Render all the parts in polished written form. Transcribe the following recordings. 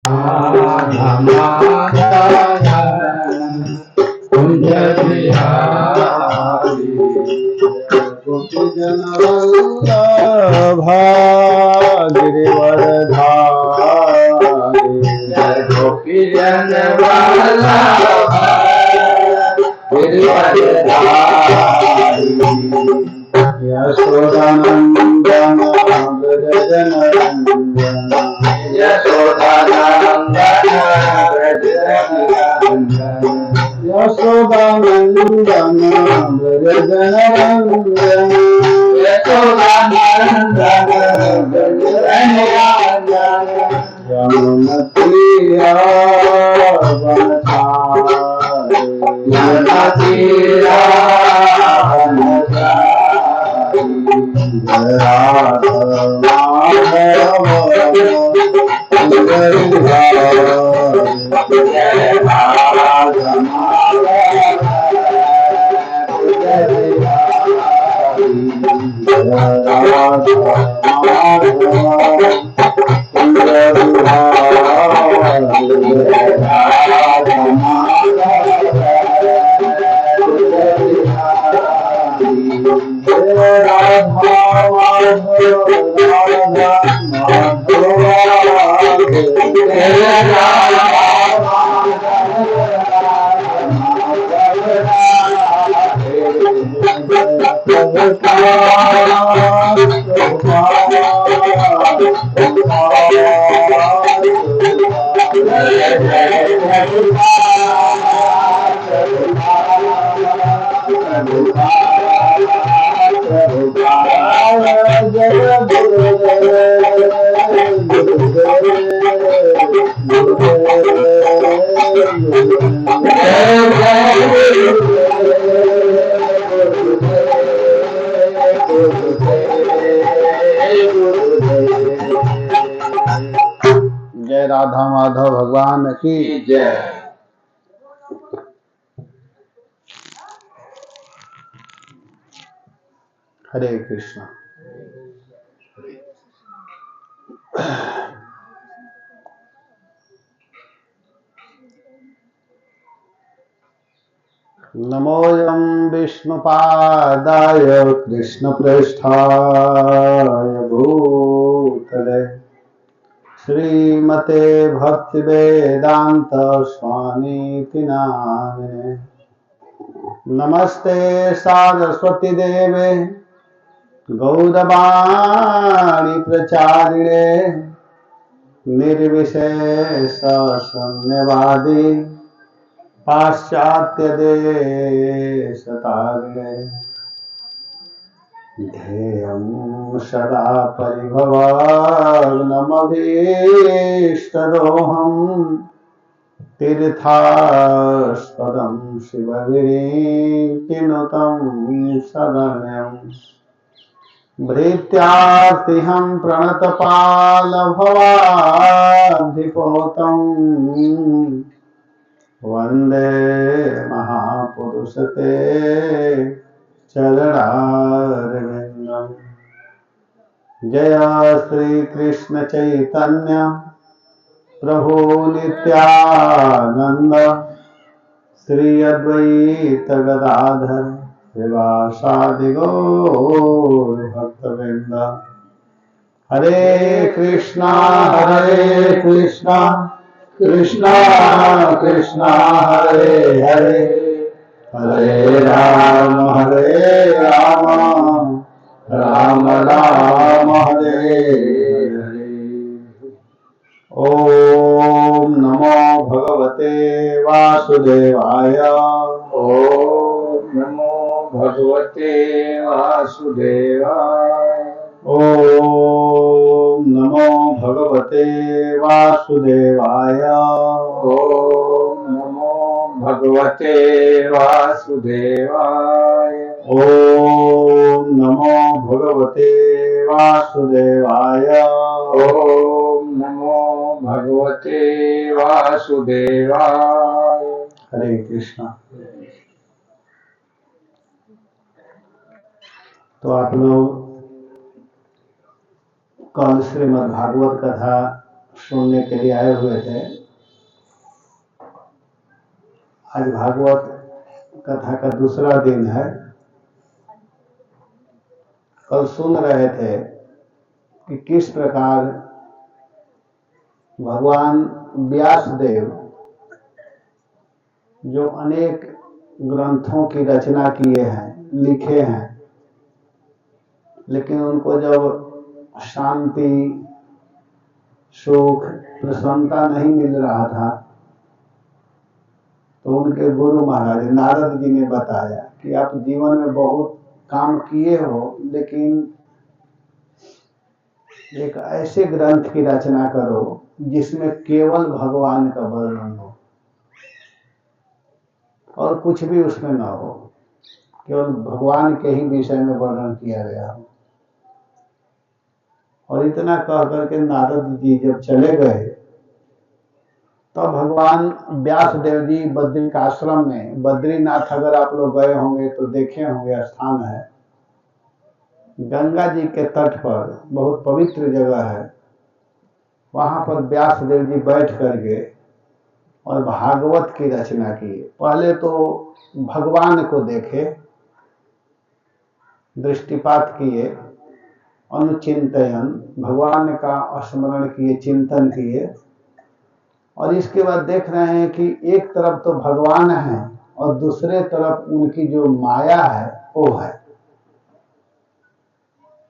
राधा माधव कुंज बिहारी गोपी जन वल्लभा गिरिवरधारी गोपी जन वल्लभा गिरिवरधारी यशोदानंदन व्रज जनरंजन यशोदानंदन व्रज जनरंजन यशोदानंदन व्रज जनरंजन यशोदानंदन व्रज जनरंजन यमुना तीरा जय राधा माधव भगवान की जय। हरे कृष्णा। नमोऽयं विष्णुपादाय कृष्णप्रेष्ठाय भूतले श्रीमते भक्तिवेदांत स्वामीति नामिने। नमस्ते सारस्वती देवे गौरवाणी प्रचारिणे निर्विशेष शून्यवादी पाश्चात्य देशतारिणे। ध्येयं सदा परिभवार्णमभीष्टदोहं तीर्थास्पदं शिवगिरिं शरण्यं भृत्यार्तिहं प्रणतपालभवाब्धिपोतं वन्दे महापुरुषते चरणारविन्दम्। जय श्री कृष्ण चैतन्य प्रभु नित्यानंद श्री अद्वैत गदाधर श्रीवासादि गौर भक्तवृंद। हरे कृष्णा कृष्णा कृष्णा हरे हरे हरे राम राम राम हरे हरे। ओम नमो भगवते वासुदेवाय। ओम नमो भगवते वासुदेवाय। ओम नमो भगवते वासुदेवाय। ओम नमो भगवते वासुदेवाय। ओम नमो भगवते वासुदेवाय। ओम नमो भगवते वासुदेवाय। हरे कृष्णा। तो आप लोग कल श्रीमद् भागवत कथा सुनने के लिए आए हुए थे। आज भागवत कथा का दूसरा दिन है। कल सुन रहे थे कि किस प्रकार भगवान व्यासदेव जो अनेक ग्रंथों की रचना किए हैं, लिखे हैं, लेकिन उनको जब शांति, सुख, प्रसन्नता नहीं मिल रहा था तो उनके गुरु महाराज नारद जी ने बताया कि आप जीवन में बहुत काम किए हो, लेकिन एक ऐसे ग्रंथ की रचना करो जिसमें केवल भगवान का वर्णन हो और कुछ भी उसमें ना हो, केवल भगवान के ही विषय में वर्णन किया गया हो। और इतना कह करके नारद जी जब चले गए तब भगवान व्यासदेव जी बद्रिक आश्रम में, बद्रीनाथ अगर आप लोग गए होंगे तो देखे होंगे, स्थान है गंगा जी के तट पर, बहुत पवित्र जगह है। वहां पर व्यासदेव जी बैठ करके और भागवत की रचना की। पहले तो भगवान को देखे, दृष्टिपात किए, अनुचिंतन, भगवान का स्मरण किए, चिंतन किए, और इसके बाद देख रहे हैं कि एक तरफ तो भगवान है और दूसरे तरफ उनकी जो माया है वो है।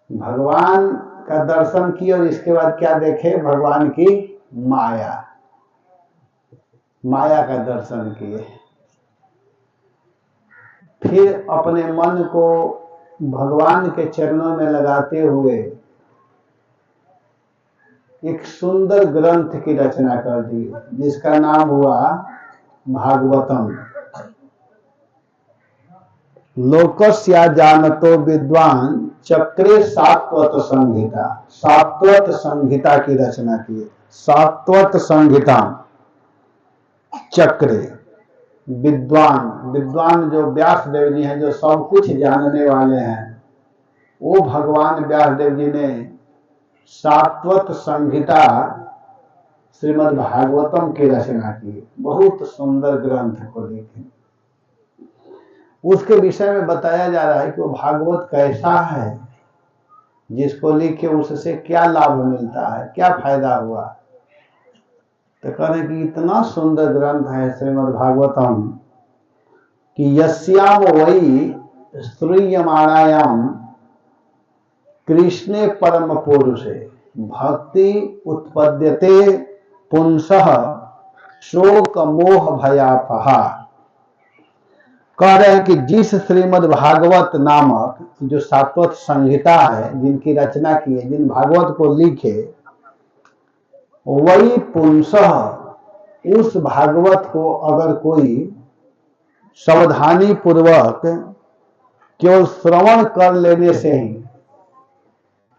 भगवान का दर्शन किए और इसके बाद क्या देखे? भगवान की माया, माया का दर्शन किए। फिर अपने मन को भगवान के चरणों में लगाते हुए एक सुंदर ग्रंथ की रचना कर दी जिसका नाम हुआ भागवतम। लोकस्या जानतो विद्वान चक्रे सात्वत संहिता, सात्वत संहिता की रचना की। सात्वत संहिता चक्रे, विद्वान, विद्वान जो व्यासदेव जी हैं, जो सब कुछ जानने वाले हैं, वो भगवान व्यासदेव जी ने सात्वत संहिता श्रीमद् भागवतम की रचना की। बहुत सुंदर ग्रंथ को लिखे। उसके विषय में बताया जा रहा है कि वो भागवत कैसा है, जिसको लिखे उससे क्या लाभ मिलता है, क्या फायदा हुआ। तो कह रहे कि इतना सुंदर ग्रंथ है श्रीमद् भागवतम कि यस्याम वही श्रूयमाणायाम कृष्णे परम पुरुषे भक्ति उत्पद्यते पुंसः शोक मोह भयापहा। कह रहे हैं कि जिस श्रीमद् भागवत नामक जो सात्वत संहिता है, जिनकी रचना की है, जिन भागवत को लिखे, वही पुंसः, उस भागवत को अगर कोई सावधानी पूर्वक केवल श्रवण कर लेने से ही,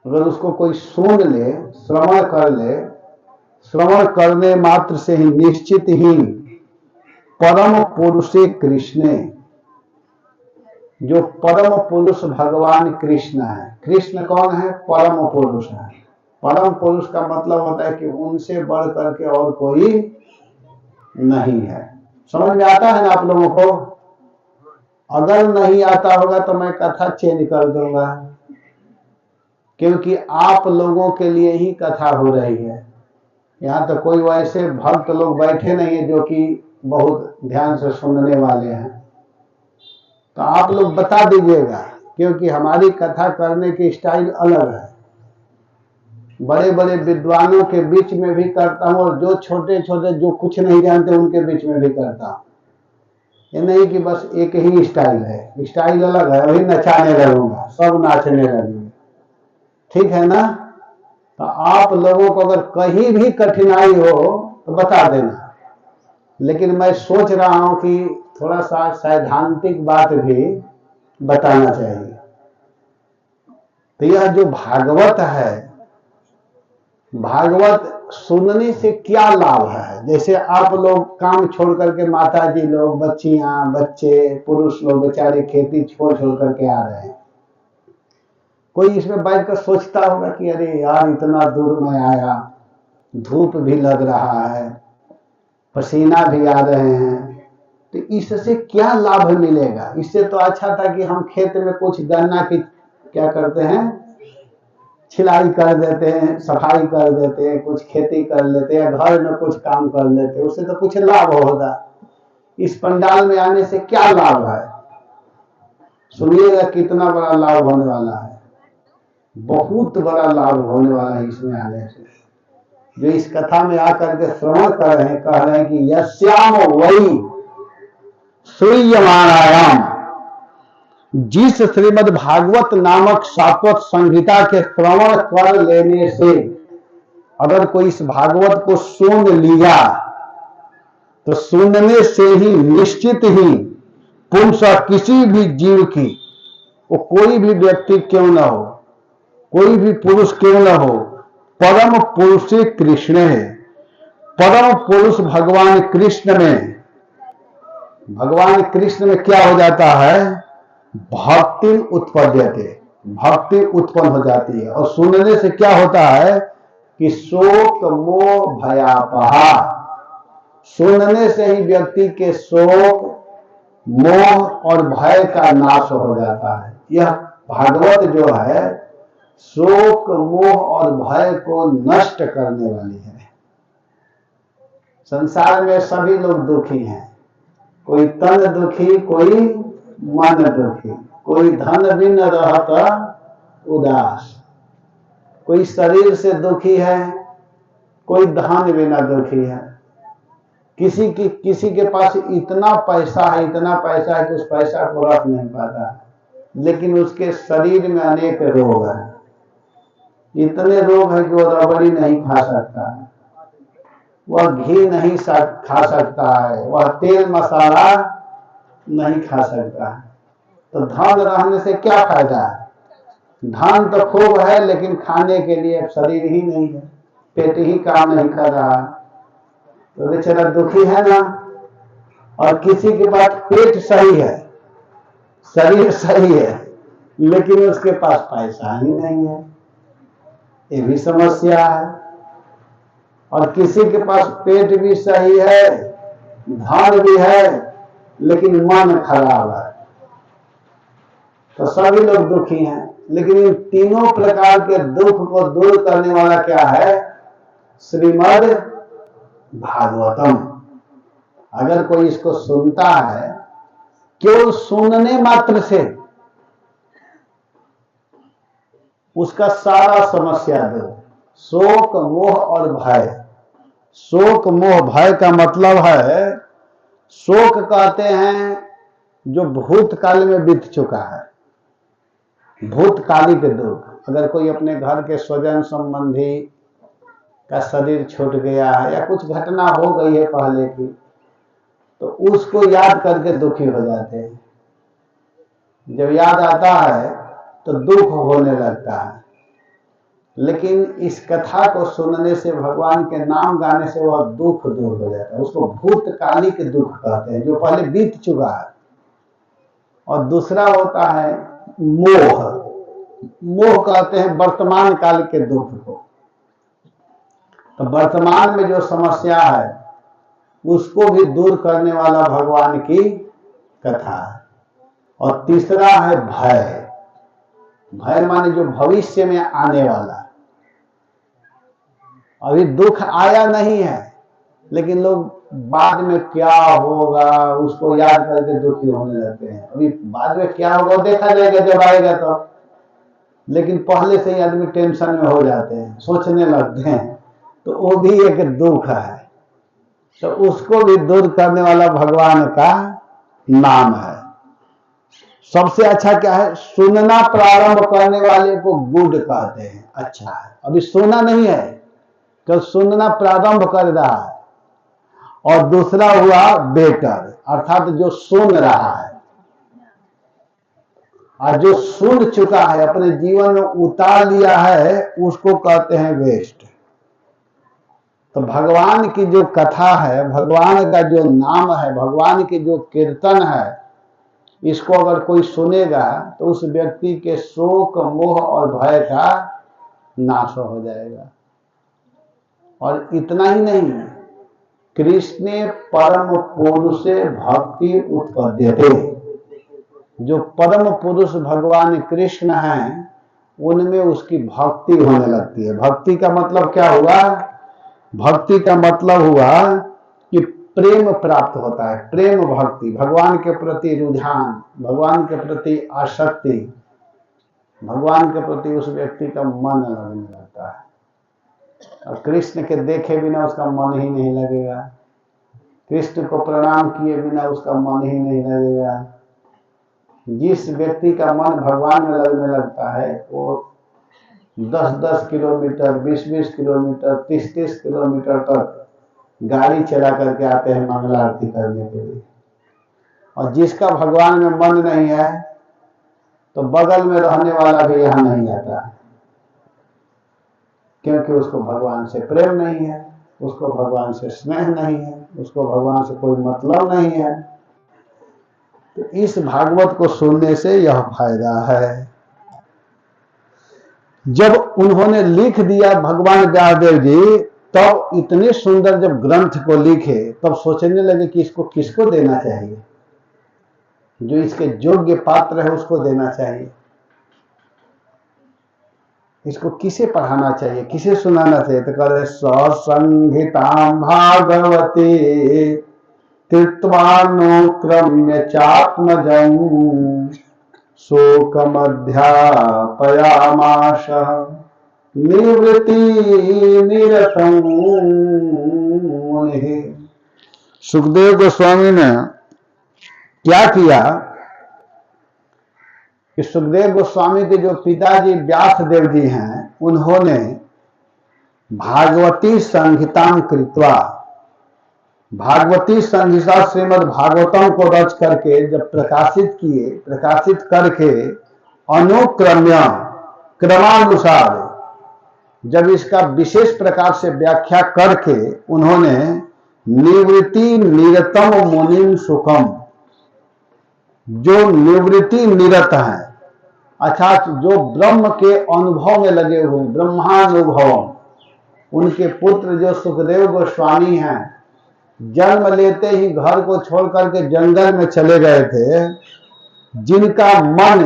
अगर उसको कोई सुन ले, श्रवण कर ले, श्रवण करने मात्र से ही निश्चित ही परम पुरुषे कृष्ण, जो परम पुरुष भगवान कृष्ण है। कृष्ण कौन है? परम पुरुष है। परम पुरुष का मतलब होता है कि उनसे बढ़ करके और कोई नहीं है। समझ में आता है ना आप लोगों को? अगर नहीं आता होगा तो मैं कथा चेंज कर दूंगा, क्योंकि आप लोगों के लिए ही कथा हो रही है। यहाँ तो कोई वैसे भक्त लोग बैठे नहीं है जो कि बहुत ध्यान से सुनने वाले हैं। तो आप लोग बता दीजिएगा, क्योंकि हमारी कथा करने की स्टाइल अलग है। बड़े बड़े विद्वानों के बीच में भी करता हूँ और जो छोटे छोटे जो कुछ नहीं जानते उनके बीच में भी करता हूँ। ये नहीं कि बस एक ही स्टाइल है, स्टाइल अलग है, वही नचाने लगूंगा, सब नाचने लगेंगे। ठीक है ना? तो आप लोगों को अगर कहीं भी कठिनाई हो तो बता देना, लेकिन मैं सोच रहा हूं कि थोड़ा सा सैद्धांतिक बात भी बताना चाहिए। तो यह जो भागवत है, भागवत सुनने से क्या लाभ है? जैसे आप लोग काम छोड़ करके, माता जी लोग, बच्चियां, बच्चे, पुरुष लोग बेचारे खेती छोड़ करके आ रहे हैं। कोई इसमें बैठ कर सोचता होगा कि अरे यार इतना दूर मैं आया, धूप भी लग रहा है, पसीना भी आ रहे हैं, तो इससे क्या लाभ मिलेगा? इससे तो अच्छा था कि हम खेत में कुछ गन्ना की क्या करते हैं, छिलाई कर देते हैं, सफाई कर देते हैं, कुछ खेती कर लेते हैं, घर में कुछ काम कर लेते हैं, उससे तो कुछ लाभ होगा। इस पंडाल में आने से क्या लाभ है? सुनिएगा कितना बड़ा लाभ होने वाला है, बहुत बड़ा लाभ होने वाला है इसमें आने से। जो इस कथा में आकर के श्रवण कर रहे हैं, कह रहे हैं कि यस्याम वही सूर्यमाणायाम, जिस श्रीमद् भागवत नामक सात्वत संहिता के श्रवण कर लेने से अगर कोई इस भागवत को सुन लिया तो सुनने से ही निश्चित ही पुरुष किसी भी जीव की, वो कोई भी व्यक्ति क्यों न हो, कोई भी पुरुष क्यों न हो, परम पुरुष कृष्ण है। परम पुरुष भगवान कृष्ण में, भगवान कृष्ण में क्या हो जाता है? भक्ति उत्पद्यते, भक्ति उत्पन्न हो जाती है। और सुनने से क्या होता है कि शोक मोह भयापहा, सुनने से ही व्यक्ति के शोक मोह और भय का नाश हो जाता है। यह भागवत जो है शोक मोह और भय को नष्ट करने वाली है। संसार में सभी लोग दुखी हैं, कोई तन दुखी, कोई मन दुखी, कोई धन बिन रहता उदास, कोई शरीर से दुखी है, कोई धन बिना दुखी है। किसी के पास इतना पैसा है, इतना पैसा है कि उस पैसा को रख नहीं पाता, लेकिन उसके शरीर में अनेक रोग हैं। इतने रोग है कि वो रबड़ी नहीं खा सकता, वह घी नहीं खा सकता है, वह तेल मसाला नहीं खा सकता है। तो धन रहने से क्या फायदा है? धन तो खूब है लेकिन खाने के लिए शरीर ही नहीं है, पेट ही काम नहीं कर रहा, तो बेचारा दुखी है ना। और किसी के पास पेट सही है, शरीर सही है, लेकिन उसके पास पैसा ही नहीं है, ये भी समस्या है। और किसी के पास पेट भी सही है, धन भी है, लेकिन मन खराब है, तो सभी लोग दुखी हैं। लेकिन इन तीनों प्रकार के दुख को दूर करने वाला क्या है? श्रीमद् भागवतम। अगर कोई इसको सुनता है, केवल सुनने मात्र से उसका सारा समस्या दूर, शोक मोह और भय। शोक मोह भय का मतलब है, शोक कहते हैं जो भूतकाल में बीत चुका है, भूतकालिक दुख। अगर कोई अपने घर के स्वजन संबंधी का शरीर छूट गया है या कुछ घटना हो गई है पहले की, तो उसको याद करके दुखी हो जाते हैं। जब याद आता है तो दुख होने लगता है। लेकिन इस कथा को सुनने से, भगवान के नाम गाने से वह दुख दूर हो जाता है। उसको भूतकालिक दुख कहते हैं, जो पहले बीत चुका है। और दूसरा होता है मोह। मोह कहते हैं वर्तमान काल के दुख को। तो वर्तमान में जो समस्या है उसको भी दूर करने वाला भगवान की कथा है। और तीसरा है भय। भय माने जो भविष्य में आने वाला। अभी दुख आया नहीं है, लेकिन लोग बाद में क्या होगा उसको याद करके दुखी होने लगते हैं। अभी बाद में क्या होगा देखा जाएगा जब आएगा तो, लेकिन पहले से ही आदमी टेंशन में हो जाते हैं, सोचने लगते हैं, तो वो भी एक दुख है। तो उसको भी दूर करने वाला भगवान का नाम है। सबसे अच्छा क्या है? सुनना प्रारंभ करने वाले को गुड कहते हैं, अच्छा है। अभी सुना नहीं है तो सुनना प्रारंभ कर रहा है। और दूसरा हुआ बेटर, अर्थात जो सुन रहा है और जो सुन चुका है, अपने जीवन में उतार लिया है, उसको कहते हैं वेस्ट। तो भगवान की जो कथा है, भगवान का जो नाम है, भगवान की जो कीर्तन है, इसको अगर कोई सुनेगा तो उस व्यक्ति के शोक मोह और भय का नाश हो जाएगा। और इतना ही नहीं, कृष्णे परम पुरुषे भक्ति उत्पद्यते। जो परम पुरुष भगवान कृष्ण हैं उनमें उसकी भक्ति होने लगती है। भक्ति का मतलब क्या हुआ? भक्ति का मतलब हुआ कि प्रेम प्राप्त होता है। प्रेम भक्ति, भगवान के प्रति रुझान, भगवान के प्रति आसक्ति, भगवान के प्रति उस व्यक्ति का मन लगने लगता है। और कृष्ण के देखे बिना उसका मन ही नहीं लगेगा, कृष्ण को प्रणाम किए बिना उसका मन ही नहीं लगेगा। जिस व्यक्ति का मन भगवान में लगने लगता है वो 10-10 किलोमीटर, 20-20 किलोमीटर, 30-30 किलोमीटर तक गाड़ी चला करके आते हैं मंगला आरती करने के लिए। और जिसका भगवान में मन नहीं है तो बगल में रहने वाला भी यहाँ नहीं आता, क्योंकि उसको भगवान से प्रेम नहीं है, उसको भगवान से स्नेह नहीं है, उसको भगवान से कोई मतलब नहीं है। तो इस भागवत को सुनने से यह फायदा है। जब उन्होंने लिख दिया भगवान व्यासदेव जी, तब इतने सुंदर जब ग्रंथ को लिखे तब सोचने लगे कि इसको किसको देना चाहिए, जो इसके योग्य पात्र है उसको देना चाहिए, इसको किसे पढ़ाना चाहिए, किसे सुनाना चाहिए। तो कह रहे ससंहितां भागवते तीर्थवानुक्रम्य चात्मजं शोकमध्यापयामाश निवृत्ति निरतं। सुखदेव गोस्वामी ने क्या किया कि सुखदेव गोस्वामी के जो पिताजी व्यासदेव जी हैं उन्होंने भागवती संहितां कृत्वा, भागवती संहिता श्रीमद् भागवतम को रच करके जब प्रकाशित किए, प्रकाशित करके अनुक्रम्य क्रमानुसार जब इसका विशेष प्रकार से व्याख्या करके उन्होंने निवृत्ति निरतम मुनिम सुखम, जो निवृत्ति निरत हैं अर्थात जो ब्रह्म के अनुभव में लगे हुए, ब्रह्मानुभव, उनके पुत्र जो सुखदेव गोस्वामी हैं, जन्म लेते ही घर को छोड़ करके जंगल में चले गए थे, जिनका मन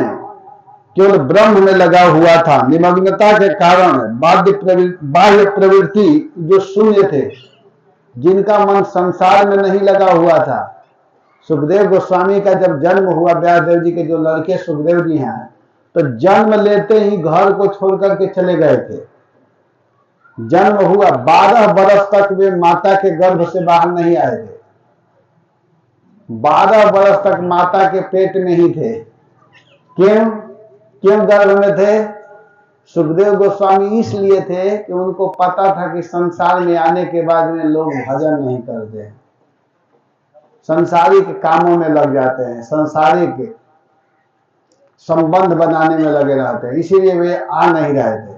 केवल ब्रह्म में लगा हुआ था, निमग्नता के कारण बाह्य प्रवृत्ति जो शून्य थे, जिनका मन संसार में नहीं लगा हुआ था। सुखदेव गोस्वामी का जब जन्म हुआ, व्यासदेव जी के जो लड़के सुखदेव जी हैं, तो जन्म लेते ही घर को छोड़ करके चले गए थे। जन्म हुआ 12 वर्ष तक वे माता के गर्भ से बाहर नहीं आए थे, 12 वर्ष तक माता के पेट में ही थे। क्यों गर्भ में थे? सुखदेव गोस्वामी इसलिए थे कि उनको पता था कि संसार में आने के बाद में लोग भजन नहीं करते, संसारिक कामों में लग जाते हैं, संसारिक संबंध बनाने में लगे रहते हैं, इसीलिए वे आ नहीं रहे थे।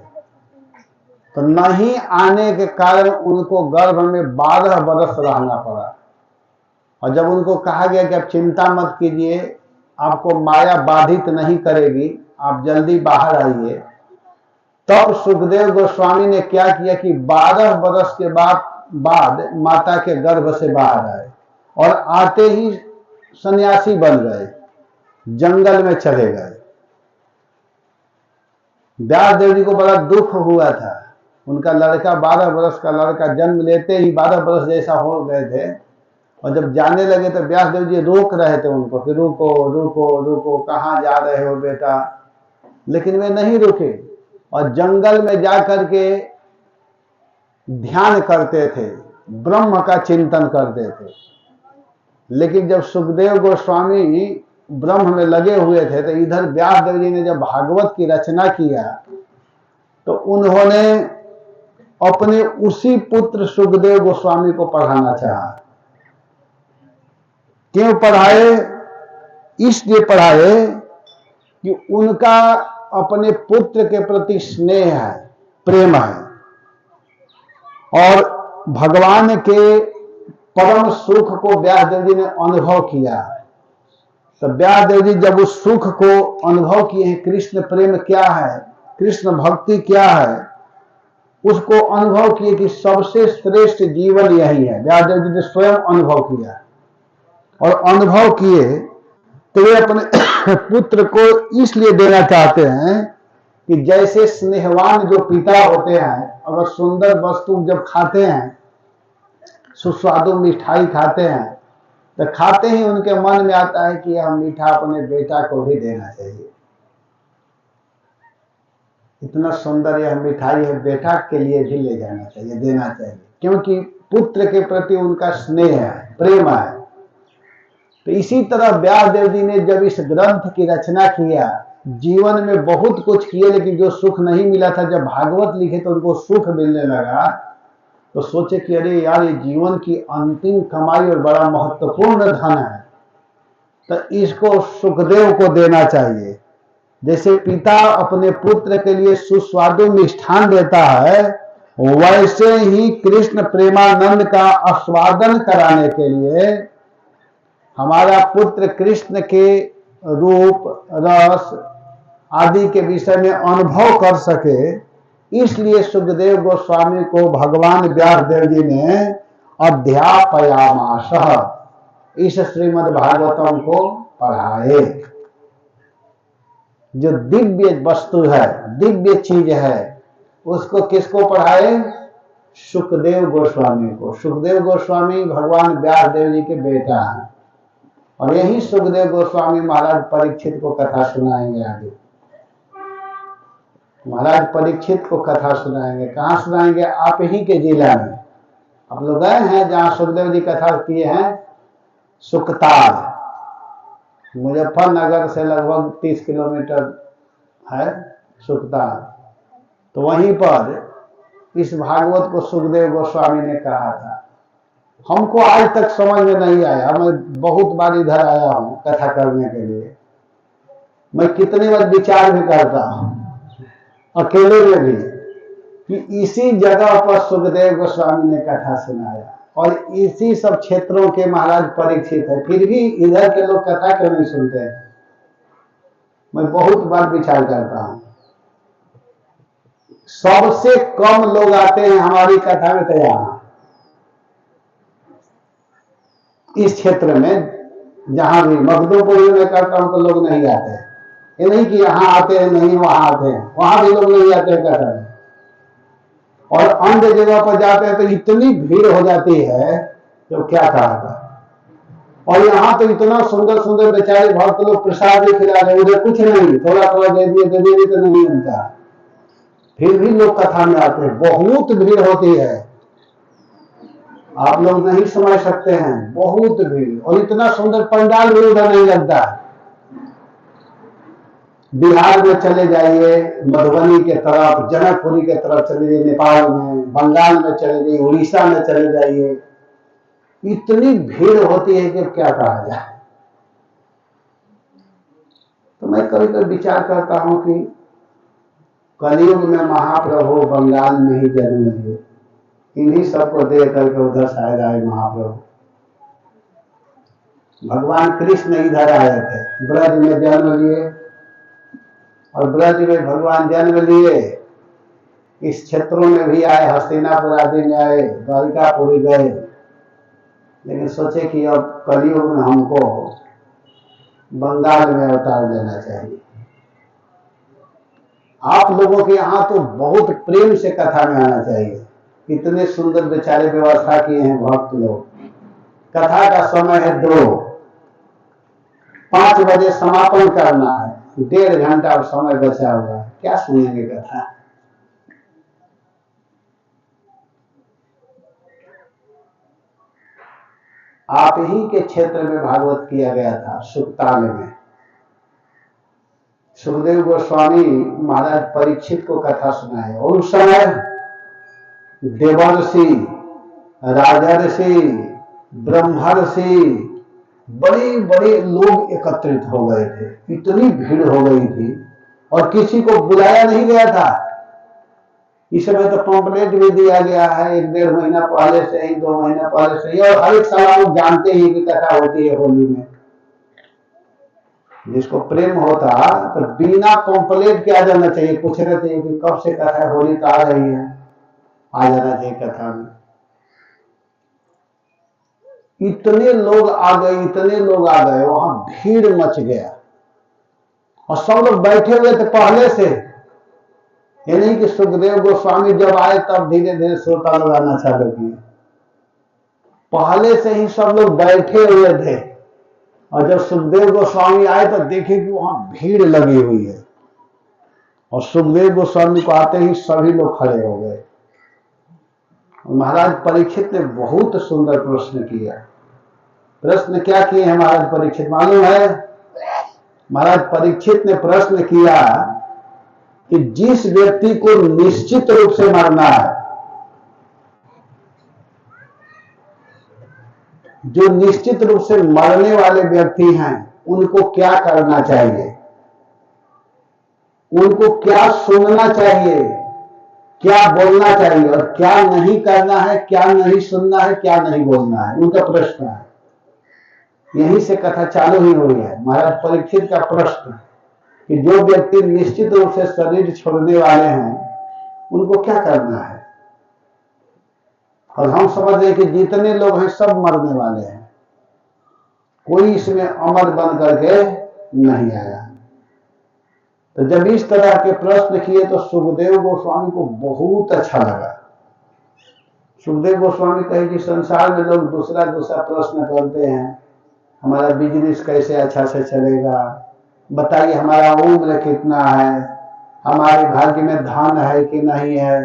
तो नहीं आने के कारण उनको गर्भ में 12 वर्ष रहना पड़ा। और जब उनको कहा गया कि आप चिंता मत कीजिए, आपको माया बाधित नहीं करेगी, आप जल्दी बाहर आइए, तब सुखदेव गोस्वामी ने क्या किया कि 12 वर्ष के बाद माता के गर्भ से बाहर आए और आते ही सन्यासी बन गए, जंगल में चले गए। व्यासदेव जी को बड़ा दुख हुआ था, उनका लड़का 12 वर्ष का लड़का जन्म लेते ही 12 वर्ष जैसा हो गए थे, और जब जाने लगे तो व्यासदेव जी रोक रहे थे उनको कि रुको रुको रुको, कहाँ जा रहे हो बेटा, लेकिन वे नहीं रुके और जंगल में जाकर के ध्यान करते थे, ब्रह्म का चिंतन करते थे। लेकिन जब सुखदेव गोस्वामी ब्रह्म में लगे हुए थे तो इधर व्यासदेव जी ने जब भागवत की रचना किया तो उन्होंने अपने उसी पुत्र सुखदेव गोस्वामी को पढ़ाना चाहा। क्यों पढ़ाए? इसलिए पढ़ाए कि उनका अपने पुत्र के प्रति स्नेह है, प्रेम है, और भगवान के परम सुख को व्यासदेव जी ने अनुभव किया। तो व्यासदेव जी जब उस सुख को अनुभव किए हैं, कृष्ण प्रेम क्या है, कृष्ण भक्ति क्या है, उसको अनुभव किए कि सबसे श्रेष्ठ जीवन यही है। व्यासदेव जी ने स्वयं अनुभव किया और अनुभव किए तो वे अपने पुत्र को इसलिए देना चाहते हैं कि जैसे स्नेहवान जो पिता होते हैं, अगर सुंदर वस्तु जब खाते हैं, सुस्वादु मिठाई खाते हैं, तो खाते ही उनके मन में आता है कि यह मीठा अपने बेटा को भी देना चाहिए। इतना सुंदर यह मिठाई है, बेटा के लिए भी ले जाना चाहिए, देना चाहिए, क्योंकि पुत्र के प्रति उनका स्नेह है, प्रेम है। तो इसी तरह व्यासदेव जी ने जब इस ग्रंथ की रचना किया, जीवन में बहुत कुछ किए, लेकिन जो सुख नहीं मिला था, जब भागवत लिखे तो उनको सुख मिलने लगा, तो सोचे कि अरे यार, ये जीवन की अंतिम कमाई और बड़ा महत्वपूर्ण धन है, तो इसको सुखदेव को देना चाहिए। जैसे पिता अपने पुत्र के लिए सुस्वादु मिष्ठान देता है, वैसे ही कृष्ण प्रेमानंद का आस्वादन कराने के लिए हमारा पुत्र कृष्ण के रूप, रस आदि के विषय में अनुभव कर सके, इसलिए सुखदेव गोस्वामी को भगवान व्यासदेव जी ने अध्यापयामास, इस श्रीमद् भागवतम को पढ़ाए। जो दिव्य वस्तु है, दिव्य चीज है, उसको किसको पढ़ाए? सुखदेव गोस्वामी को। सुखदेव गोस्वामी भगवान व्यासदेव जी के बेटा हैं, और यही सुखदेव गोस्वामी महाराज परीक्षित को कथा सुनाएंगे आगे। महाराज परीक्षित को कथा सुनाएंगे। कहाँ सुनाएंगे? आप ही के जिला में। आप लोग गए हैं जहाँ सुखदेव जी कथा किए हैं? सुखताल, मुजफ्फरनगर से लगभग 30 किलोमीटर है सुखताल। तो वहीं पर इस भागवत को सुखदेव गोस्वामी ने कहा था। हमको आज तक समझ में नहीं आया, मैं बहुत बार इधर आया हूं कथा करने के लिए, मैं कितने बार विचार भी करता हूं अकेले में भी, कि इसी जगह पर सुखदेव गोस्वामी ने कथा सुनाया, और इसी सब क्षेत्रों के महाराज परीक्षित है, फिर भी इधर के लोग कथा क्यों नहीं सुनते हैं? मैं बहुत बार विचार करता हूं। सबसे कम लोग आते हैं हमारी कथा में, तैयार इस क्षेत्र में, जहां भी मखदूमपुर में करता हूं तो लोग नहीं आते हैं। ये नहीं कि यहां आते हैं, नहीं वहां आते हैं, वहां भी लोग नहीं आते हैं कथा में। और अन्य जगह पर जाते हैं तो इतनी भीड़ हो जाती है जो क्या कहा था। और यहाँ तो इतना सुंदर सुंदर बेचारे भक्त लोग प्रसाद भी खिला रहे, उधर कुछ नहीं, थोड़ा थोड़ा दे दिए तो नहीं मिलता, फिर भी लोग कथा में आते हैं। बहुत भीड़ होती है, आप लोग नहीं समझ सकते हैं, बहुत भीड़। और इतना सुंदर पंडाल भी उधर नहीं लगता। बिहार में चले जाइए, मधुबनी के तरफ, जनकपुरी के तरफ चले जाइए, नेपाल में, बंगाल में चले जाइए, उड़ीसा में चले जाइए, इतनी भीड़ होती है कि क्या कहा जाए। तो मैं कभी कभी विचार करता हूं कि कलयुग में महाप्रभु बंगाल में ही जन्म लिए, इन्हीं सबको देख करके उधर शायद आए महाप्रभु। भगवान कृष्ण इधर आए थे, ब्रज में जन्म लिए, और ब्रज में भगवान जन्म लिए, इस क्षेत्रों में भी आए, हस्तिनापुर आदि में आए, द्वारिकापुरी गए, लेकिन सोचे कि अब कलयुग में हमको बंगाल में अवतार लेना चाहिए। आप लोगों के यहाँ तो बहुत प्रेम से कथा में आना चाहिए, इतने सुंदर बेचारे व्यवस्था किए हैं भक्त लोग। कथा का समय है 2, 5 बजे समापन करना है, 1.5 घंटा समय बचा हुआ है, क्या सुनेंगे कथा। आप ही के क्षेत्र में भागवत किया गया था, सुखताल में। सुखदेव गोस्वामी महाराज परीक्षित को कथा सुनाए, और उस समय देवर्षि, राजर्षि, ब्रह्मर्षि, बड़े बड़े लोग एकत्रित हो गए थे, इतनी भीड़ हो गई थी, और किसी को बुलाया नहीं गया था। इस समय तो पंपलेट भी दिया गया है 1-1.5 महीना पहले से ही, 2 महीना पहले से ही, और हर एक साल लोग जानते ही कि कथा होती है होली में। जिसको प्रेम होता तो बिना पंपलेट के आ जाना चाहिए, पूछना चाहिए कि कब से कथा होली तो आ रही है, आ जाना चाहिए कथा में। इतने लोग आ गए, इतने लोग आ गए, वहां भीड़ मच गया और सब लोग बैठे हुए थे पहले से। ये नहीं कि सुखदेव गोस्वामी जब आए तब धीरे धीरे श्रोता लोग आना चालू किए, पहले से ही सब लोग बैठे हुए थे। और जब सुखदेव गोस्वामी आए तो देखे कि वहां भीड़ लगी हुई है और सुखदेव गोस्वामी को आते ही सभी लोग खड़े हो गए। महाराज परीक्षित ने बहुत सुंदर प्रश्न किया। प्रश्न क्या किए हैं महाराज परीक्षित मालूम है? महाराज परीक्षित ने प्रश्न किया कि जिस व्यक्ति को निश्चित रूप से मरना है, जो निश्चित रूप से मरने वाले व्यक्ति हैं, उनको क्या करना चाहिए, उनको क्या सुनना चाहिए, क्या बोलना चाहिए और क्या नहीं करना है, क्या नहीं सुनना है, क्या नहीं बोलना है, उनका प्रश्न है। यहीं से कथा चालू ही हुई है। महाराज परीक्षित का प्रश्न कि जो व्यक्ति निश्चित रूप से शरीर छोड़ने वाले हैं, उनको क्या करना है। और हम समझ रहे कि जितने लोग हैं सब मरने वाले हैं, कोई इसमें अमर बन करके नहीं आया। तो जब इस तरह के प्रश्न किए तो सुखदेव गोस्वामी को बहुत अच्छा लगा। सुखदेव गोस्वामी कहे कि संसार में लोग दूसरा दूसरा प्रश्न करते हैं, हमारा बिजनेस कैसे अच्छा से चलेगा, बताइए हमारा उम्र कितना है, हमारे भाग्य में धन है कि नहीं है,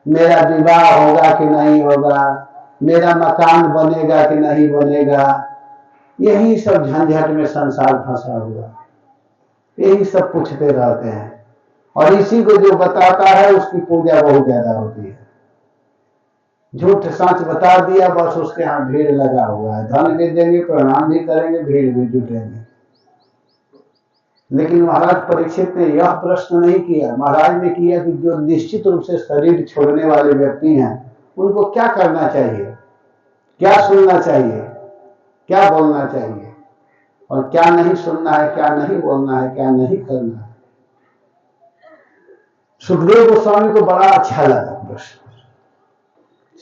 मेरा विवाह होगा कि नहीं होगा, मेरा मकान बनेगा कि नहीं बनेगा। यही सब झंझट में संसार फंसा हुआ, यही सब पूछते रहते हैं। और इसी को जो बताता है उसकी पूजा बहुत ज्यादा होती है। झूठ सच बता दिया, बस उसके यहाँ भीड़ लगा हुआ है, धन भी देंगे, प्रणाम भी करेंगे, भीड़ भी जुटेंगे। लेकिन महाराज परीक्षित ने यह प्रश्न नहीं किया। महाराज ने किया कि जो निश्चित रूप से शरीर छोड़ने वाले व्यक्ति हैं, उनको क्या करना चाहिए, क्या सुनना चाहिए, क्या बोलना चाहिए और क्या नहीं सुनना है, क्या नहीं बोलना है, क्या नहीं करना है। सुखदेव गोस्वामी को बड़ा अच्छा लगा प्रश्न।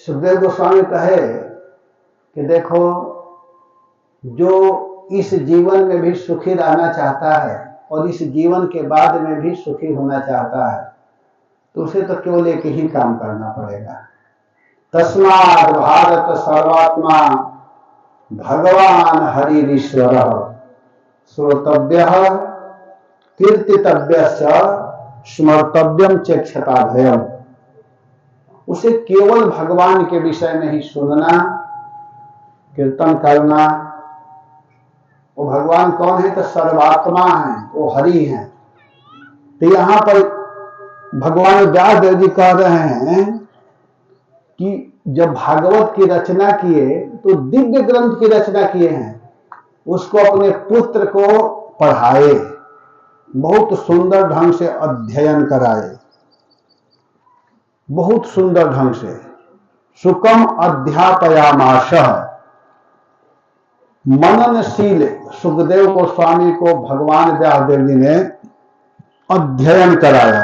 सुखदेव गोस्वामी कहे कि देखो, जो इस जीवन में भी सुखी रहना चाहता है और इस जीवन के बाद में भी सुखी होना चाहता है, तो उसे तो केवल एक ही काम करना पड़ेगा। तस्मात् भारत सर्वात्मा भगवान हरिरीश्वर श्रोतव्य कीर्तितव्य स्मर्तव्यम चेक्षता भयम। उसे केवल भगवान के विषय में ही सुनना, कीर्तन करना। वो भगवान कौन है? तो सर्वात्मा है, वो हरि है। तो यहां पर भगवान व्यासदेव जी कह रहे हैं कि जब भागवत की रचना किए तो दिव्य ग्रंथ की रचना किए हैं, उसको अपने पुत्र को पढ़ाए, बहुत सुंदर ढंग से अध्ययन कराए, बहुत सुंदर ढंग से सुकम अध्यापयामाश। मननशील सुखदेव गोस्वामी को भगवान व्यासदेव जी ने अध्ययन कराया।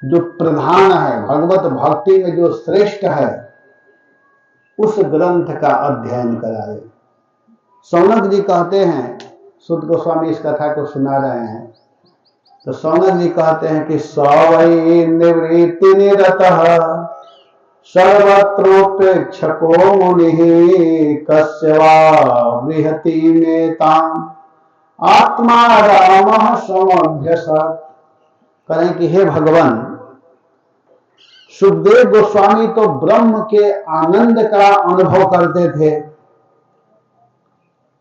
जो प्रधान है भगवत भक्ति में, जो श्रेष्ठ है, उस ग्रंथ का अध्ययन कराए। सौनक जी कहते हैं, सुत गोस्वामी इस कथा को सुना रहे हैं, तो सौनक जी कहते हैं कि सवै निवृत्ति निरतः सर्वत्रोपेक्षको मुनिः कस्य वा बृहति नेताम् आत्मा रामः समभ्यसत्। कहें कि हे भगवान, सुखदेव गोस्वामी तो ब्रह्म के आनंद का अनुभव करते थे,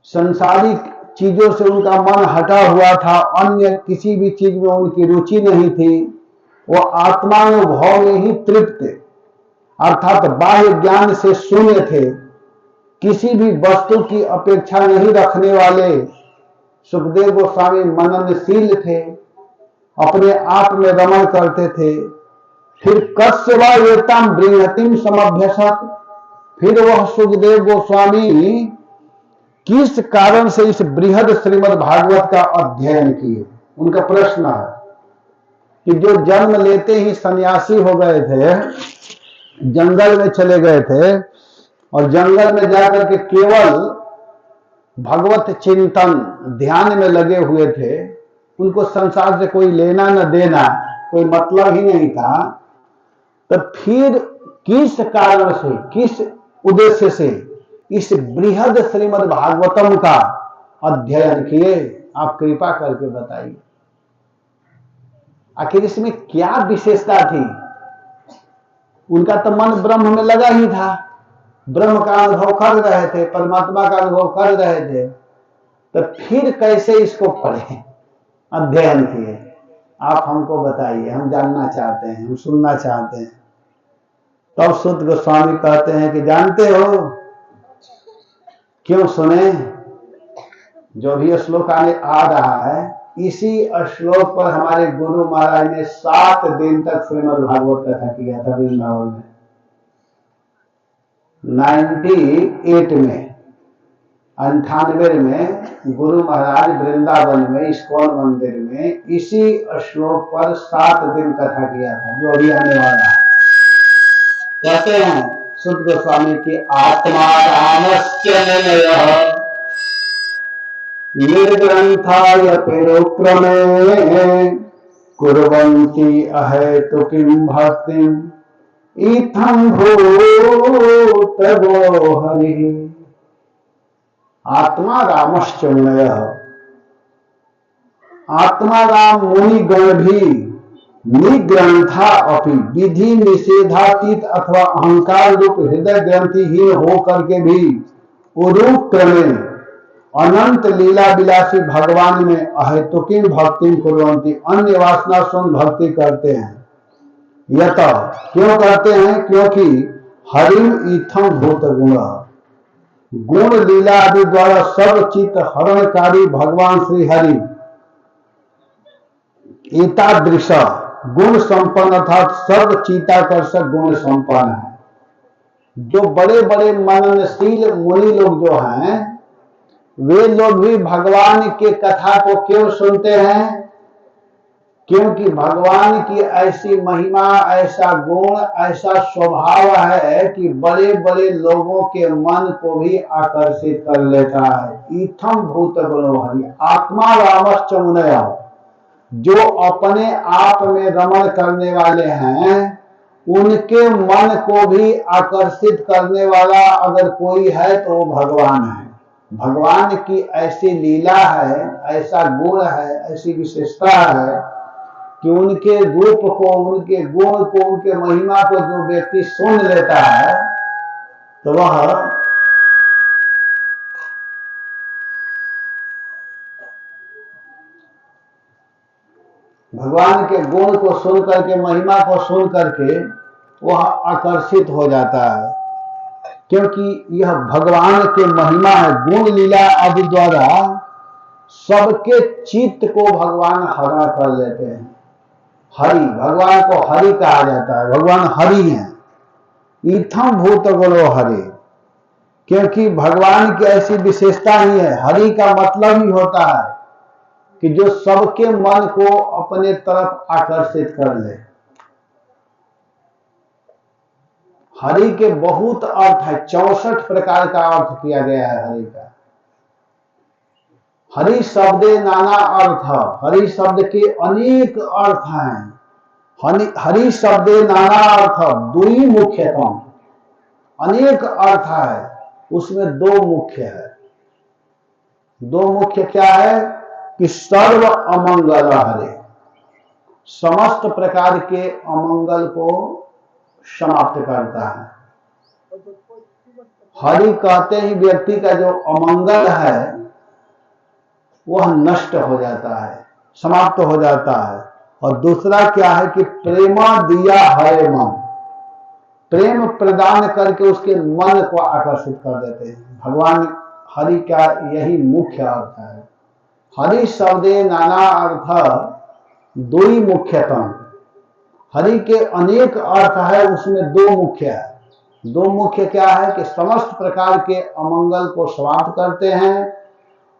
संसारिक चीजों से उनका मन हटा हुआ था, अन्य किसी भी चीज में उनकी रुचि नहीं थी, वो आत्मानुभव में ही तृप्त, अर्थात बाह्य ज्ञान से शून्य थे, किसी भी वस्तु की अपेक्षा नहीं रखने वाले सुखदेव गोस्वामी मननशील थे, अपने आप में रमण करते थे। फिर कस्य वा एतां बृहतिं समभ्यसत्, फिर वह सुखदेव गोस्वामी किस कारण से इस बृहद श्रीमद् भागवत का अध्ययन किए। उनका प्रश्न है कि जो जन्म लेते ही सन्यासी हो गए थे, जंगल में चले गए थे और जंगल में जाकर के केवल भगवत चिंतन ध्यान में लगे हुए थे, उनको संसार से कोई लेना न देना, कोई मतलब ही नहीं था, तो फिर किस कारण से, किस उद्देश्य से इस बृहद श्रीमद् भागवतम का अध्ययन किए? आप कृपा करके बताइए। आखिर इसमें क्या विशेषता थी? उनका तो मन ब्रह्म में लगा ही था, ब्रह्म का अनुभव कर रहे थे, परमात्मा का अनुभव कर रहे थे, तो फिर कैसे इसको पढ़े, अध्ययन किए? आप हमको बताइए, हम जानना चाहते हैं, हम सुनना चाहते हैं। तब सुत गोस्वामी कहते हैं कि जानते हो क्यों सुने? जो भी श्लोक आ रहा है, इसी श्लोक पर हमारे गुरु महाराज ने 7 दिन तक श्रीमद् भागवत कथा किया था वृंदावन में। 98 में, 98 में गुरु महाराज वृंदावन में इस्कॉन मंदिर में इसी श्लोक पर 7 दिन कथा किया था, जो अभी आने वाला है। कहते हैं सुत गोस्वामी की आत्मा रामस्य निर्ग्रंथाय पेरोक्रमे कुर्वन्ति अहेतुकीं भक्तिं इत्थं भूतगो हरिः। आत्मा रामश्च मुनयः, आत्मा राम मुनिगण भी निग्रंथा अपि, विधि निषेधातीत अथवा अहंकार रूप हृदय ग्रंथिहीन हो करके भी उरूप क्रमे अनंत लीला विलासी भगवान में अहेतुकीं भक्ति कुर्वन्ति, अन्य वासना सुन भक्ति करते हैं। यत, क्यों करते हैं? क्योंकि हरिम इत्थं भूत गुण, गुण लीला आदि द्वारा सब चित्त हरणकारी भगवान श्री हरि एतादृश गुण संपन्न अर्थात सर्व चित्ताकर्षक गुण संपन्न है। जो बड़े बड़े मननशील मुनि लोग जो हैं, वे लोग भी भगवान के कथा को क्यों सुनते हैं? क्योंकि भगवान की ऐसी महिमा, ऐसा गुण, ऐसा स्वभाव है कि बड़े बड़े लोगों के मन को भी आकर्षित कर लेता है। इत्थं भूत गुणो हरि, आत्मा रामश्च मुनयः, जो अपने आप में रमण करने वाले हैं, उनके मन को भी आकर्षित करने वाला अगर कोई है तो वो भगवान है। भगवान की ऐसी लीला है, ऐसा गुण है, ऐसी विशेषता है कि उनके रूप को, उनके गुण को, उनके महिमा को जो व्यक्ति सुन लेता है तो वह भगवान के गुण को सुन करके, महिमा को सुन करके वह आकर्षित हो जाता है। क्योंकि यह भगवान के महिमा है, गुण लीला आदि द्वारा सबके चित्त को भगवान हरण कर लेते हैं। हरि, भगवान को हरि कहा जाता है, भगवान हरि हैं। इत्थं भूत गुणो हरि, क्योंकि भगवान की ऐसी विशेषता ही है। हरि का मतलब ही होता है कि जो सबके मन को अपने तरफ आकर्षित कर ले। हरि के बहुत अर्थ है, 64 प्रकार का अर्थ किया गया है हरि का। हरि शब्दे नाना अर्थ, हरि शब्द के अनेक अर्थ हैं। हरि शब्दे नाना अर्थ, दुई मुख्यतम, अनेक अर्थ है, उसमें 2 मुख्य है। 2 मुख्य क्या है? कि सर्व अमंगल हरे, समस्त प्रकार के अमंगल को समाप्त करता है। हरि कहते ही व्यक्ति का जो अमंगल है वह नष्ट हो जाता है, समाप्त हो जाता है। और दूसरा क्या है कि प्रेमा दिया हरे मन, प्रेम प्रदान करके उसके मन को आकर्षित कर देते हैं। भगवान हरि का यही मुख्य अर्थ है। हरि शब्दे नाना अर्थ दुई मुख्यतम, हरि के अनेक अर्थ है, उसमें 2 मुख्य है। 2 मुख्य क्या है? कि समस्त प्रकार के अमंगल को समाप्त करते हैं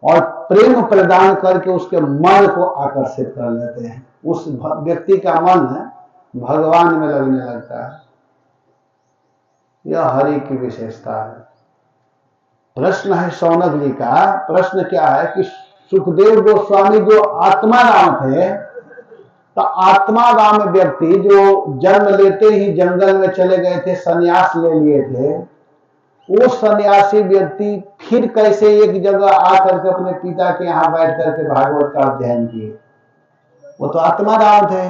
और प्रेम प्रदान करके उसके मन को आकर्षित कर लेते हैं। उस व्यक्ति का मन भगवान में लगने लगता है। यह हरि की विशेषता है। प्रश्न है शौनक जी का, प्रश्न क्या है कि सुखदेव गोस्वामी जो आत्माराम थे, तो आत्माराम व्यक्ति जो जन्म लेते ही जंगल में चले गए थे, सन्यास ले लिए थे, वो सन्यासी व्यक्ति फिर कैसे एक जगह आकर के अपने पिता के यहाँ बैठ करके भागवत का अध्ययन किए? वो तो आत्माराम थे,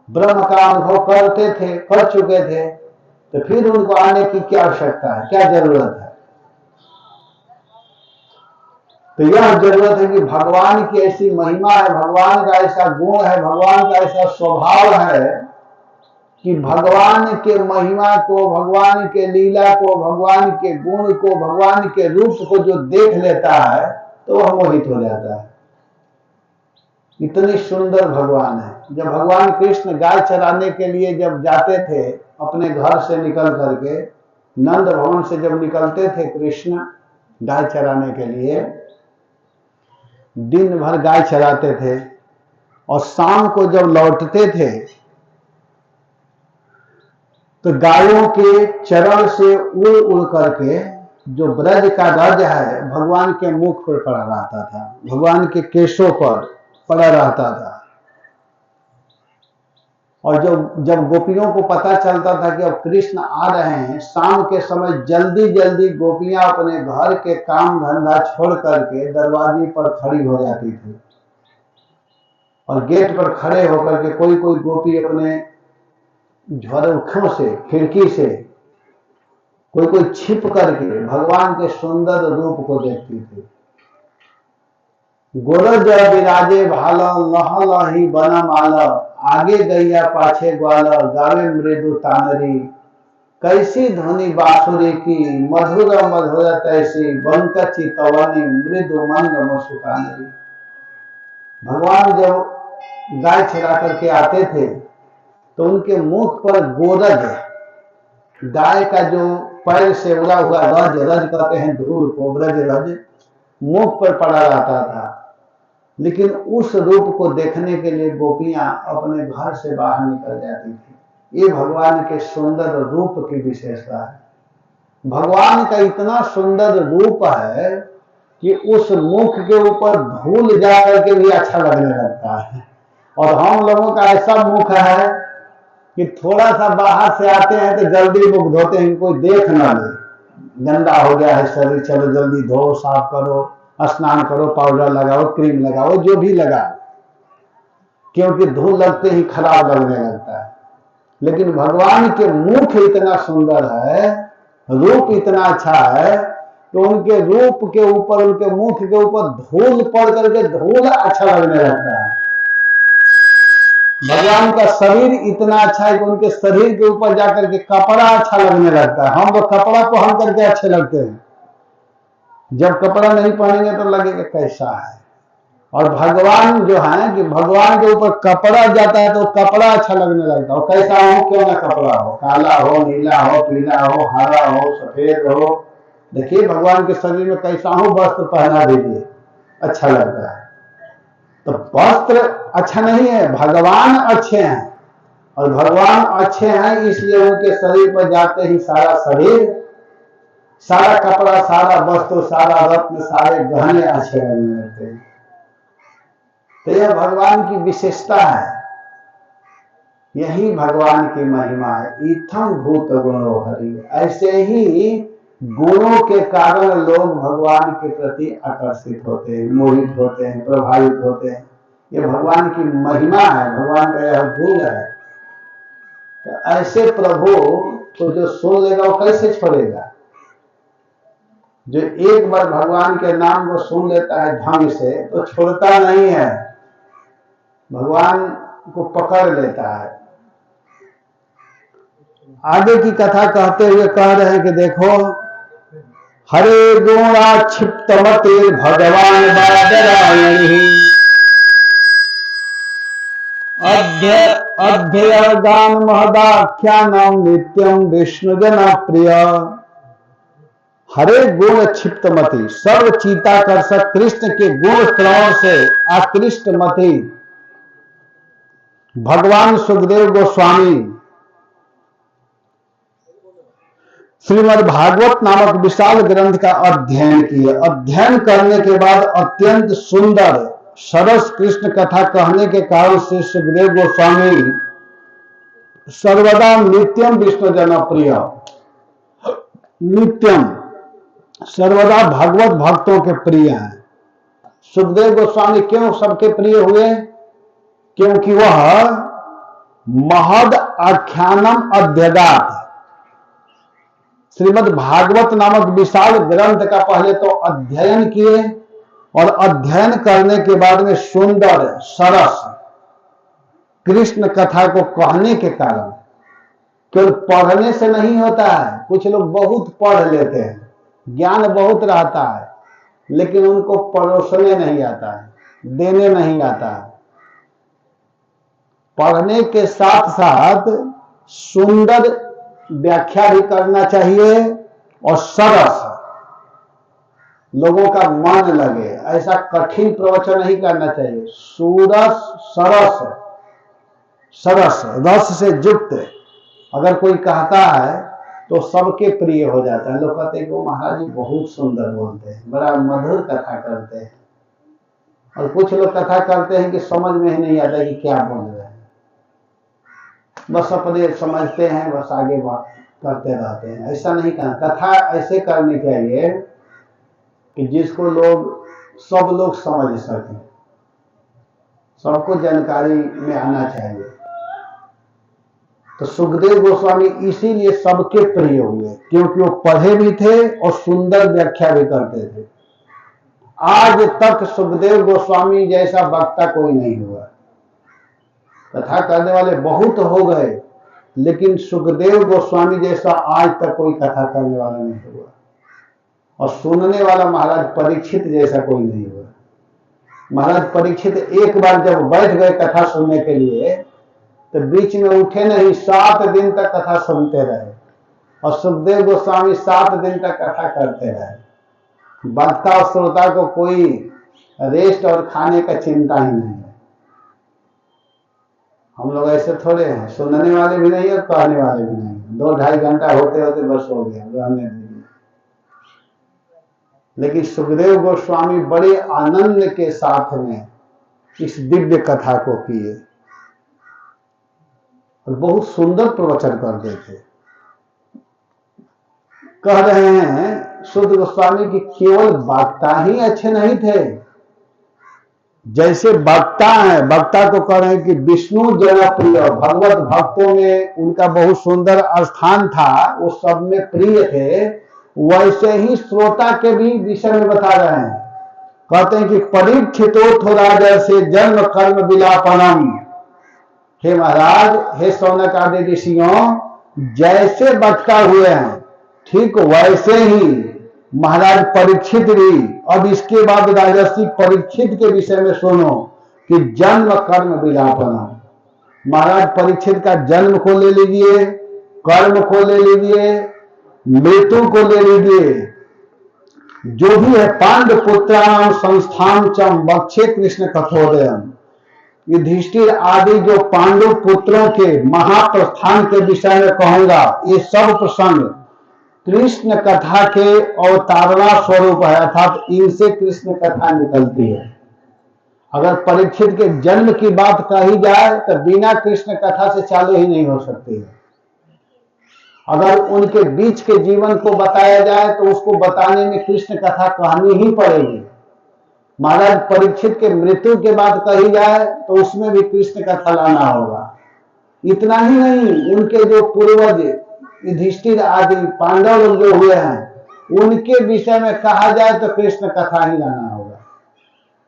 ब्रह्म का अनुभव करते थे, कर चुके थे, तो फिर उनको आने की क्या आवश्यकता है, क्या जरूरत है? तो यह जरूरत है कि भगवान की ऐसी महिमा है, भगवान का ऐसा गुण है, भगवान का ऐसा स्वभाव है कि भगवान के महिमा को, भगवान के लीला को, भगवान के गुण को, भगवान के रूप को जो देख लेता है तो वह मोहित हो जाता है। इतनी सुंदर भगवान है। जब भगवान कृष्ण गाय चराने के लिए जब जाते थे अपने घर से निकल करके, नंद भवन से जब निकलते थे कृष्ण गाय चराने के लिए, दिन भर गाय चराते थे और शाम को जब लौटते थे तो गायों के चरण से उड़ उड़ करके जो ब्रज का रज है भगवान के मुख पर पड़ा रहता था, भगवान के केशों पर पड़ा रहता था। और जब गोपियों को पता चलता था कि अब कृष्ण आ रहे हैं, शाम के समय जल्दी जल्दी गोपियां अपने घर के काम धंधा छोड़ करके दरवाजे पर खड़ी हो जाती थी और गेट पर खड़े होकर के कोई कोई गोपी अपने झरोखों से, खिड़की से कोई कोई छिप करके भगवान के सुंदर रूप को देखती थी। गोरज विराजे भाल लह लही बना माल, आगे गैया पाछे ग्वाल, गावे मृदु तानरी, कैसी ध्वनि बांसुरी की, मधुर मधुर तैसी, बंकची तवनी मृदु मंद मुस्कानरी। भगवान जब गाय चरा करके आते थे तो उनके मुख पर गोरज, गाय का जो पैर से उड़ा हुआ रज, रज कहते हैं धूल को, ब्रज रज, मुख पर पड़ा रहता था। लेकिन उस रूप को देखने के लिए गोपियां अपने घर से बाहर निकल जाती थी। ये भगवान के सुंदर रूप की विशेषता है। भगवान का इतना सुंदर रूप है कि उस मुख के ऊपर धूल जाकर के भी अच्छा लगने लगता है। और हम लोगों का ऐसा मुख है कि थोड़ा सा बाहर से आते हैं तो जल्दी मुख धोते हैं, कोई देख ना ले, गंदा हो गया है शरीर, चलो जल्दी धो, साफ करो, स्नान करो, पाउडर लगाओ, क्रीम लगाओ, जो भी लगाओ, क्योंकि धूल लगते ही खराब लगने लगता है। लेकिन भगवान के मुख इतना सुंदर है, रूप इतना अच्छा है तो उनके रूप के ऊपर, उनके मुख के ऊपर धूल पड़ करके धूल अच्छा लगने लगता है। भगवान का शरीर इतना अच्छा है कि उनके शरीर के ऊपर जाकर के कपड़ा अच्छा लगने लगता है। हम लोग कपड़ा पहन करके अच्छे लगते हैं, जब कपड़ा नहीं पहनेंगे तो लगेगा कैसा है। और भगवान जो है कि भगवान के ऊपर कपड़ा जाता है तो कपड़ा अच्छा लगने लगता है। और कैसा हो, क्यों ना कपड़ा हो, काला हो, नीला हो, पीला हो, हरा हो, सफेद हो, देखिए भगवान के शरीर में कैसा हो वस्त्र पहना दीजिए, अच्छा लगता है। तो वस्त्र अच्छा नहीं है, भगवान अच्छे हैं। और भगवान अच्छे हैं इसलिए उनके शरीर पर जाते ही सारा शरीर, सारा कपड़ा, सारा वस्त्र, सारा रत्न, सारे गहने अच्छे लगने लगते हैं। तो यह भगवान की विशेषता है, यही भगवान की महिमा है। इत्थम भूत गुणो हरि, ऐसे ही गुणों के कारण लोग भगवान के प्रति आकर्षित होते हैं, मोहित होते हैं, प्रभावित होते हैं। ये भगवान की महिमा है, भगवान का यह गुण है। तो ऐसे प्रभु तो जो सुन लेगा वो कैसे छोड़ेगा? जो एक बार भगवान के नाम को सुन लेता है ढंग से तो छोड़ता नहीं है, भगवान को पकड़ लेता है। आगे की कथा कहते हुए कह रहे हैं कि देखो, हरे गुणा क्षिप्त मते भगवान बादरायणी, अध्यय गान महदाख्यानम नित्यम विष्णु जन प्रिय, हरे गुण क्षिप्तमति, सर्व चित्ताकर्षक कृष्ण के गुण श्रवण से आकृष्टमति भगवान सुखदेव गोस्वामी श्रीमद् भागवत नामक विशाल ग्रंथ का अध्ययन किए। अध्ययन करने के बाद अत्यंत सुंदर सरस कृष्ण कथा कहने के कारण से सुखदेव गोस्वामी सर्वदा नित्यम विष्णु जनप्रिय, नित्यम सर्वदा भगवत भक्तों के प्रिय हैं। सुखदेव गोस्वामी क्यों सबके प्रिय हुए? क्योंकि वह महद आख्यानम अध्यगात, श्रीमद् भागवत नामक विशाल ग्रंथ का पहले तो अध्ययन किए और अध्ययन करने के बाद में सुंदर सरस कृष्ण कथा को कहने के कारण, केवल पढ़ने से नहीं होता है। कुछ लोग बहुत पढ़ लेते हैं, ज्ञान बहुत रहता है, लेकिन उनको परोसने नहीं आता है, देने नहीं आता है। पढ़ने के साथ साथ सुंदर व्याख्या भी करना चाहिए और सरस लोगों का मन लगे, ऐसा कठिन प्रवचन नहीं करना चाहिए। सूरस सरस सरस रस से युक्त अगर कोई कहता है तो सबके प्रिय हो जाता है। लोग कहते हैं कि महाराज जी बहुत सुंदर बोलते हैं, बड़ा मधुर कथा करते हैं। और कुछ लोग कथा करते हैं कि समझ में ही नहीं आता कि क्या बोल रहे हैं, बस अपने समझते हैं, बस आगे बात करते रहते हैं। ऐसा नहीं करना। कथा ऐसे करनी चाहिए कि जिसको सब लोग समझ सकें, सबको जानकारी में आना चाहिए। तो सुखदेव गोस्वामी इसीलिए सबके प्रिय हुए, क्योंकि वो पढ़े भी थे और सुंदर व्याख्या भी करते थे। आज तक सुखदेव गोस्वामी जैसा वक्ता कोई नहीं हुआ। कथा करने वाले बहुत हो गए, लेकिन सुखदेव गोस्वामी जैसा आज तक कोई कथा करने वाला नहीं हुआ। और सुनने वाला महाराज परीक्षित जैसा कोई नहीं हुआ। महाराज परीक्षित एक बार जब बैठ गए कथा सुनने के लिए तो बीच में उठे नहीं, 7 दिन तक कथा सुनते रहे। और सुखदेव गोस्वामी 7 दिन तक कथा करते रहे। वक्ता और श्रोता को कोई रेस्ट और खाने का चिंता ही नहीं है। हम लोग ऐसे थोड़े हैं, सुनने वाले भी नहीं और कहने वाले भी नहीं। 2-2.5 घंटा होते होते बस हो गया, रहने दीजिए। लेकिन सुखदेव गोस्वामी बड़े आनंद के साथ में इस दिव्य कथा को किए और बहुत सुंदर प्रवचन करते थे। कह रहे हैं सुखदेव गोस्वामी की केवल वक्ता ही अच्छे नहीं थे, जैसे वक्ता है, वक्ता को कह रहे हैं कि विष्णु जनप्रिय, भगवत भक्तों में उनका बहुत सुंदर स्थान था, वो सब में प्रिय थे। वैसे ही श्रोता के भी विषय में बता रहे हैं। कहते हैं कि परीक्षितोऽथ राजर्षि जन्म कर्म विलापनम। हे महाराज, हे शौनक आदि ऋषियों, जैसे वक्ता हुए हैं ठीक वैसे ही महाराज परीक्षित भी। अब इसके बाद राजर्षि परीक्षित के विषय में सुनो कि जन्म कर्म विलापनम। महाराज परीक्षित का जन्म को ले लीजिए, कर्म को ले लीजिए, मृत्यु को ले लीजिए, जो भी है। पांडु पुत्राणाम संस्थान चम वक्षे कृष्ण कथोदयम। युधिष्ठिर आदि जो पांडु पुत्रों के महाप्रस्थान के विषय में कहूंगा, ये सब प्रसंग कृष्ण कथा के अवतारणा स्वरूप है, अर्थात इनसे कृष्ण कथा निकलती है। अगर परीक्षित के जन्म की बात कही जाए तो बिना कृष्ण कथा से चालू ही नहीं हो सकती है। अगर उनके बीच के जीवन को बताया जाए तो उसको बताने में कृष्ण कथा कहनी ही पड़ेगी। महाराज परीक्षित के मृत्यु के बाद कही जाए तो उसमें भी कृष्ण कथा लाना होगा। इतना ही नहीं, उनके जो पूर्वज युधिष्ठिर आदि पांडव लोग जो हुए हैं, उनके विषय में कहा जाए तो कृष्ण कथा ही लाना होगा।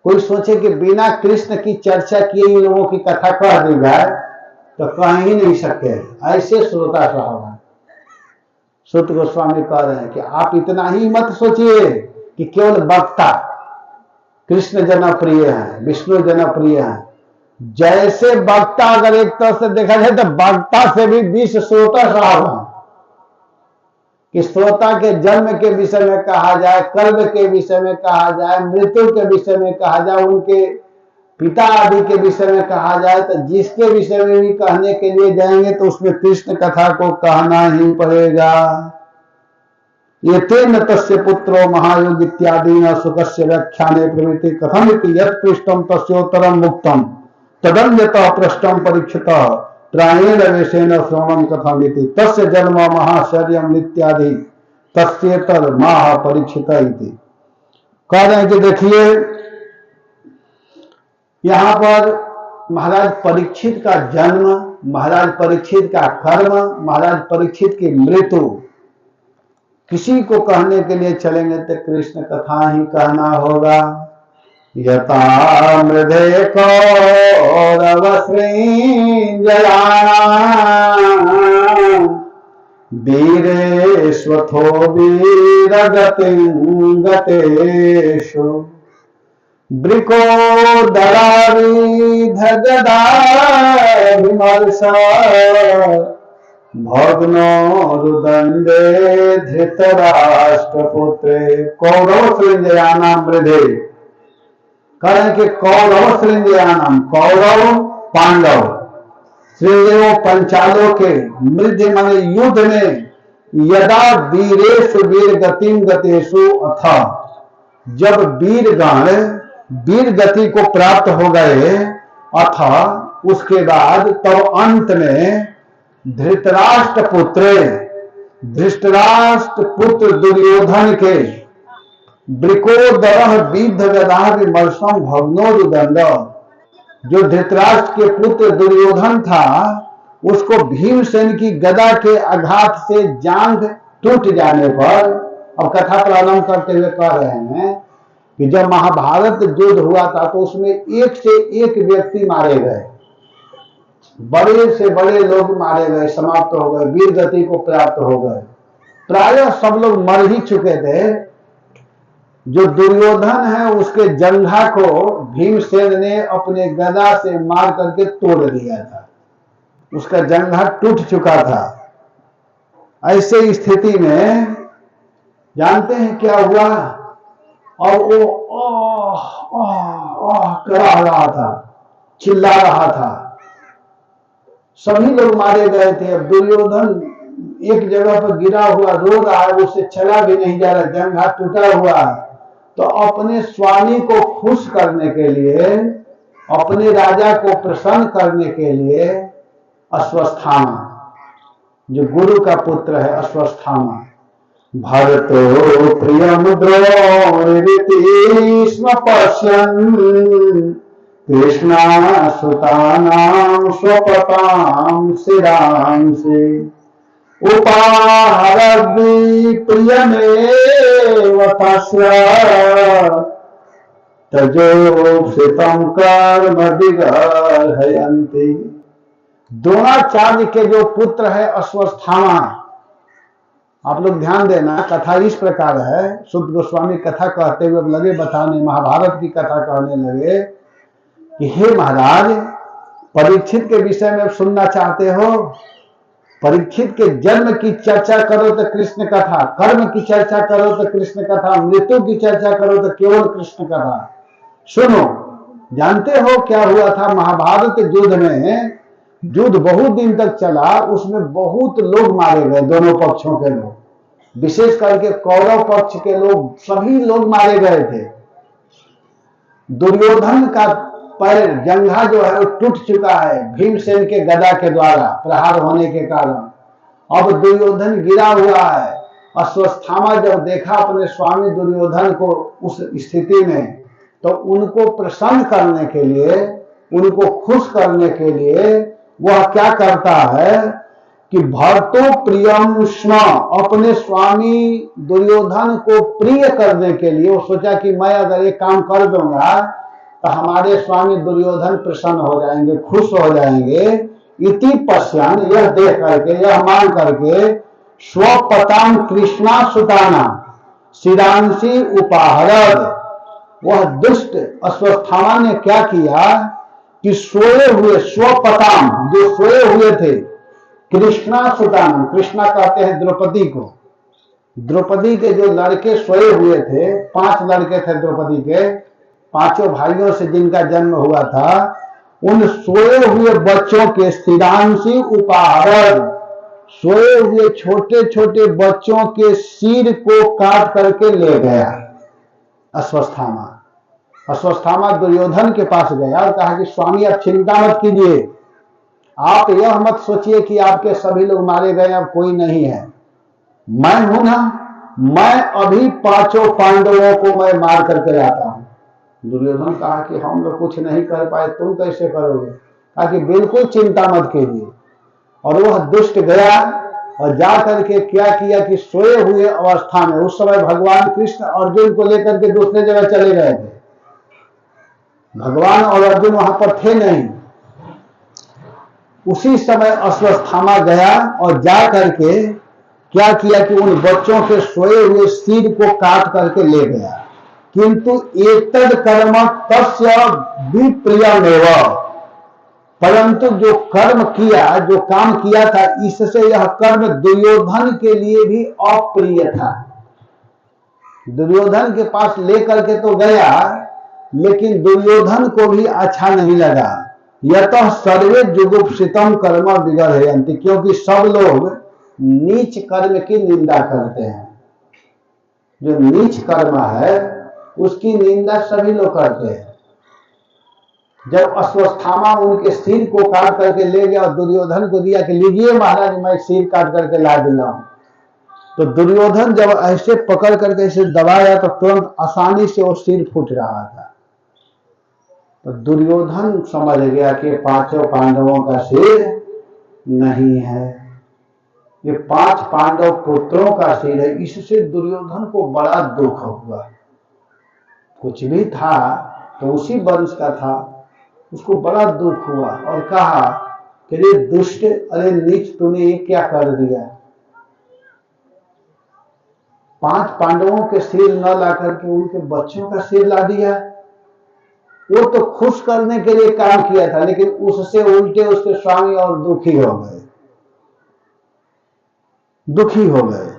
कोई सोचे कि बिना कृष्ण की चर्चा किए इन लोगों की कथा कह दी जाए तो कह ही नहीं सकते। ऐसे श्रोता साहब हैं। सुत गोस्वामी कह रहे हैं कि आप इतना ही मत सोचिए कि केवल वक्ता कृष्ण जनप्रिय है, विष्णु जनप्रिय है। जैसे वक्ता अगर एक तरह से देखा जाए तो वक्ता से भी 20 श्रोता साहब हैं कि श्रोता के जन्म के विषय में कहा जाए, कर्म के विषय में कहा जाए, मृत्यु के विषय में कहा जाए, उनके पिता आदि के विषय में कहा जाए, तो जिसके विषय में भी कहने के लिए जाएंगे तो उसमें कृष्ण कथा को कहना ही पड़ेगा। ये तेन तस्य पुत्रो महायोग इत्यादि न सुखस्य व्याख्याने प्रवृत्ति कथम इति यत् पृष्ठम तस्योत्तरम मुक्तम तदन्यतः पृष्ठम परीक्षितः प्राणेन वेशेन श्रवणम कथम इति तस्य जन्म महाशर्यम नित्यादि तस्येतर माह परीक्षित इति। कह रहे हैं कि देखिए यहां पर महाराज परीक्षित का जन्म, महाराज परीक्षित का कर्म, महाराज परीक्षित की मृत्यु किसी को कहने के लिए चलेंगे तो कृष्ण कथा ही कहना होगा। यथा मृधे कौरव श्रृंजया वीरेश्वथो वीरगतिं गतेषु वृकोदराविधगदा विमर्श भग्नोरुदंडे धृतराष्ट्रपुत्रे कौरव श्रृंजयानाम मृधे। कहें कि कौरव श्रृंजयानाम, कौरव पांडव, श्रृंजयो पंचालों के, मृधे माने युद्ध में, यदा वीरेषु वीर गतिम गतेषु अथ जब वीरगण वीर गति को प्राप्त हो गए, अथ उसके बाद तब अंत में धृतराष्ट्र पुत्र दुर्योधन के वृकोदरः विद्धगदा विमर्शम भग्नोरुदंड, जो धृतराष्ट्र के पुत्र दुर्योधन था उसको भीमसेन की गदा के आघात से जांघ टूट जाने पर, अब कथा प्रारंभ करते हुए कह रहे हैं कि जब महाभारत युद्ध हुआ था तो उसमें एक से एक व्यक्ति मारे गए, बड़े से बड़े लोग मारे गए, समाप्त हो गए, वीर गति को प्राप्त हो गए। प्रायः सब लोग मर ही चुके थे। जो दुर्योधन है उसके जंघा को भीमसेन ने अपने गदा से मार करके तोड़ दिया था, उसका जंघा टूट चुका था। ऐसे स्थिति में जानते हैं क्या हुआ, और वो करा रहा था, चिल्ला रहा था, सभी लोग मारे गए थे। अब दुर्योधन एक जगह पर गिरा हुआ रो रहा है, उससे चला भी नहीं जा रहा, जंघा टूटा हुआ। तो अपने स्वामी को खुश करने के लिए, अपने राजा को प्रसन्न करने के लिए अश्वस्थामा, जो गुरु का पुत्र है अश्वस्थामा, भरतो प्रियम द्रोणीति स्म पश्यन् कृष्णा सुतानां स्वपतां शिरांसि उपाहरद्वि प्रियमेव तस्य तजोप्सितं कर्म विगर्हयन्ति। द्रोणाचार्य के जो पुत्र है अश्वस्थामा, आप लोग ध्यान देना, कथा इस प्रकार है। शुद्ध गोस्वामी कथा कहते हुए लगे बताने, महाभारत की कथा कहने लगे कि हे महाराज, परीक्षित के विषय में सुनना चाहते हो, परीक्षित के जन्म की चर्चा करो तो कृष्ण कथा, कर्म की चर्चा करो तो कृष्ण कथा, मृत्यु की चर्चा करो तो केवल कृष्ण कथा। सुनो, जानते हो क्या हुआ था महाभारत युद्ध में? युद्ध बहुत दिन तक चला, उसमें बहुत लोग मारे गए, दोनों पक्षों के लोग, विशेष करके कौरव पक्ष के लोग, सभी लोग मारे गए थे। दुर्योधन का पैर, जंघा जो है वो टूट चुका है भीमसेन के गदा के द्वारा प्रहार होने के कारण। अब दुर्योधन गिरा हुआ है। अश्वस्थामा जब देखा अपने स्वामी दुर्योधन को उस स्थिति में, तो उनको प्रसन्न करने के लिए, उनको खुश करने के लिए वह क्या करता है कि भर्तो प्रियम स्म, अपने स्वामी दुर्योधन को प्रिय करने के लिए वो सोचा कि मैं अगर एक काम कर दूंगा तो हमारे स्वामी दुर्योधन प्रसन्न हो जाएंगे, खुश हो जाएंगे। इति पश्यन्, यह देख करके, यह मान करके, स्वपतां कृष्णा सुताना शिरांसि उपाहरद, वह दुष्ट अश्वस्थामा ने क्या किया कि सोए हुए स्वपताम, जो सोए हुए थे, कृष्णा सुतान, कृष्णा कहते हैं द्रौपदी को, द्रौपदी के जो लड़के सोए हुए थे, 5 लड़के थे द्रौपदी के, 5 भाइयों से जिनका जन्म हुआ था, उन सोए हुए बच्चों के स्थिरांशी उपाहरण, सोए हुए छोटे छोटे बच्चों के सिर को काट करके ले गया अश्वत्थामा। अश्वत्थामा दुर्योधन के पास गया और कहा कि स्वामी आप चिंता मत कीजिए, आप यह मत सोचिए कि आपके सभी लोग मारे गए, अब कोई नहीं है, मैं हूं ना, मैं अभी 5 पांडवों को मैं मार करके लाता हूं। दुर्योधन कहा कि हम लोग कुछ नहीं कर पाए, तुम कैसे करोगे? कहा कि बिल्कुल चिंता मत कीजिए। और वह दुष्ट गया और जा करके क्या किया कि सोए हुए अवस्था में, उस समय भगवान कृष्ण अर्जुन को लेकर के दूसरे जगह चले गए थे, भगवान और अर्जुन वहां पर थे नहीं। उसी समय अश्वत्थामा गया और जा करके क्या किया कि उन बच्चों के सोए हुए सिर को काट करके ले गया। किंतु एतद कर्म तस्य विप्रियमेव, परंतु जो कर्म किया, जो काम किया था, इससे यह कर्म दुर्योधन के लिए भी अप्रिय था। दुर्योधन के पास लेकर के तो गया, लेकिन दुर्योधन को भी अच्छा नहीं लगा। यतः सर्वे जुगुप्सितम कर्म विगर्हयन्ति, क्योंकि सब लोग नीच कर्म की निंदा करते हैं। जो नीच कर्म है उसकी निंदा सभी लोग करते हैं। जब अश्वत्थामा उनके सिर को काट करके ले गया और दुर्योधन को दिया कि लीजिए महाराज, मैं सिर काट करके ला दिला हूं, तो दुर्योधन जब ऐसे पकड़ करके ऐसे दबाया तो तुरंत आसानी से वो सिर फूट रहा था। तो दुर्योधन समझ गया कि 5 पांडवों का सिर नहीं है, ये 5 पांडव पुत्रों का सिर है। इससे दुर्योधन को बड़ा दुख हुआ। कुछ भी था तो उसी वंश का था, उसको बड़ा दुख हुआ और कहा कि अरे दुष्ट, अरे नीच, तूने ये क्या कर दिया? 5 पांडवों के सिर न ला करके उनके बच्चों का सिर ला दिया। वो तो खुश करने के लिए काम किया था, लेकिन उससे उल्टे उसके स्वामी और दुखी हो गए, दुखी हो गए।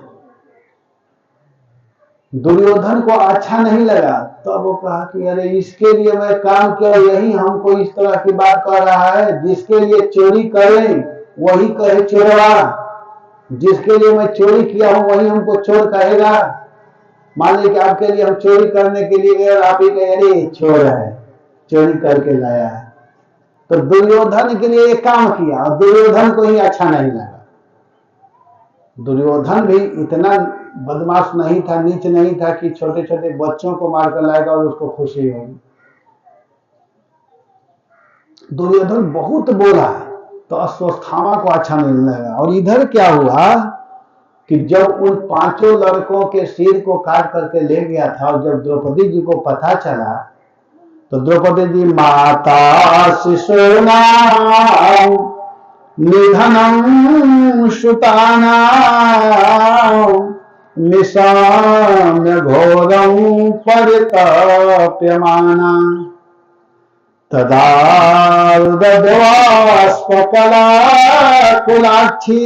दुर्योधन को अच्छा नहीं लगा, तब तो वो कहा कि अरे इसके लिए मैं काम किया, यही हमको इस तरह की बात कर रहा है। जिसके लिए चोरी करें वही कहे चोरवा, जिसके लिए मैं चोरी किया हूं वही हमको चोर कहेगा। मान लीजिए कि आपके लिए हम चोरी करने के लिए गए और आप ही कहे अरे चोर है, चोरी करके लाया है। तो दुर्योधन के लिए एक काम किया और दुर्योधन को ही अच्छा नहीं लगा। दुर्योधन भी इतना बदमाश नहीं था, नीच नहीं था कि छोटे छोटे बच्चों को मारकर लाएगा और उसको खुशी होगी। दुर्योधन बहुत बोला तो अश्वत्थामा को अच्छा नहीं लगा। और इधर क्या हुआ कि जब उन 5 लड़कों के सिर को काट करके ले गया था और जब द्रौपदी जी को पता चला तो द्रौपदी जी माता शिशूना निधनं सुतानां निशाम्य घोरं परितप्यमाना तदा रुदध्वास्पकलाकुलाक्षी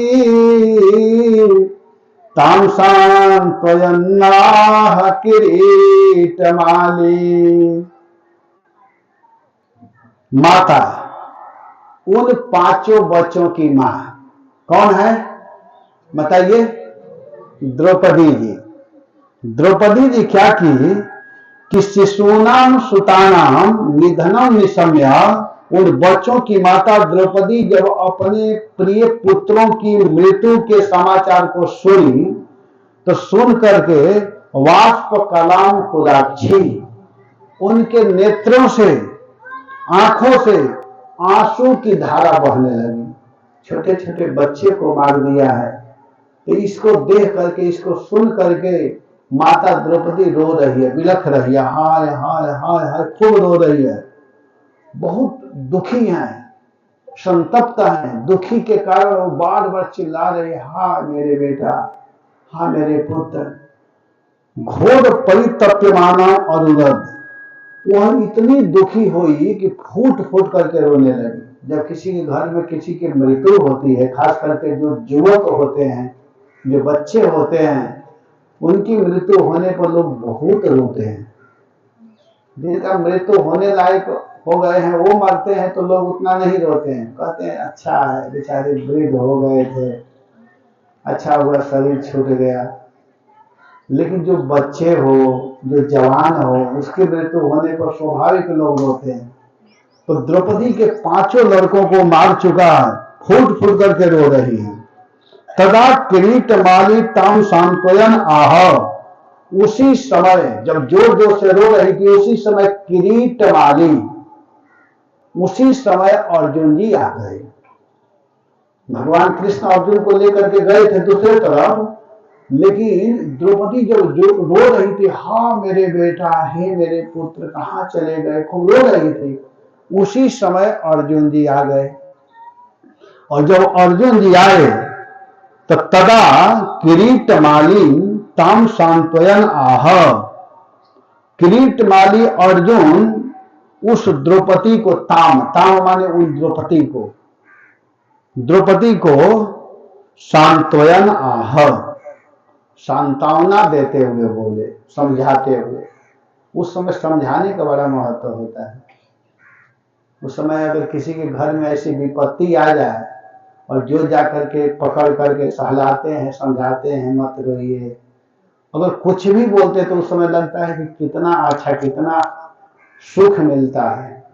तां सांत्वयन्नाह किरीटमाली। माता, उन 5 बच्चों की मां कौन है बताइए? द्रौपदी जी। द्रौपदी जी क्या की कि शिशूनाम सुतानाम निधनम निशम्य, उन बच्चों की माता द्रौपदी जब अपने प्रिय पुत्रों की मृत्यु के समाचार को सुनी तो सुन करके वाष्प कलाम कुलाक्षी, उनके नेत्रों से, आंखों से आंसू की धारा बहने लगी। छोटे छोटे बच्चे को मार दिया है, तो इसको देख करके, इसको सुन करके माता द्रौपदी रो रही है, बिलख रही है, हाय हाय हाय हाय, खूब रो रही है। बहुत दुखी है, संतप्त है। दुखी के कारण वो बार बार चिल्ला रही है, हाँ मेरे बेटा, हाँ मेरे पुत्र। घोर परितप्यमाना और उदद, वह इतनी दुखी हुई कि फूट फूट करके रोने लगी। जब किसी के घर में किसी की मृत्यु होती है, खास करके जो युवक होते हैं, जो बच्चे होते हैं, उनकी मृत्यु होने पर लोग बहुत रोते हैं। जिनका मृत्यु होने लायक हो गए हैं वो मरते हैं तो लोग उतना नहीं रोते हैं, कहते हैं अच्छा है बेचारे वृद्ध हो गए थे, अच्छा हुआ शरीर छूट गया। लेकिन जो बच्चे हो, जो जवान हो, उसकी मृत्यु होने पर स्वाभाविक लोग रोते हैं। तो द्रौपदी के 5 लड़कों को मार चुका है, फूट फूट करके रो रही है। तदा किरीट माली ताम सांत्वयन आह, उसी समय जब जोर जोर से रो रही थी उसी समय किरीट माली, उसी समय अर्जुन जी आ गए। भगवान कृष्ण अर्जुन को लेकर के गए थे दूसरे तरफ, लेकिन द्रौपदी जब जो रो रही थी, हाँ मेरे बेटा, हे मेरे पुत्र कहाँ चले गए, खूब रो रही थी, उसी समय अर्जुन जी आ गए। और जब अर्जुन जी आए तो तदा किरीटमाली ताम सांत्वयन आह, किरीटमाली अर्जुन उस द्रौपदी को, ताम ताम माने उस द्रौपदी को सांत्वयन आह, सांत्वना देते हुए बोले, समझाते हुए। उस समय समझाने का बड़ा महत्व होता है। उस समय अगर किसी के घर में ऐसी विपत्ति आ जाए और जो जाकर के पकड़ करके सहलाते हैं, समझाते हैं, मत रोइए, अगर कुछ भी बोलते तो उस समय लगता है कि कितना अच्छा, कितना सुख मिलता है।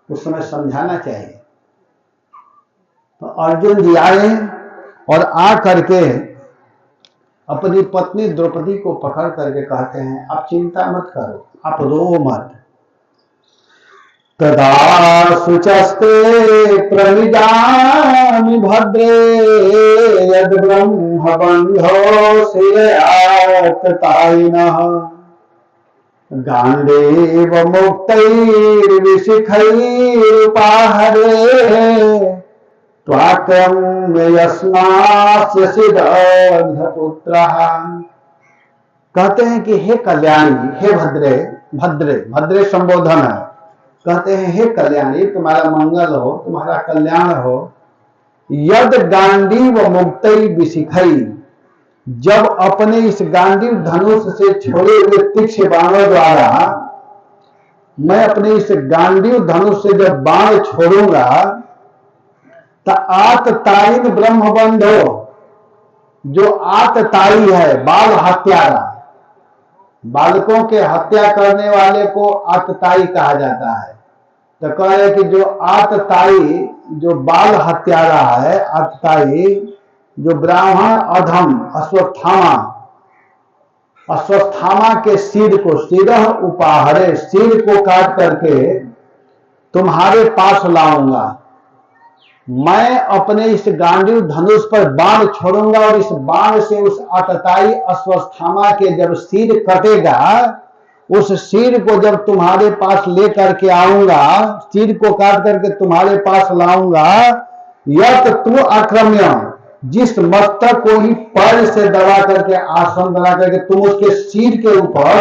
उस समय समझाना चाहिए। तो अर्जुन जी आए और आ करके अपनी पत्नी द्रौपदी को पकड़ करके कहते हैं, आप चिंता मत करो, आप रो मत। तदा शुचस्ते प्रमिजामि भद्रे यद ब्रह्म बंधो श्रेयाततायिनः गांडीव मुक्तैर्विशिखैरुपाहरे त्वाक्रम्य यस्मास्य सिद्धपुत्रः। कहते हैं कि हे कल्याणी, हे भद्रे, भद्रे भद्रे संबोधन है। कहते हैं हे कल्याणी, तुम्हारा मंगल हो, तुम्हारा कल्याण हो। यद गांडीव मुक्तई विशिखई, जब अपने इस गांडीव धनुष से छोड़े हुए तीक्ष्ण बाणों द्वारा, मैं अपने इस गांडीव धनुष से जब बाण छोड़ूंगा तो आततायिन ब्रह्मबंधो, जो आतताई है, बाल हत्यारा, बालकों के हत्या करने वाले को आतताई कहा जाता है। तो कह रहे कि जो आतताई, जो बाल हत्यारा है, आतताई, जो ब्राह्मण अधम अश्वत्थामा, अश्वत्थामा के सिर को, सिरह उपाहरे, सिर को काट करके तुम्हारे पास लाऊंगा। मैं अपने इस गांडीव धनुष पर बाण छोड़ूंगा और इस बाण से उस आतताई अश्वत्थामा के जब सिर कटेगा, उस सिर को जब तुम्हारे पास लेकर के आऊंगा, सिर को काट करके तुम्हारे पास लाऊंगा। यत तू आक्रम्य, जिस मस्तक को ही पैर से दबा करके, आसन बना करके तुम उसके सिर के ऊपर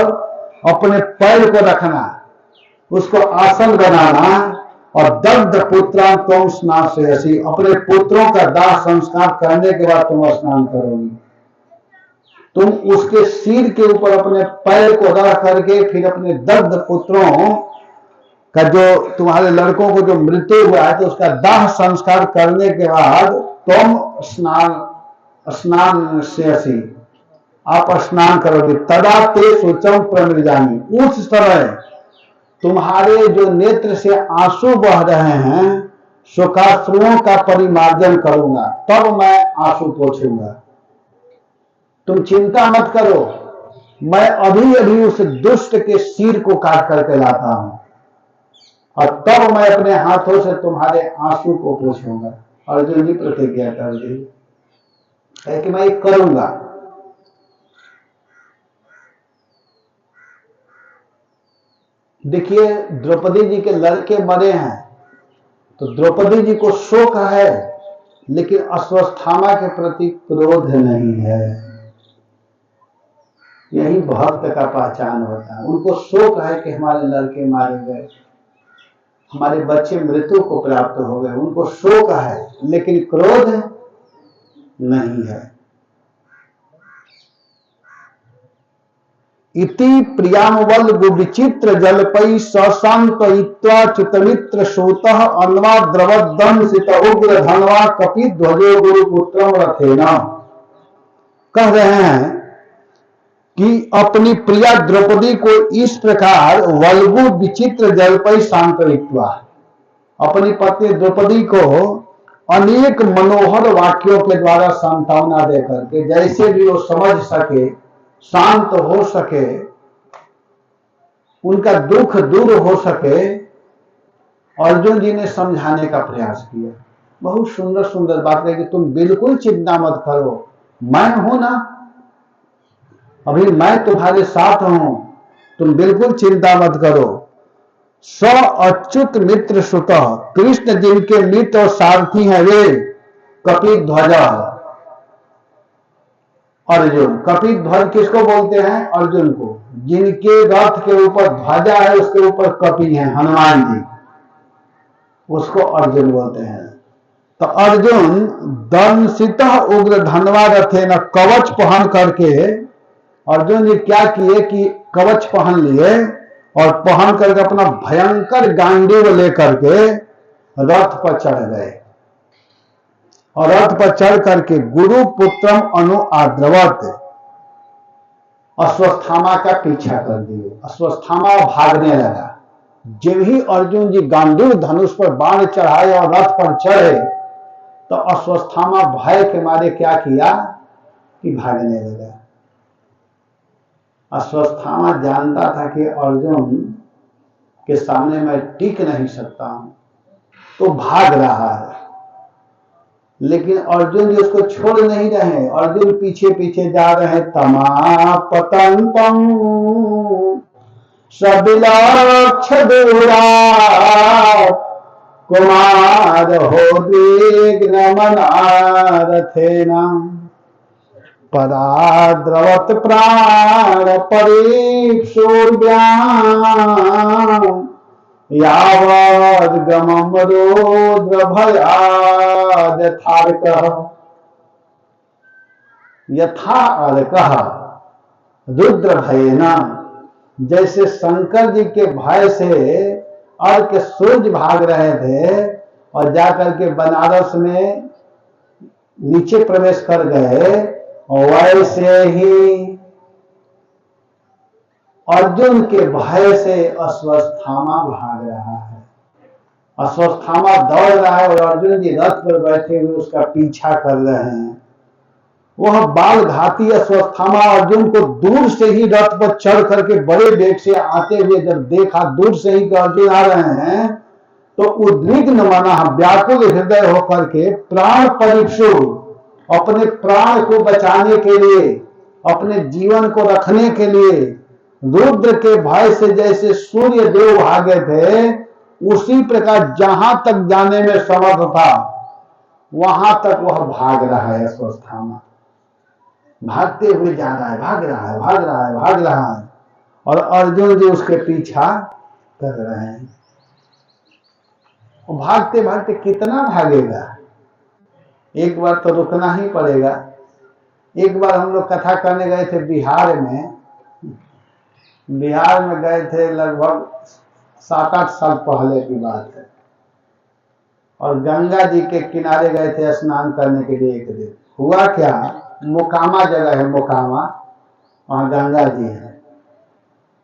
अपने पैर को रखना, उसको आसन बनाना। और दग्ध पुत्रान तुम स्नास्यसि, अपने पुत्रों का दाह संस्कार करने के बाद तुम स्नान करोगी। तुम उसके सिर के ऊपर अपने पैर को रख करके फिर अपने दग्ध पुत्रों का, जो तुम्हारे लड़कों को जो मृत्यु हुआ है, तो उसका दाह संस्कार करने के बाद तुम स्नान से आप स्नान करोगे। तदा ते शुचम प्रमृजामि, उस समय तुम्हारे जो नेत्र से आंसू बह रहे हैं, शोकाश्रुओं का परिमार्जन करूंगा, तब मैं आंसू पोंछूंगा। तुम चिंता मत करो, मैं अभी अभी उस दुष्ट के सिर को काट करके लाता हूं और तब मैं अपने हाथों से तुम्हारे आंसू को पोंछूंगा। अर्जुन जी प्रतिज्ञा कर दी है कि मैं ये करूंगा। देखिए, द्रौपदी जी के लड़के मरे हैं तो द्रौपदी जी को शोक है, लेकिन अश्वत्थामा के प्रति क्रोध नहीं है। यही भक्त का पहचान होता है। उनको शोक है कि हमारे लड़के मारे गए, हमारे बच्चे मृत्यु को प्राप्त हो गए, उनको शोक है, लेकिन क्रोध नहीं है। इति प्रियामवल विचित्र जलपै सशांतयित्वा चितमित्र सूतः अन्वा द्रवदंसित उग्र धनवा कपि ध्वजो गुरुपुत्रम रथेन। कह रहे हैं कि अपनी प्रिया द्रौपदी को इस प्रकार वल्गु विचित्र जलपै शांतयित्वा, अपनी पत्नी द्रौपदी को अनेक मनोहर वाक्यों के द्वारा सांत्वना देकर के, जैसे भी वो समझ सके, शांत हो सके, उनका दुख दूर हो सके, अर्जुन जी ने समझाने का प्रयास किया। बहुत सुंदर सुंदर बात है कि तुम बिल्कुल चिंता मत करो, मैं हूं ना, अभी मैं तुम्हारे साथ हूं, तुम बिल्कुल चिंता मत करो। स अच्युत मित्र सुत, कृष्ण जिनके मित्र और सारथी हैं वे कपिध्वज अर्जुन। कपिध्वज किसको बोलते हैं? अर्जुन को। जिनके रथ के ऊपर ध्वजा है उसके ऊपर कपि है, हनुमान जी, उसको अर्जुन बोलते हैं। तो अर्जुन दंसित उग्र धनवा रथे न, कवच पहन करके अर्जुन जी क्या किए कि कवच पहन लिए और पहन करके अपना भयंकर गांडीव लेकर के रथ पर चढ़ गए और रथ पर चढ़ करके गुरु पुत्रम अनु आद्रवत, अश्वस्थामा का पीछा कर दिए। अश्वस्थामा भागने लगा। जब ही अर्जुन जी गांडीव धनुष पर बाण चढ़ाए और रथ पर चढ़े तो अश्वस्थामा भय के मारे क्या किया कि भागने लगा। अश्वस्थामा जानता था कि अर्जुन के सामने मैं टिक नहीं सकता हूं, तो भाग रहा है, लेकिन अर्जुन जी उसको छोड़ नहीं रहे। अर्जुन पीछे पीछे जा रहे। तमापतंतम सबिलक्ष दूरा कुमार हो दिग्नमनारथेन पराद्रवत प्राण परीक्षोर्व्याम यावद् गमम रुद्र भयाद यथार्कः। यथा अर्कः रुद्र भयेन, जैसे शंकर जी के भय से अर्क सूर्य भाग रहे थे और जाकर के बनारस में नीचे प्रवेश कर गए, वैसे ही अर्जुन के भय से अश्वस्थामा भाग रहा है। अश्वस्थामा दौड़ रहा है और अर्जुन जी रथ पर बैठे हुए उसका पीछा कर रहे हैं। वह बाल घाती अश्वस्थामा अर्जुन को दूर से ही रथ पर चढ़ करके बड़े वेग से आते हुए जब देखा, दूर से ही अर्जुन आ रहे हैं, तो उद्विग्न मना, व्याकुल हृदय होकर के प्राण परीक्षु, अपने प्राण को बचाने के लिए, अपने जीवन को रखने के लिए रुद्र के भय से जैसे सूर्य देव भागे थे, उसी प्रकार जहां तक जाने में समर्थ था वहां तक वह भाग रहा है। अश्वस्थामा भागते हुए जा रहा है, भाग रहा है, भाग रहा है, भाग रहा है, और अर्जुन जी उसके पीछा कर रहे हैं। वो भागते भागते कितना भागेगा, एक बार तो रुकना ही पड़ेगा। एक बार हम लोग कथा करने गए थे बिहार में। बिहार में गए थे, लगभग 7-8 साल पहले की बात है, और गंगा जी के किनारे गए थे स्नान करने के लिए। एक दिन हुआ क्या, मोकामा जगह है, मोकामा, वहां गंगा जी है।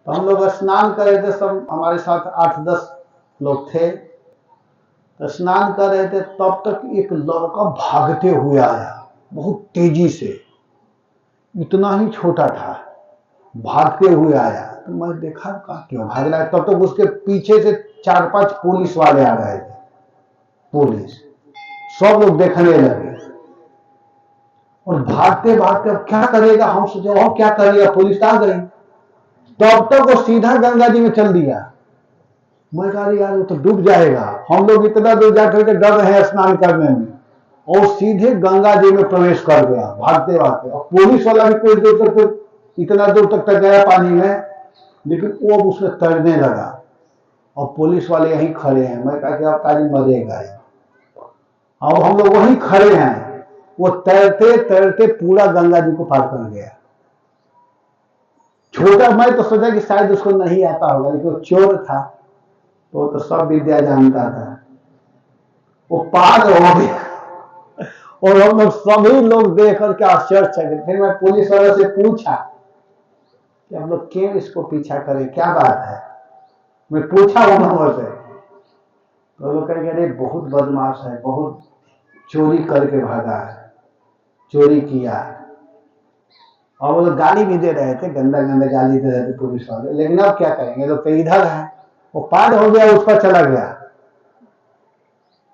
तो हम लोग स्नान कर रहे थे, सब हमारे साथ 8-10 लोग थे, तो स्नान कर रहे थे। तब तक एक लड़का भागते हुए आया बहुत तेजी से, इतना ही छोटा था, भागते हुए आया। तो मैं देखा क्यों भाग रहा है। तब तक उसके पीछे से 4-5 पुलिस वाले आ रहे थे। पुलिस सब लोग देखने लगे और भागते भागते अब क्या करेगा, हम सोचे और क्या करेगा, पुलिस आ गई। तब तक वो सीधा गंगा जी में चल दिया। मैं कहा यार वो तो डूब जाएगा। हम लोग इतना दूर जाकर के डर रहे हैं स्नान करने में, और सीधे गंगा जी में प्रवेश कर गया भागते भागते। और पुलिस वाला भी कुछ देर तक, इतना दूर तक गया पानी में, लेकिन वो उसमें तैरने लगा और पुलिस वाले यहीं खड़े हैं। मैं कहा कि अब तारी मरेगा। और हम लोग वहीं खड़े हैं। वो तैरते तैरते पूरा गंगा जी को पार कर गया। छोटा, मैं तो सोचा कि शायद उसको नहीं आता होगा, लेकिन वो चोर था, वो तो सब विद्या जानता था। वो पार हो गया और हम लोग सभी लोग देख करके आश्चर्यचकित। फिर मैं पुलिस वाले से पूछा कि हम लोग क्यों इसको पीछा करें, क्या बात है, मैं पूछा उन लोगों से। तो लोग कहेंगे अरे बहुत बदमाश है, बहुत चोरी करके भागा है, चोरी किया है। और वो लोग गाली भी दे रहे थे, गंदा गंदा गाली दे रहे थे पुलिस वाले। लेकिन अब क्या करेंगे, लोग तो इधर है, वो पार हो गया, उस पर चला गया,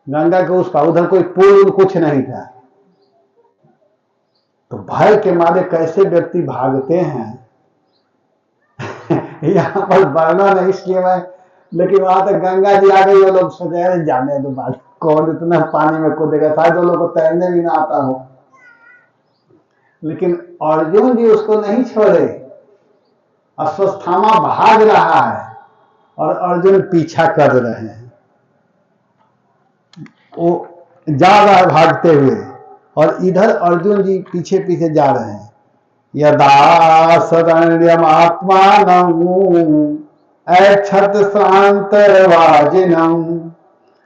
गंगा के उस पर, उधर कोई पुल कुछ नहीं था। तो भय के मारे कैसे व्यक्ति भागते हैं यहाँ पर वर्णन इसलिए मैं, लेकिन वहां तक गंगा जी आ गई, वो लोग सोचे जाने दो बात, कौन इतना पानी में कूदेगा, शायद वो लोग को तैरने भी ना आता हो। लेकिन अर्जुन जी उसको नहीं छोड़े, अश्वत्थामा भाग रहा है और अर्जुन पीछा कर रहे हैं। वो जा रहा है भागते हुए और इधर अर्जुन जी पीछे पीछे जा रहे हैं। यदा शरण्यम आत्मानं ऐक्षत श्रान्तर्वाजिनं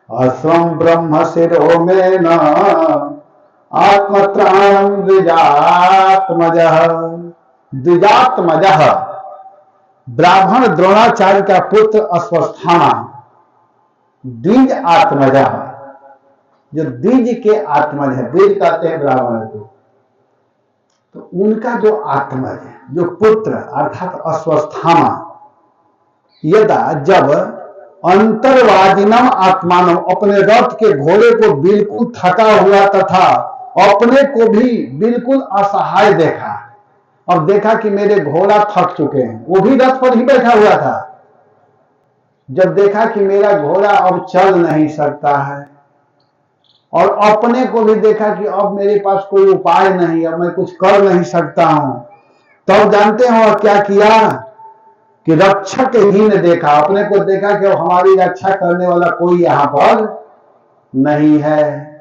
अस्वं ब्रह्म शिरो में न आत्मत्राणं द्विजात्मजः। द्विजात्मजः ब्राह्मण द्रोणाचार्य का पुत्र अश्वत्थामा, द्विज आत्मजः, जो द्विज के आत्मज है, द्विज कहते हैं ब्राह्मण को, तो उनका जो आत्मज है, जो पुत्र अर्थात अश्वत्थामा, यदा जब अंतर्वादिनम आत्मानम, अपने रथ के घोड़े को बिल्कुल थका हुआ तथा अपने को भी बिल्कुल असहाय देखा, और देखा कि मेरे घोड़ा थक चुके हैं, वो भी रथ पर ही बैठा हुआ था। जब देखा कि मेरा घोड़ा अब चल नहीं सकता है और अपने को भी देखा कि अब मेरे पास कोई उपाय नहीं, अब मैं कुछ कर नहीं सकता हूं, तब जानते हो क्या किया कि रक्षक ही ने देखा, अपने को देखा कि अब हमारी रक्षा करने वाला कोई यहां पर नहीं है।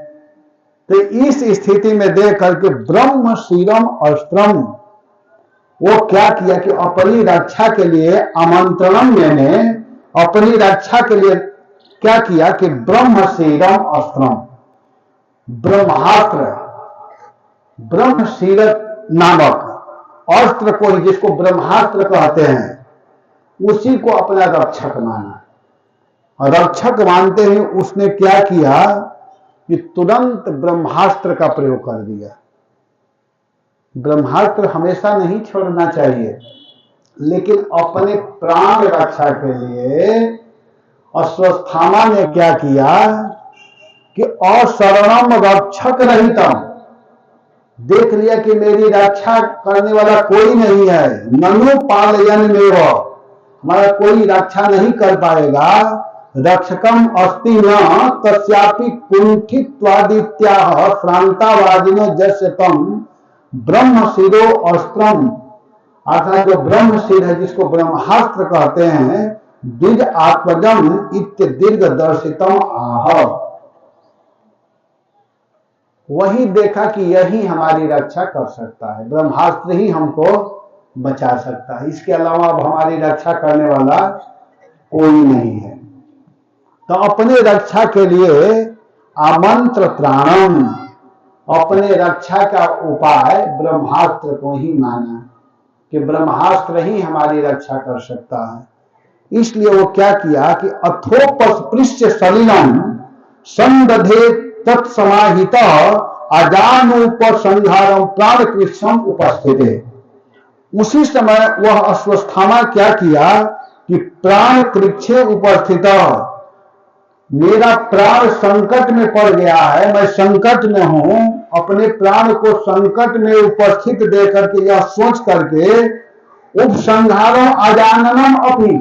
तो इस स्थिति में देख करके ब्रह्म शिरम अस्त्रम, वो क्या किया कि अपनी रक्षा के लिए आमंत्रणम, मैंने अपनी रक्षा के लिए क्या किया कि ब्रह्म शिरम अस्त्रम, ब्रह्मास्त्र, ब्रह्मशील नामक अस्त्र को, जिसको ब्रह्मास्त्र कहते हैं, उसी को अपना रक्षक माना। और रक्षक मानते ही उसने क्या किया कि तुरंत ब्रह्मास्त्र का प्रयोग कर दिया। ब्रह्मास्त्र हमेशा नहीं छोड़ना चाहिए, लेकिन अपने प्राण रक्षा के लिए अश्वत्थामा ने क्या किया कि अशरणम रक्षक रहितम, देख लिया कि मेरी रक्षा करने वाला कोई नहीं है, ननु पालयन में हमारा कोई रक्षा नहीं कर पाएगा, रक्षकम अस्ति न तस्यापि कुंठित्वादित्याः श्रांतावादिनो जस्यतम ब्रह्म शिरो अस्त्रम, अर्थात जो ब्रह्म शिर है, जिसको ब्रह्मास्त्र कहते हैं, द्विज आत्मजम इत्य दीर्घ दर्शितम आह। वही देखा कि यही हमारी रक्षा कर सकता है, ब्रह्मास्त्र ही हमको बचा सकता है, इसके अलावा अब हमारी रक्षा करने वाला कोई नहीं है। तो अपने रक्षा के लिए आमंत्र त्राणम, अपने रक्षा का उपाय ब्रह्मास्त्र को ही माना कि ब्रह्मास्त्र ही हमारी रक्षा कर सकता है। इसलिए वो क्या किया कि अथोपस्पृश्य सलिलम संदधे तत्समाहित अजानुपसंहारम प्राणकृष्णम उपस्थित। उसी समय वह अश्वत्थामा क्या किया कि प्राण कृच्छे उपस्थित, मेरा प्राण संकट में पड़ गया है, मैं संकट में हूं, अपने प्राण को संकट में उपस्थित देकर के यह सोच करके उपसंहारम अजाननम अपनी,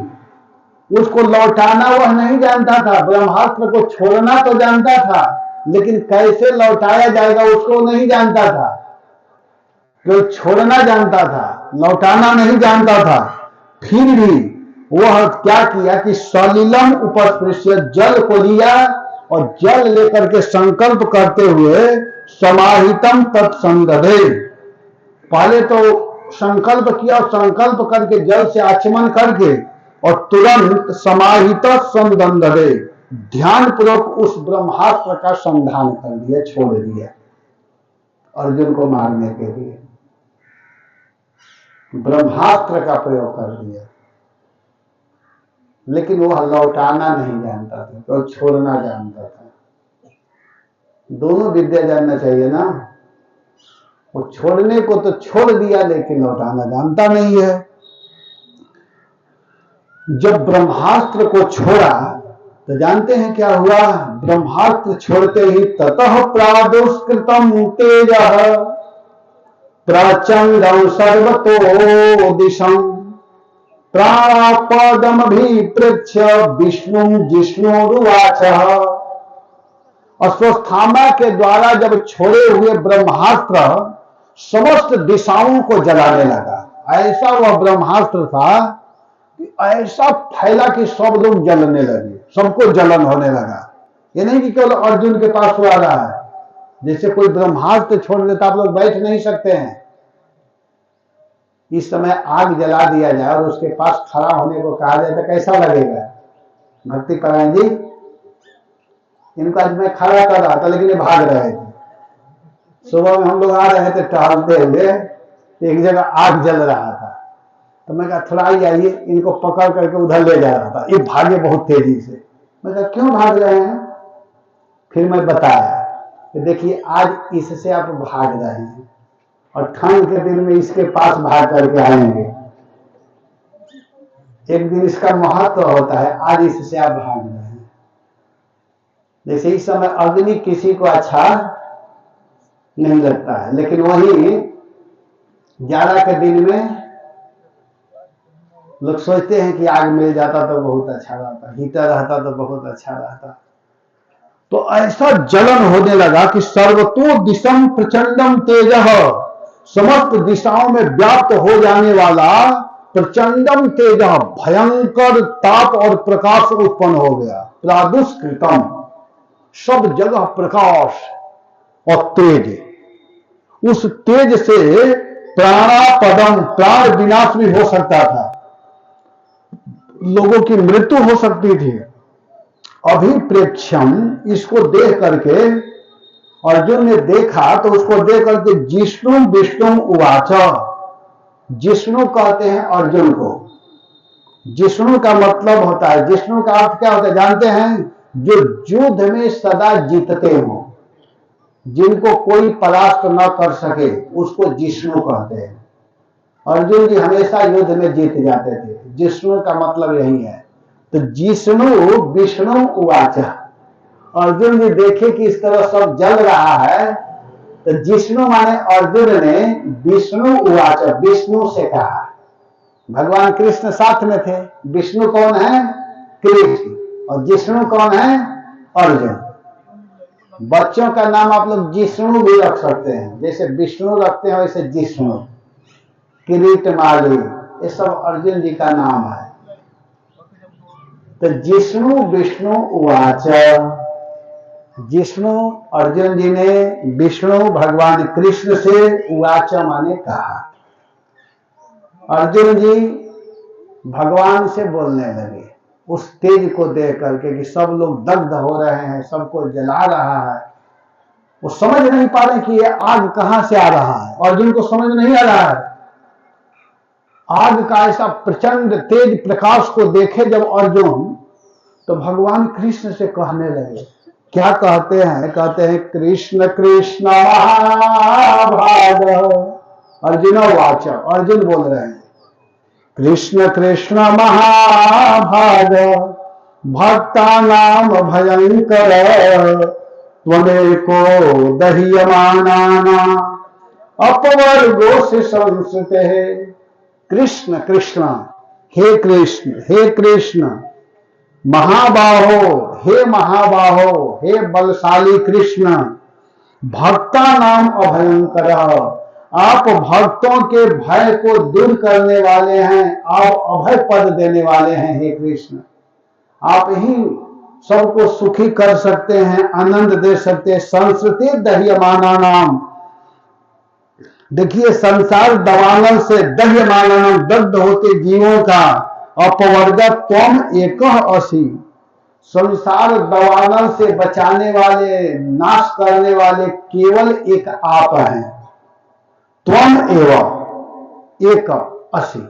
उसको लौटाना वह नहीं जानता था, ब्रह्मास्त्र को छोड़ना तो जानता था, लेकिन कैसे लौटाया जाएगा उसको नहीं जानता था। केवल छोड़ना जानता था, लौटाना नहीं जानता था। फिर भी वह क्या किया कि सलिलम उपस्पृश्य, जल को लिया और जल लेकर के संकल्प करते हुए समाहितम तत्संदधे, पहले तो संकल्प किया और संकल्प करके जल से आचमन करके और तुरंत समाहित संदंधरे ध्यान पूर्वक उस ब्रह्मास्त्र का संधान कर दिया, छोड़ दिया अर्जुन को मारने के लिए। ब्रह्मास्त्र का प्रयोग कर दिया, लेकिन वह लौटाना नहीं जानता था, तो छोड़ना जानता था। दोनों विद्या जानना चाहिए ना। वो छोड़ने को तो छोड़ दिया, लेकिन लौटाना जानता नहीं है। जब ब्रह्मास्त्र को छोड़ा तो जानते हैं क्या हुआ? ब्रह्मास्त्र छोड़ते ही ततः प्रादुष्कृतम तेजः प्रचंडं सर्वतो दिशं प्राणापदमभिप्रेक्ष्य विष्णुं जिष्णुरुवाचः। अश्वत्थामा के द्वारा जब छोड़े हुए ब्रह्मास्त्र समस्त दिशाओं को जलाने लगा। ऐसा वह ब्रह्मास्त्र था कि ऐसा फैला कि सब लोग जलने लगे, सबको जलन होने लगा। ये नहीं कि केवल अर्जुन के पास आ रहा है। जैसे कोई ब्रह्मास्त्र छोड़ देता, आप लोग बैठ नहीं सकते हैं। इस समय आग जला दिया जाए और उसके पास खड़ा होने को कहा जाए तो कैसा लगेगा? भक्ति परायण जी, इनको आज मैं खड़ा कर रहा था, लेकिन ये भाग रहे थे। सुबह में हम लोग आ रहे थे टहलते हुए, एक जगह आग जल रहा था, तो मैं कहा थोड़ा ही आइए, इनको पकड़ करके उधर ले जा रहा था। ये भागे बहुत तेजी से। मैं कहा क्यों भाग रहे हैं? फिर मैं बताया कि देखिए आज इससे आप भाग रहे हैं और ठंड के दिन में इसके पास भाग करके आएंगे। एक दिन इसका महत्व होता है, आज इससे आप भाग रहे हैं। जैसे इस समय अग्नि किसी को अच्छा नहीं लगता है, लेकिन वही जाड़ा के दिन में लोग सोचते हैं कि आग मिल जाता तो बहुत अच्छा रहता, हीटर रहता तो बहुत अच्छा रहता। तो ऐसा जलन होने लगा कि सर्वतो दिशम प्रचंडम तेजः, समस्त दिशाओं में व्याप्त हो जाने वाला प्रचंडम तेजः, भयंकर ताप और प्रकाश उत्पन्न हो गया। प्रादुष्कृतम, सब जगह प्रकाश और तेज। उस तेज से प्राणापदम, प्राण विनाश भी हो सकता था, लोगों की मृत्यु हो सकती थी। अभिप्रेक्ष्यम, इसको देख करके अर्जुन ने देखा, तो उसको देख करके जिष्णु विष्णु उवाच, जिष्णु कहते हैं अर्जुन को। जिष्णु का मतलब होता है, जिष्णु का अर्थ क्या होता है जानते हैं? जो युद्ध में सदा जीतते हो, जिनको कोई परास्त न कर सके, उसको जिष्णु कहते हैं। अर्जुन जी हमेशा युद्ध में जीत जाते थे। जिष्णु का मतलब यही है। तो जिष्णु विष्णु उवाच, अर्जुन जी देखे कि इस तरह सब जल रहा है, तो जिष्णु माने अर्जुन ने विष्णु उवाच, विष्णु से कहा। भगवान कृष्ण साथ में थे। विष्णु कौन है? कृष्ण। और जिष्णु कौन है? अर्जुन। बच्चों का नाम आप लोग जिष्णु भी रख सकते हैं, जैसे विष्णु रखते हैं वैसे जिष्णु, किरीटमाली, ये सब अर्जुन जी का नाम है। तो जिष्णु विष्णु उवाच, जिष्णु अर्जुन जी ने विष्णु भगवान कृष्ण से उवाच माने कहा। अर्जुन जी भगवान से बोलने लगे उस तेज को देख करके कि सब लोग दग्ध हो रहे हैं, सबको जला रहा है। वो समझ नहीं पा रहे कि ये आग कहां से आ रहा है। अर्जुन को समझ नहीं आ रहा है। आग का ऐसा प्रचंड तेज प्रकाश को देखे जब अर्जुन, तो भगवान कृष्ण से कहने लगे। क्या कहते हैं? कहते हैं कृष्ण कृष्ण महाभाग। अर्जुन वाच, अर्जुन बोल रहे हैं कृष्ण कृष्ण महाभाग भक्ता नाम भयंकर त्वमेको दह्यमाना अपवर्गो से संस्कृत है। कृष्ण कृष्ण, हे कृष्ण, हे कृष्ण, महाबाहो, हे महाबाहो, हे बलशाली कृष्ण, भक्ता नाम अभयंकर, आप भक्तों के भय को दूर करने वाले हैं, आप अभय पद देने वाले हैं। हे कृष्ण, आप ही सबको सुखी कर सकते हैं, आनंद दे सकते हैं। संस्कृति दह्यमाना नाम, देखिए, संसार दवानल से दह्यमानम दग्ध होते जीवों का अपवर्ग त्वम एक असी। संसार दवानल से बचाने वाले, नाश करने वाले केवल एक आप हैं। त्वम एवं एक असी,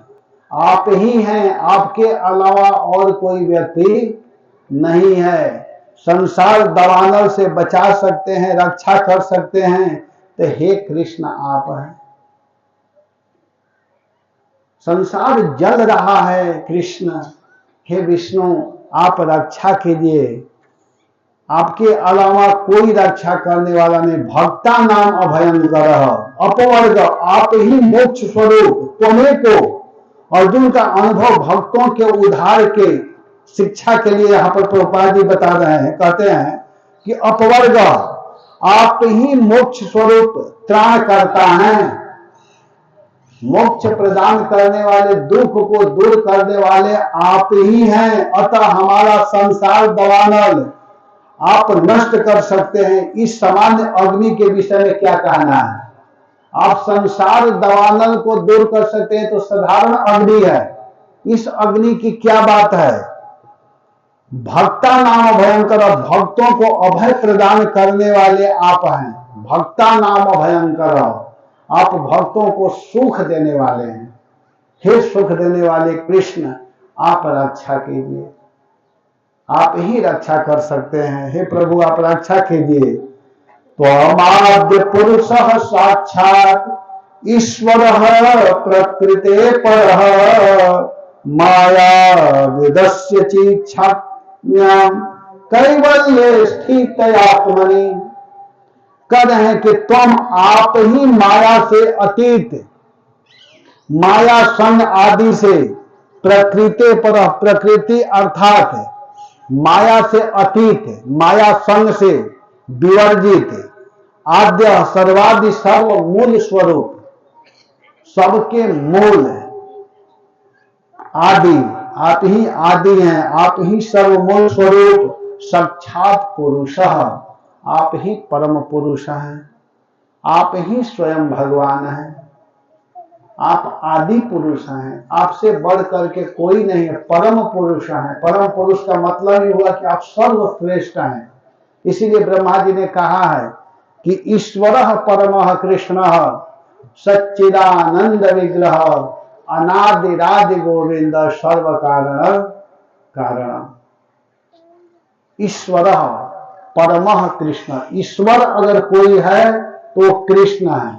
आप ही हैं, आपके अलावा और कोई व्यक्ति नहीं है। संसार दवानल से बचा सकते हैं, रक्षा कर सकते हैं, तो हे कृष्ण आप हैं। संसार जल रहा है कृष्ण, हे विष्णु आप रक्षा कीजिए, आपके अलावा कोई रक्षा करने वाला नहीं। भक्ता नाम अभयंकर अपवर्ग, आप ही मोक्ष स्वरूप। तुम्हें को अर्जुन का अनुभव भक्तों के उद्धार के शिक्षा के लिए यहाँ पर प्रभुपाद जी बता रहे हैं, कहते हैं कि अपवर्ग आप ही मोक्ष स्वरूप त्राण करता है, मोक्ष प्रदान करने वाले, दुख को दूर करने वाले आप ही हैं। अतः हमारा संसार दवानल आप नष्ट कर सकते हैं। इस सामान्य अग्नि के विषय में क्या कहना है? आप संसार दवानल को दूर कर सकते हैं तो साधारण अग्नि है, इस अग्नि की क्या बात है? भक्ता नाम भयंकर, भक्तों को अभय प्रदान करने वाले आप हैं। भक्ता नाम भयंकर, आप भक्तों को सुख देने वाले हैं। हे सुख देने वाले कृष्ण आप रक्षा कीजिए, आप ही रक्षा कर सकते हैं। हे प्रभु आप रक्षा कीजिए। त्वमाद्य पुरुषः साक्षात् ईश्वरः प्रकृते परः माया विदस्य चीक्षाज्ञाम कैवल्ये स्थित आत्मनि। कह रहे हैं कि तुम आप ही माया से अतीत, माया संग आदि से प्रकृति पर, प्रकृति अर्थात माया से अतीत, माया संग से विवर्जित, आद्य सर्वादि सर्व मूल स्वरूप, सबके मूल आदि आप ही आदि हैं, आप ही सर्वमूल स्वरूप, साक्षात पुरुष, आप ही परम पुरुष हैं, आप ही स्वयं भगवान हैं, आप आदि पुरुष हैं, आपसे बढ़ करके कोई नहीं है, परम पुरुष हैं। परम पुरुष का मतलब ही हुआ कि आप सर्वश्रेष्ठ हैं। इसीलिए ब्रह्मा जी ने कहा है कि ईश्वर परमः कृष्ण सच्चिदानंद विग्रह अनादिरादि गोविंद सर्व कारण कारण। ईश्वर परमः कृष्ण, ईश्वर अगर कोई है तो कृष्ण है।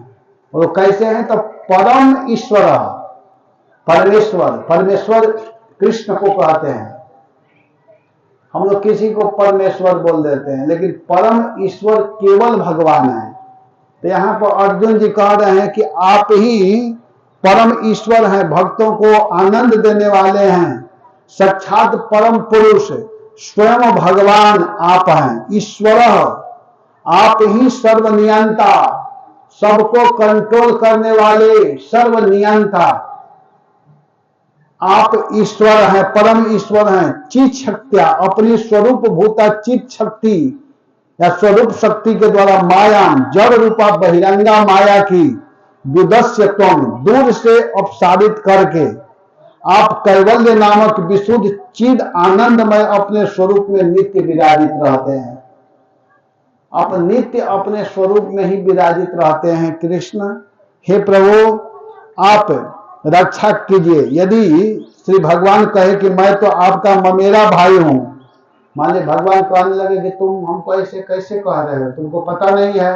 और कैसे हैं? तो परम ईश्वर, परमेश्वर, परमेश्वर कृष्ण को कहते हैं। हम लोग किसी को परमेश्वर बोल देते हैं, लेकिन परम ईश्वर केवल भगवान है। तो यहाँ पर अर्जुन जी कह रहे हैं कि आप ही परम ईश्वर हैं, भक्तों को आनंद देने वाले हैं, साक्षात परम पुरुष स्वयं भगवान आप हैं। ईश्वर आप ही सर्वनियंता, सबको कंट्रोल करने वाले सर्वनियंता आप ईश्वर हैं, परम ईश्वर हैं। चित शक्तिया, अपनी स्वरूप भूता चित शक्ति या स्वरूप शक्ति के द्वारा माया, जड़ रूपा बहिरंगा माया की विदस्य त्वम, दूर से अपसारित करके आप कैवल्य नामक विशुद्ध चिद आनंदमय अपने स्वरूप में नित्य विराजित रहते हैं। आप नित्य अपने स्वरूप में ही विराजित रहते हैं कृष्ण। हे प्रभु आप रक्षा कीजिए। यदि श्री भगवान कहे कि मैं तो आपका ममेरा भाई हूं, माने भगवान कहने लगे कि तुम हमको ऐसे कैसे कह रहे हो, तुमको पता नहीं है,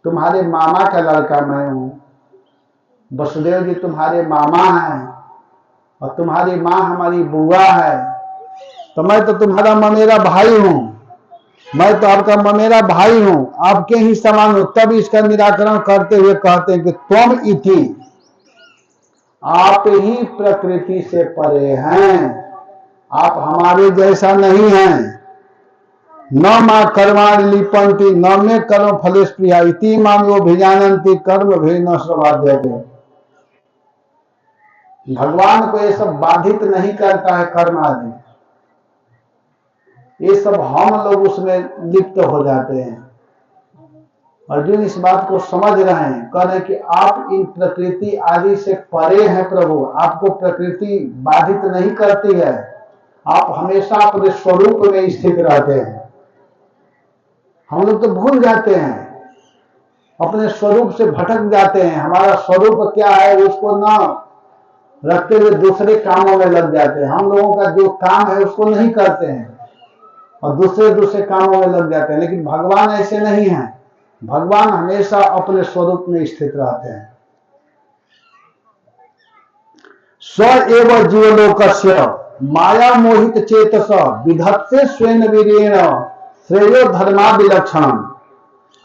तुम्हारे मामा का लड़का मैं हूं, वसुदेव जी तुम्हारे मामा हैं और तुम्हारी माँ हमारी बुआ है, तो मैं तो तुम्हारा ममेरा भाई हूं, मैं तो आपका ममेरा भाई हूं, आपके ही समान हूं। तब इसका निराकरण करते हुए कहते हैं कि त्वम इति, आप ही प्रकृति से परे हैं, आप हमारे जैसा नहीं हैं। न मां कर्माणि लिपंती न मे कर्म फलेश प्रिया इति मां वो भिजानंती कर्म भी न स्वाध्याय। भगवान को ये सब बाधित नहीं करता है कर्म आदि, ये सब हम लोग उसमें लिप्त हो जाते हैं। अर्जुन इस बात को समझ रहे हैं, कह रहे हैं कि आप इन प्रकृति आदि से परे हैं प्रभु, आपको प्रकृति बाधित नहीं करती है, आप हमेशा अपने स्वरूप में स्थित रहते हैं। हम लोग तो भूल जाते हैं, अपने स्वरूप से भटक जाते हैं, हमारा स्वरूप क्या है उसको ना रखते हुए दूसरे कामों में लग जाते हैं। हम लोगों का जो काम है उसको नहीं करते हैं और दूसरे कामों में लग जाते हैं। लेकिन भगवान ऐसे नहीं हैं, भगवान हमेशा अपने स्वरूप में स्थित रहते हैं। स्व एव जीवलोकस्य माया मोहित चेतस विधत्ते स्वेन वीरेण श्रेयो धर्मा विलक्षण।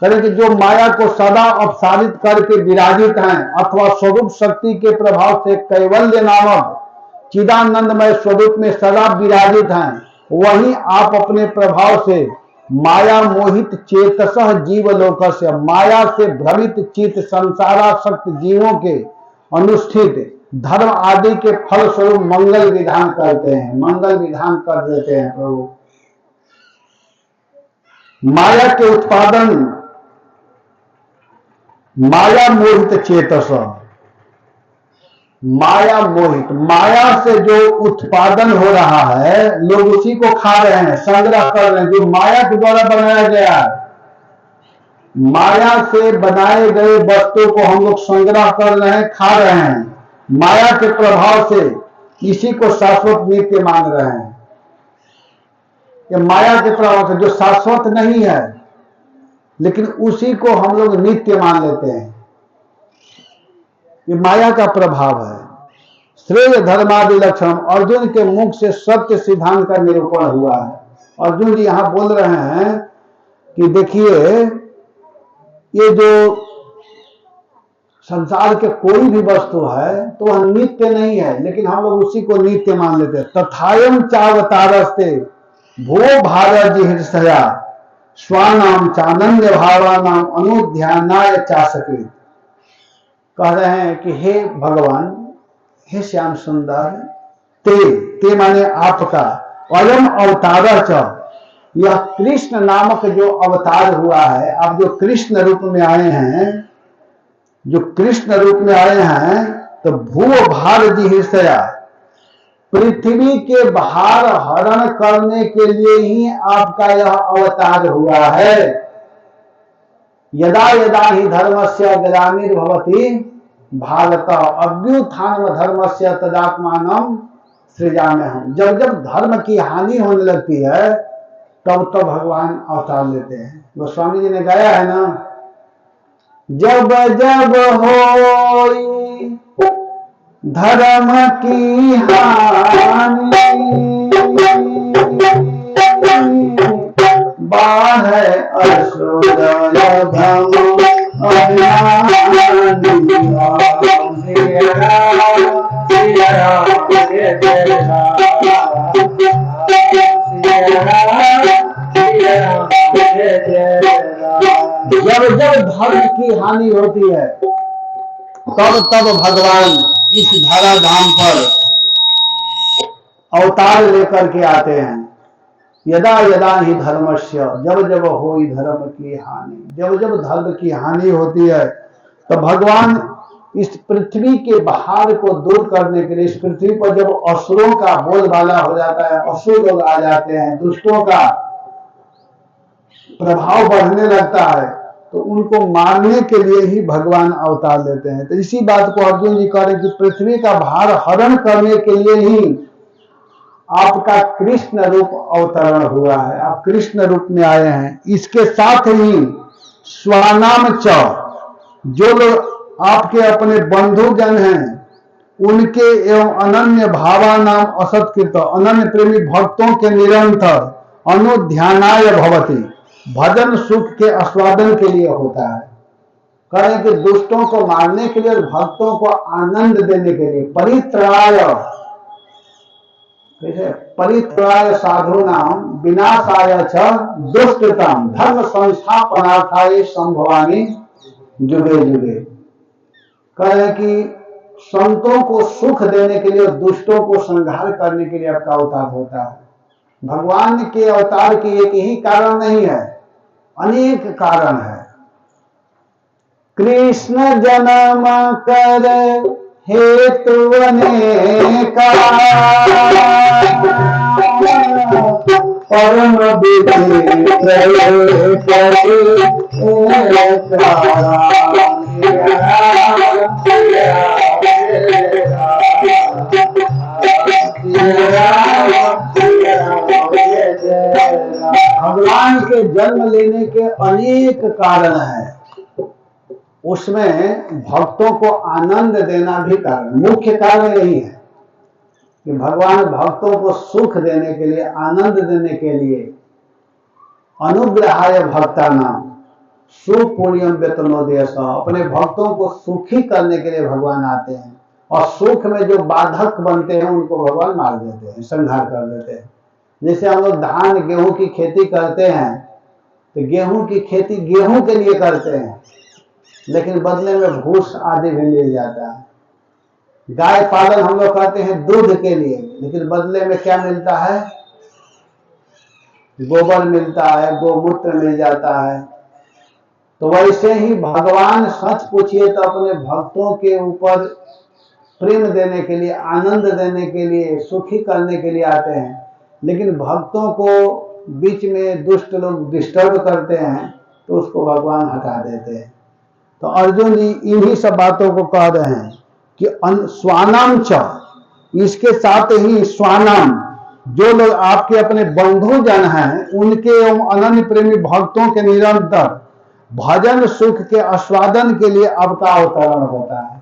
करें कि जो माया को सदा अपसारित करके विराजित हैं अथवा स्वरूप शक्ति के प्रभाव से कैवल्य नामक चिदानंदमय स्वरूप में सदा विराजित हैं, वहीं आप अपने प्रभाव से माया मोहित चेतस जीवलोकस्य माया से भ्रमित चित्त संसारासक्त जीवों के अनुष्ठित धर्म आदि के फल स्वरूप मंगल विधान करते हैं, मंगल विधान कर देते हैं प्रभु। माया के उत्पादन माया मोहित चेतस, माया मोहित, माया से जो उत्पादन हो रहा है लोग उसी को खा रहे हैं, संग्रह कर रहे हैं, जो माया के द्वारा बनाया गया, माया से बनाए गए वस्तु को हम लोग संग्रह कर रहे हैं, खा रहे हैं, माया के प्रभाव से इसी को शाश्वत नित्य मान रहे हैं। ये माया के प्रभाव से जो शाश्वत नहीं है लेकिन उसी को हम लोग नित्य मान लेते हैं, ये माया का प्रभाव है। श्रेय धर्मादि लक्षण, अर्जुन के मुख से सत्य सिद्धांत का निरूपण हुआ है। अर्जुन जी यहां बोल रहे हैं कि देखिए ये जो संसार के कोई भी वस्तु है तो वह नित्य नहीं है, लेकिन हम लोग उसी को नित्य मान लेते हैं। तथायम चावतारस्ते भो भारत हृदया स्वानाम चानन्य भावानाम अनुध्यानाय चासकृत। कह रहे हैं कि हे भगवान, हे श्याम सुंदर, ते माने आपका, अयम अवतार च, यह कृष्ण नामक जो अवतार हुआ है, आप जो कृष्ण रूप में आए हैं, जो कृष्ण रूप में आए हैं, तो भू भार जी हृदया, पृथ्वी के भार हरण करने के लिए ही आपका यह अवतार हुआ है। यदा यदा ही धर्मस्य ग्लानिर्भवति भारत अभ्युत्थान धर्मस्य तदात्मानं सृजाम्यहम्। जब जब धर्म की हानि होने लगती है तब तब भगवान अवतार लेते हैं। गोस्वामी जी ने गाया है ना, जब जब होई धर्म की हानि बाढ़ असुर धम जब जब धर्म की हानि होती है तब तब भगवान इस धरा धाम पर अवतार लेकर के आते हैं। यदा यदा ही धर्मस्य, जब जब होई धर्म की हानि, जब जब धर्म की हानि होती है तो भगवान इस पृथ्वी के भार को दूर करने के लिए, इस पृथ्वी पर जब असुरों का बोलबाला हो जाता है, असुर लोग आ जाते हैं, दुष्टों का प्रभाव बढ़ने लगता है, तो उनको मारने के लिए ही भगवान अवतार लेते हैं। तो इसी बात को अर्जुन जी कह रहे हैं कि पृथ्वी का भार हरण करने के लिए ही आपका कृष्ण रूप अवतरण हुआ है, आप कृष्ण रूप में आए हैं। इसके साथ ही स्वानाम च, जो लोग आपके अपने बंधुजन हैं उनके एवं अनन्य भावा नाम असत्कृत, अनन्य प्रेमी भक्तों के निरंतर अनुध्यानाय भवति, भजन सुख के आस्वादन के लिए होता है। कहें कि दुष्टों को मारने के लिए और भक्तों को आनंद देने के लिए। परित्राय, परित्राय साधूनाम विनाशाय च दुष्टतम धर्म संस्थापनार्थाय संभवानि जुगे जुगे। कहें कि संतों को सुख देने के लिए और दुष्टों को संहार करने के लिए आपका अवतार होता है। भगवान के अवतार की एक ही कारण नहीं है, अनेक कारण है। कृष्ण जन्म कर हेतु अनेका, परम विचित्र भगवान के जन्म लेने के अनेक कारण हैं, उसमें भक्तों को आनंद देना भी कारण, मुख्य कारण यही है कि भगवान भक्तों को सुख देने के लिए, आनंद देने के लिए, अनुग्रहाय भक्तानां सुपुण्यम वेतनोदयः, अपने भक्तों को सुखी करने के लिए भगवान आते हैं और सुख में जो बाधक बनते हैं उनको भगवान मार देते हैं, संहार कर देते हैं। जैसे हम लोग धान गेहूं की खेती करते हैं तो गेहूं की खेती गेहूं के लिए करते हैं, लेकिन बदले में भूस आदि भी मिल जाता है। गाय पालन हम लोग करते हैं दूध के लिए, लेकिन बदले में क्या मिलता है? गोबर मिलता है, गोमूत्र मिल जाता है। तो वैसे ही भगवान सच पूछिए तो अपने भक्तों के ऊपर प्रेम देने के लिए, आनंद देने के लिए, सुखी करने के लिए आते हैं, लेकिन भक्तों को बीच में दुष्ट लोग डिस्टर्ब करते हैं तो उसको भगवान हटा देते हैं। तो अर्जुन जी इन्हीं सब बातों को कह रहे हैं कि स्वानाम च, इसके साथ ही स्वानाम, जो लोग आपके अपने बंधु जन हैं उनके एवं अनन्य प्रेमी भक्तों के निरंतर भजन सुख के आस्वादन के लिए आपका अवतरण होता है।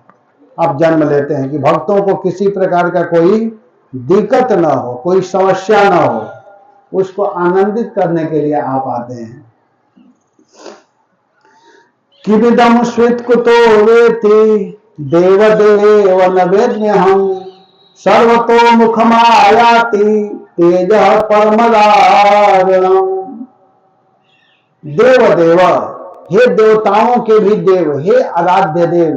आप जन्म लेते हैं कि भक्तों को किसी प्रकार का कोई दिक्कत न हो, कोई समस्या न हो, उसको आनंदित करने के लिए आप आते हैं। किबिदम स्वित कुतो वेति देवदेव न वेद्यहम्, सर्वतो मुखमायाति तेजः परमदारुणम्। देव देव, हे देवताओं के भी देव, हे आराध्य देव,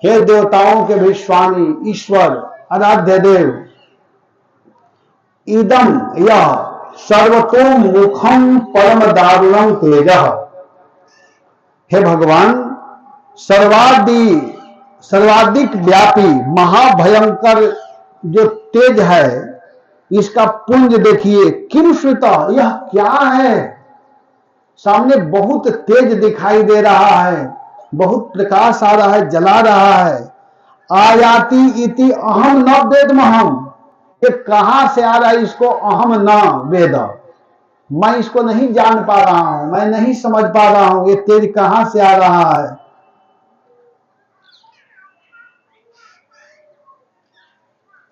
हे देवताओं के भी स्वामी ईश्वर आराध्य देव, इदम यह सर्वतो मुखम परम दारुणम तेजः, हे भगवान सर्वाधिक व्यापी महाभयंकर जो तेज है, इसका पुंज देखिए। किम श्रुता, यह क्या है? सामने बहुत तेज दिखाई दे रहा है, बहुत प्रकाश आ रहा है, जला रहा है। आयाति इति अहम न वेदमहम, ये कहां से आ रहा है? इसको अहम न वेद, मैं इसको नहीं जान पा रहा हूं, मैं नहीं समझ पा रहा हूं, ये तेज कहां से आ रहा है।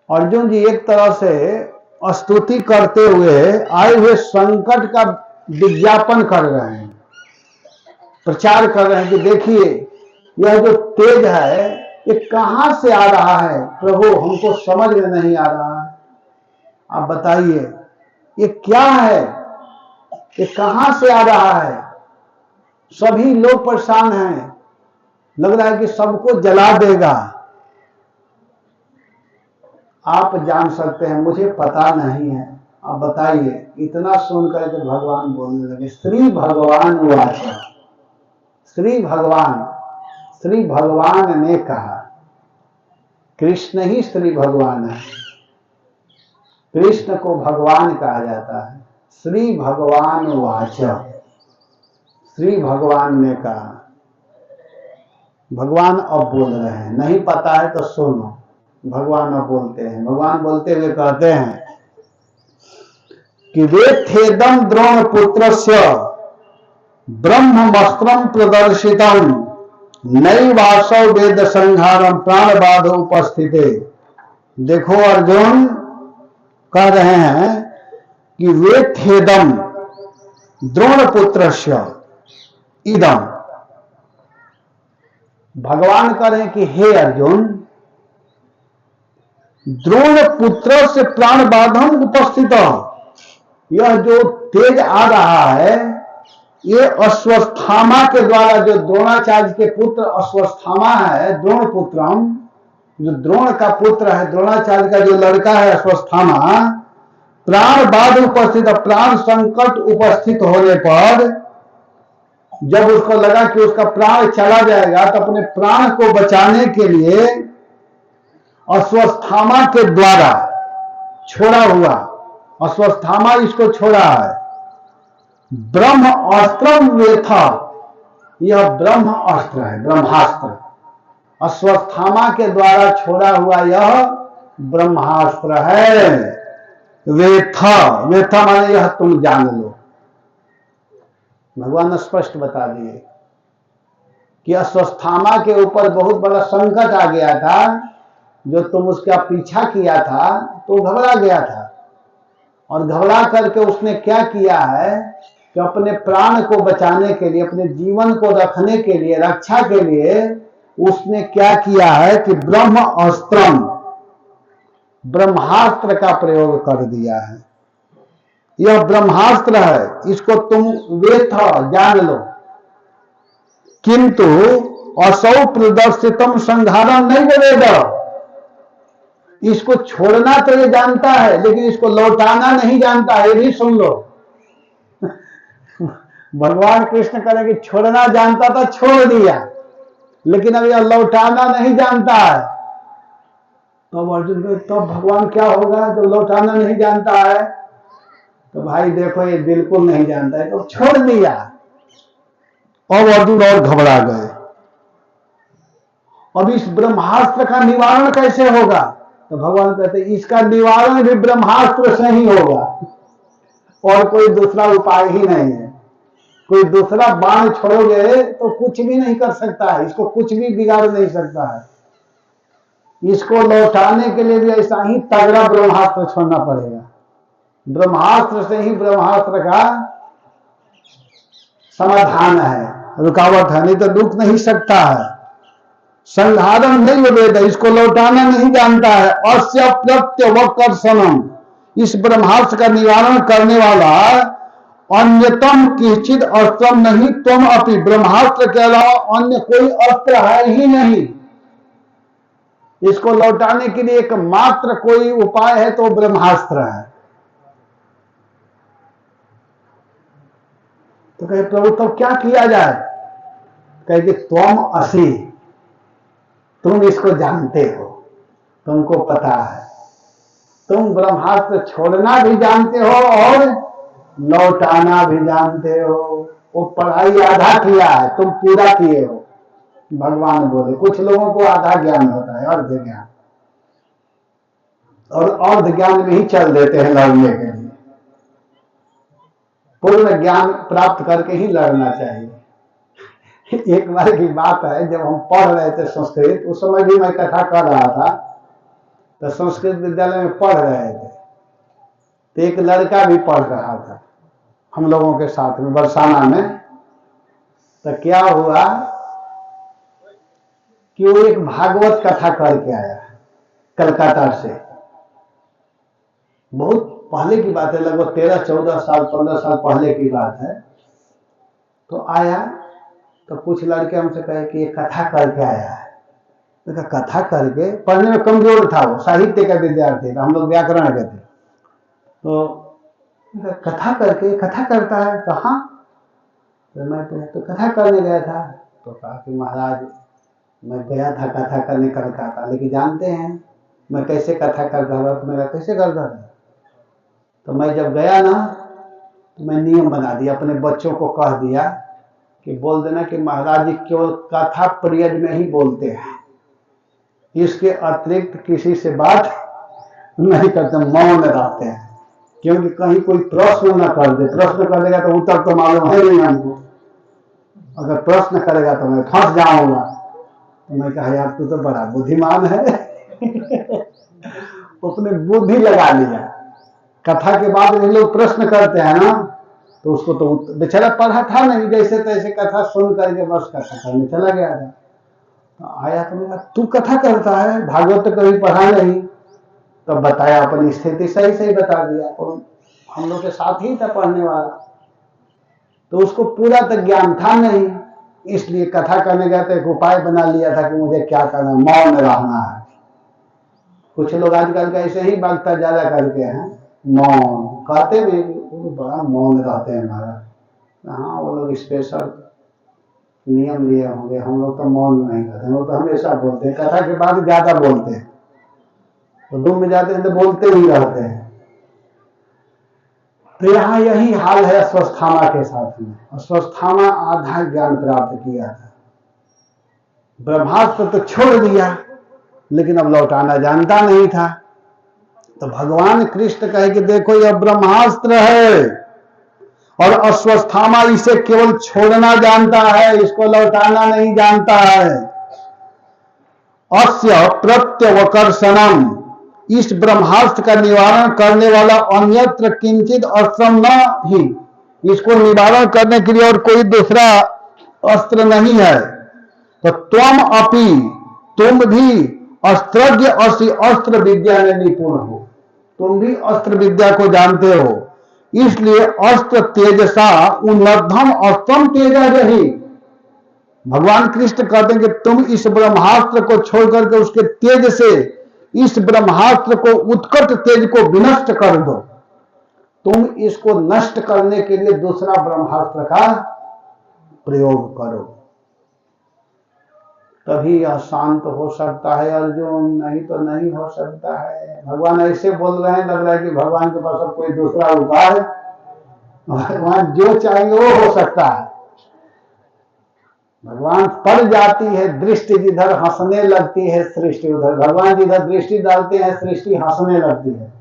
अर्जुन जी एक तरह से स्तुति करते हुए आए हुए संकट का विज्ञापन कर रहे हैं, प्रचार कर रहे हैं कि देखिए यह जो तेज है ये कहां से आ रहा है प्रभु, हमको समझ में नहीं आ रहा है, आप बताइए ये क्या है, ये कहां से आ रहा है। सभी लोग परेशान हैं, लग रहा है कि सबको जला देगा। आप जान सकते हैं, मुझे पता नहीं है, आप बताइए। इतना सुनकर के भगवान बोलने लगे, श्री भगवान वाच, श्री भगवान ने कहा। कृष्ण ही श्री भगवान है, कृष्ण को भगवान कहा जाता है। श्री भगवान वाच, श्री भगवान ने कहा। भगवान अब बोल रहे हैं, नहीं पता है तो सुनो, भगवान अब बोलते हैं। भगवान बोलते हुए कहते हैं कि वेत्थेदं द्रोण पुत्रस्य ब्रह्मवस्त्रं प्रदर्शितम् नैवासौ वेद संहारम प्राणबाध उपस्थिते। देखो अर्जुन कह रहे हैं कि वेत्थेदं द्रोण पुत्रस्य इदम, भगवान कह रहे हैं कि हे अर्जुन, द्रोण पुत्र से प्राण बाधम उपस्थित, यह जो तेज आ रहा है ये अश्वस्थामा के द्वारा, जो द्रोणाचार्य के पुत्र अश्वस्थामा है, द्रोण पुत्रम, जो द्रोण का पुत्र है, द्रोणाचार्य का जो लड़का है अश्वस्थामा, प्राण बाध उपस्थित, प्राण संकट उपस्थित होने पर जब उसको लगा कि उसका प्राण चला जाएगा तो अपने प्राण को बचाने के लिए अश्वत्थामा के द्वारा छोड़ा हुआ, अश्वत्थामा इसको छोड़ा है, ब्रह्म अस्त्रम वेथा, यह ब्रह्म अस्त्र है, ब्रह्मास्त्र, अश्वत्थामा के द्वारा छोड़ा हुआ यह ब्रह्मास्त्र है। वेथा, वेथा माने यह तुम जान लो। भगवान ने स्पष्ट बता दिए कि अश्वत्थामा के ऊपर बहुत बड़ा संकट आ गया था, जो तुम उसका पीछा किया था तो घबरा गया था, और घबरा करके उसने क्या किया है कि अपने प्राण को बचाने के लिए, अपने जीवन को रखने के लिए, रक्षा के लिए उसने क्या किया है कि ब्रह्म अस्त्रम, ब्रह्मास्त्र का प्रयोग कर दिया है। यह ब्रह्मास्त्र है, इसको तुम वेथ जान लो, किंतु असौ प्रदर्शितम संघारम नहीं बोलेगा। इसको छोड़ना तो ये जानता है, लेकिन इसको लौटाना नहीं जानता है, ये भी सुन लो। भगवान कृष्ण करें कि छोड़ना जानता था, छोड़ दिया, लेकिन अब यह लौटाना नहीं जानता है। तो अर्जुन को तो भगवान क्या होगा जब लौटाना नहीं जानता है? तो भाई देखो ये बिल्कुल नहीं जानता है, तो छोड़ दिया। और अर्जुन और घबरा गए। अब इस ब्रह्मास्त्र का निवारण कैसे होगा? तो भगवान कहते इसका निवारण भी ब्रह्मास्त्र से ही होगा, और कोई दूसरा उपाय ही नहीं है। कोई दूसरा बाण छोड़ोगे तो कुछ भी नहीं कर सकता है, इसको कुछ भी बिगाड़ नहीं सकता है। इसको लौटाने के लिए भी ऐसा ही तगड़ा ब्रह्मास्त्र छोड़ना पड़ेगा। ब्रह्मास्त्र से ही ब्रह्मास्त्र का समाधान है, रुकावट है, नहीं तो रुक नहीं सकता है। संहारण नहीं वेद, इसको लौटाना नहीं जानता है। अस्य प्रत्यवकर्षणम, इस ब्रह्मास्त्र का निवारण करने वाला अन्यतम किंचित अस्त्र नहीं तुम अपनी, ब्रह्मास्त्र के अलावा अन्य कोई अस्त्र है ही नहीं। इसको लौटाने के लिए एकमात्र कोई उपाय है तो ब्रह्मास्त्र है। तो कहे प्रभु तो क्या किया जाए? कहे कि त्वम असि, तुम इसको जानते हो, तुमको पता है, तुम ब्रह्मास्त्र छोड़ना भी जानते हो और लौटाना भी जानते हो। वो पढ़ाई आधा किया है, तुम पूरा किए हो। भगवान बोले कुछ लोगों को आधा ज्ञान होता है, अर्ध ज्ञान, और अर्ध ज्ञान में ही चल देते हैं लड़ने के लिए। पूर्ण ज्ञान प्राप्त करके ही लड़ना चाहिए। एक बार की बात है, जब हम पढ़ रहे थे संस्कृत, उस समय भी मैं कथा कर रहा था, तो संस्कृत विद्यालय में पढ़ रहे थे, तो एक लड़का भी पढ़ रहा था हम लोगों के साथ में बरसाना में। तो क्या हुआ कि वो एक भागवत कथा करके आया कलकत्ता से। बहुत पहले की बात है, लगभग 13-14 साल 15 साल पहले की बात है। तो आया तो कुछ लड़के हमसे कहे कि ये कथा करके आया है। तो कथा करके, पढ़ने में कमजोर था, वो साहित्य का विद्यार्थी था, हम लोग व्याकरण के थे। तो कथा करके, कथा करता है कहाँ? तो मैं तो कथा करने गया था। तो कहा कि महाराज मैं गया था कथा करने कलकत्ता, लेकिन जानते हैं मैं कैसे कथा करता था? तो मेरा कैसे करता था? तो मैं जब गया ना, तो मैं नियम बना दिया, अपने बच्चों को कह दिया कि बोल देना कि महाराज जी केवल कथा पीरियड में ही बोलते हैं, इसके अतिरिक्त किसी से बात नहीं करते, मौन रहते हैं। क्योंकि कहीं कोई प्रश्न न कर दे, प्रश्न कर देगा तो उत्तर तो मालूम है नहीं हमको, अगर प्रश्न करेगा तो मैं फंस जाऊंगा। तो मैं कहा यार तू तो बड़ा बुद्धिमान है। उसने बुद्धि लगा लिया। कथा के बाद में लोग प्रश्न करते हैं ना, तो उसको तो बेचारा पढ़ा था नहीं, जैसे तैसे कथा सुन करके बस कथा करने चला गया था। तो आया तो मैं तू कथा करता है, भागवत तो कभी पढ़ा नहीं। तो बताया, अपनी स्थिति सही सही बता दिया, और हम लोग के साथ ही था पढ़ने वाला, तो उसको पूरा तक ज्ञान था नहीं, इसलिए कथा करने गया तो एक उपाय बना लिया था कि मुझे क्या करना, मौन रहना है। कुछ लोग आजकल का ऐसे ही भागता ज्यादा करके हैं, मौन कहते भी बड़ा मौन रहते हैं महाराज। हाँ वो लोग स्पेशल नियम लिए होंगे, हम लोग तो मौन नहीं करते, हम लोग तो हमेशा बोलते हैं, कथा के बाद ज्यादा बोलते हैं, तो रूम में जाते हैं तो बोलते ही रहते हैं। तो यहाँ यही हाल है अश्वत्थामा के साथ में। अश्वत्थामा आधा ज्ञान प्राप्त किया था, ब्रह्मास्त्र तो छोड़ दिया, लेकिन अब लौटाना जानता नहीं था। तो भगवान कृष्ण कहे कि देखो यह ब्रह्मास्त्र है और अश्वत्थामा इसे केवल छोड़ना जानता है, इसको लौटाना नहीं जानता है। अस्य प्रत्यवकर्षणम, इस ब्रह्मास्त्र का निवारण करने वाला अन्यत्र किंचित अस्त्रम न ही, इसको निवारण करने के लिए और कोई दूसरा अस्त्र नहीं है। तो त्वम अपि, तुम भी अस्त्रज्ञ असि, अस्त्र विद्या में निपुण हो, तुम भी अस्त्र विद्या को जानते हो, इसलिए अस्त्र तेजसा उन्नद्धम अस्त्रम तेजा रही। भगवान कृष्ण कहते हैं कि तुम इस ब्रह्मास्त्र को छोड़ करके उसके तेज से इस ब्रह्मास्त्र को, उत्कट तेज को विनष्ट कर दो। तुम इसको नष्ट करने के लिए दूसरा ब्रह्मास्त्र का प्रयोग करो, तभी यह शांत हो सकता है अर्जुन, नहीं तो नहीं हो सकता है। भगवान ऐसे बोल रहे हैं, लग रहा है कि भगवान के पास अब कोई दूसरा उपाय, भगवान जो चाहिए वो हो सकता है। भगवान पड़ जाती है दृष्टि, जिधर हंसने लगती है सृष्टि उधर, भगवान जिधर दृष्टि डालते हैं सृष्टि हंसने लगती है,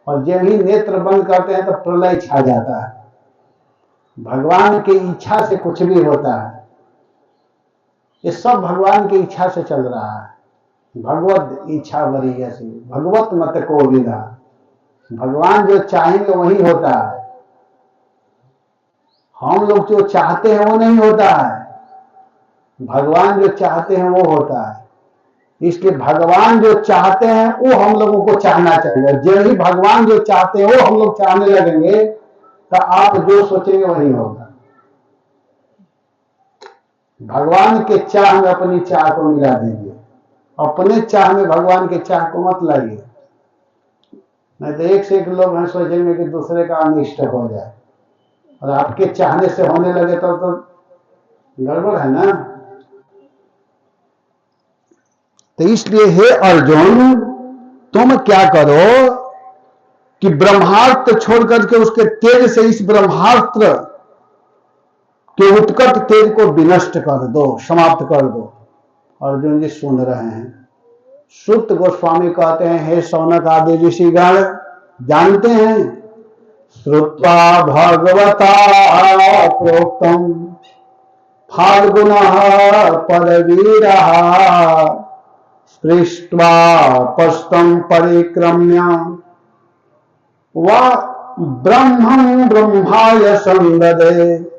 और जब ही नेत्र बंद करते हैं तो प्रलय छा जाता है। भगवान की इच्छा से कुछ भी होता है, ये सब भगवान की इच्छा से चल रहा है। भगवत इच्छा बड़ी ऐसी, भगवत मत को विदा, भगवान जो चाहेंगे वही होता है, हम लोग जो चाहते हैं वो नहीं होता है, भगवान जो चाहते हैं वो होता है। इसलिए भगवान जो चाहते हैं वो हम लोगों को चाहना चाहिए, जब ही भगवान जो चाहते हैं वो हम लोग चाहने लगेंगे तो आप जो सोचेंगे वही होगा। भगवान के चाह में अपनी चाह को मिला दीजिए, अपने चाह में भगवान के चाह को मत लाइए, नहीं तो एक से एक लोग हैं सोचेंगे कि दूसरे का अनिष्ट हो जाए, और आपके चाहने से होने लगे तो गड़बड़ है ना। तो इसलिए हे अर्जुन, तुम क्या करो कि ब्रह्मास्त्र छोड़ करके उसके तेज से इस ब्रह्मास्त्र के उत्कट तेज को विनष्ट कर दो, समाप्त कर दो। अर्जुन जी सुन रहे हैं। सुत गोस्वामी कहते हैं, हे शौनक आदि ऋषिगण, जानते हैं श्रुत्वा भगवता प्रोक्तम फाल्गुनः परवीरः स्पृष्ट्वा पष्टं परिक्रम्य वा ब्रह्मं ब्रह्माय संददे।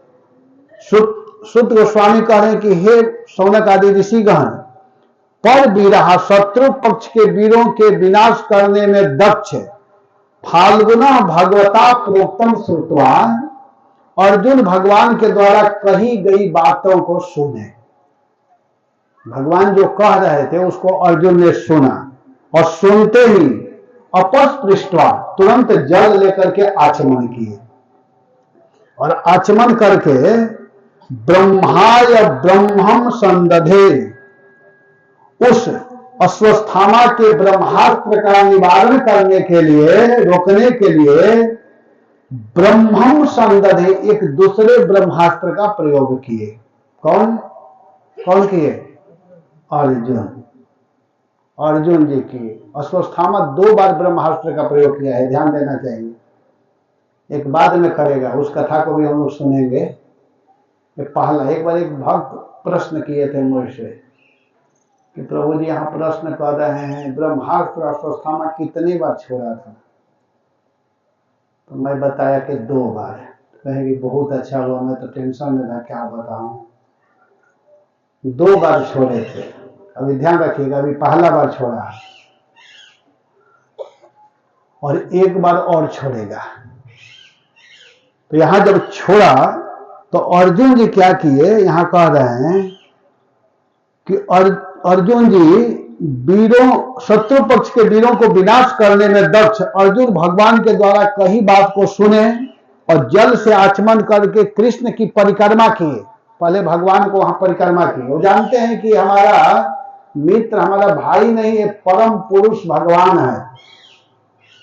सुत गोस्वामी कह रहे हैं कि हे शौनक आदि ऋषिगण, पर वीरः, शत्रु पक्ष के वीरों के विनाश करने में दक्ष, फाल्गुनः भगवता प्रोक्तम श्रुत्वा, अर्जुन भगवान के द्वारा कही गई बातों को सुने। भगवान जो कह रहे थे उसको अर्जुन ने सुना, और सुनते ही अपस्पृष्ट्वा, तुरंत जल लेकर के आचमन किए, और आचमन करके ब्रह्माय ब्रह्मम संदधे, उस अश्वत्थामा के ब्रह्मास्त्र का निवारण करने के लिए, रोकने के लिए ब्रह्मम संदधे, एक दूसरे ब्रह्मास्त्र का प्रयोग किए। कौन कौन किए? अर्जुन, अर्जुन जी किए। अश्वत्थामा 2 बार ब्रह्मास्त्र का प्रयोग किया है, ध्यान देना चाहिए। एक बाद में करेगा, उस कथा को भी हम लोग सुनेंगे। पहला, एक बार एक भक्त प्रश्न किए थे मुझसे कि प्रभु जी यहाँ प्रश्न कर रहे हैं ब्रह्मास्त्र अश्वत्थामा कितनी बार छोड़ा था? तो मैं बताया कि 2 बार। कहेगी बहुत अच्छा हुआ, मैं तो टेंशन में था, क्या बताऊं। 2 बार छोड़े थे। अभी ध्यान रखिएगा, अभी पहला बार छोड़ा और 1 बार और छोड़ेगा। तो यहां जब छोड़ा तो अर्जुन जी क्या किए, यहां कह रहे हैं कि अर्जुन जी वीरों, शत्रु पक्ष के वीरों को विनाश करने में दक्ष अर्जुन भगवान के द्वारा कही बात को सुने और जल से आचमन करके कृष्ण की परिक्रमा किए। पहले भगवान को वहां परिक्रमा की। वो जानते हैं कि हमारा मित्र हमारा भाई नहीं है, परम पुरुष भगवान है।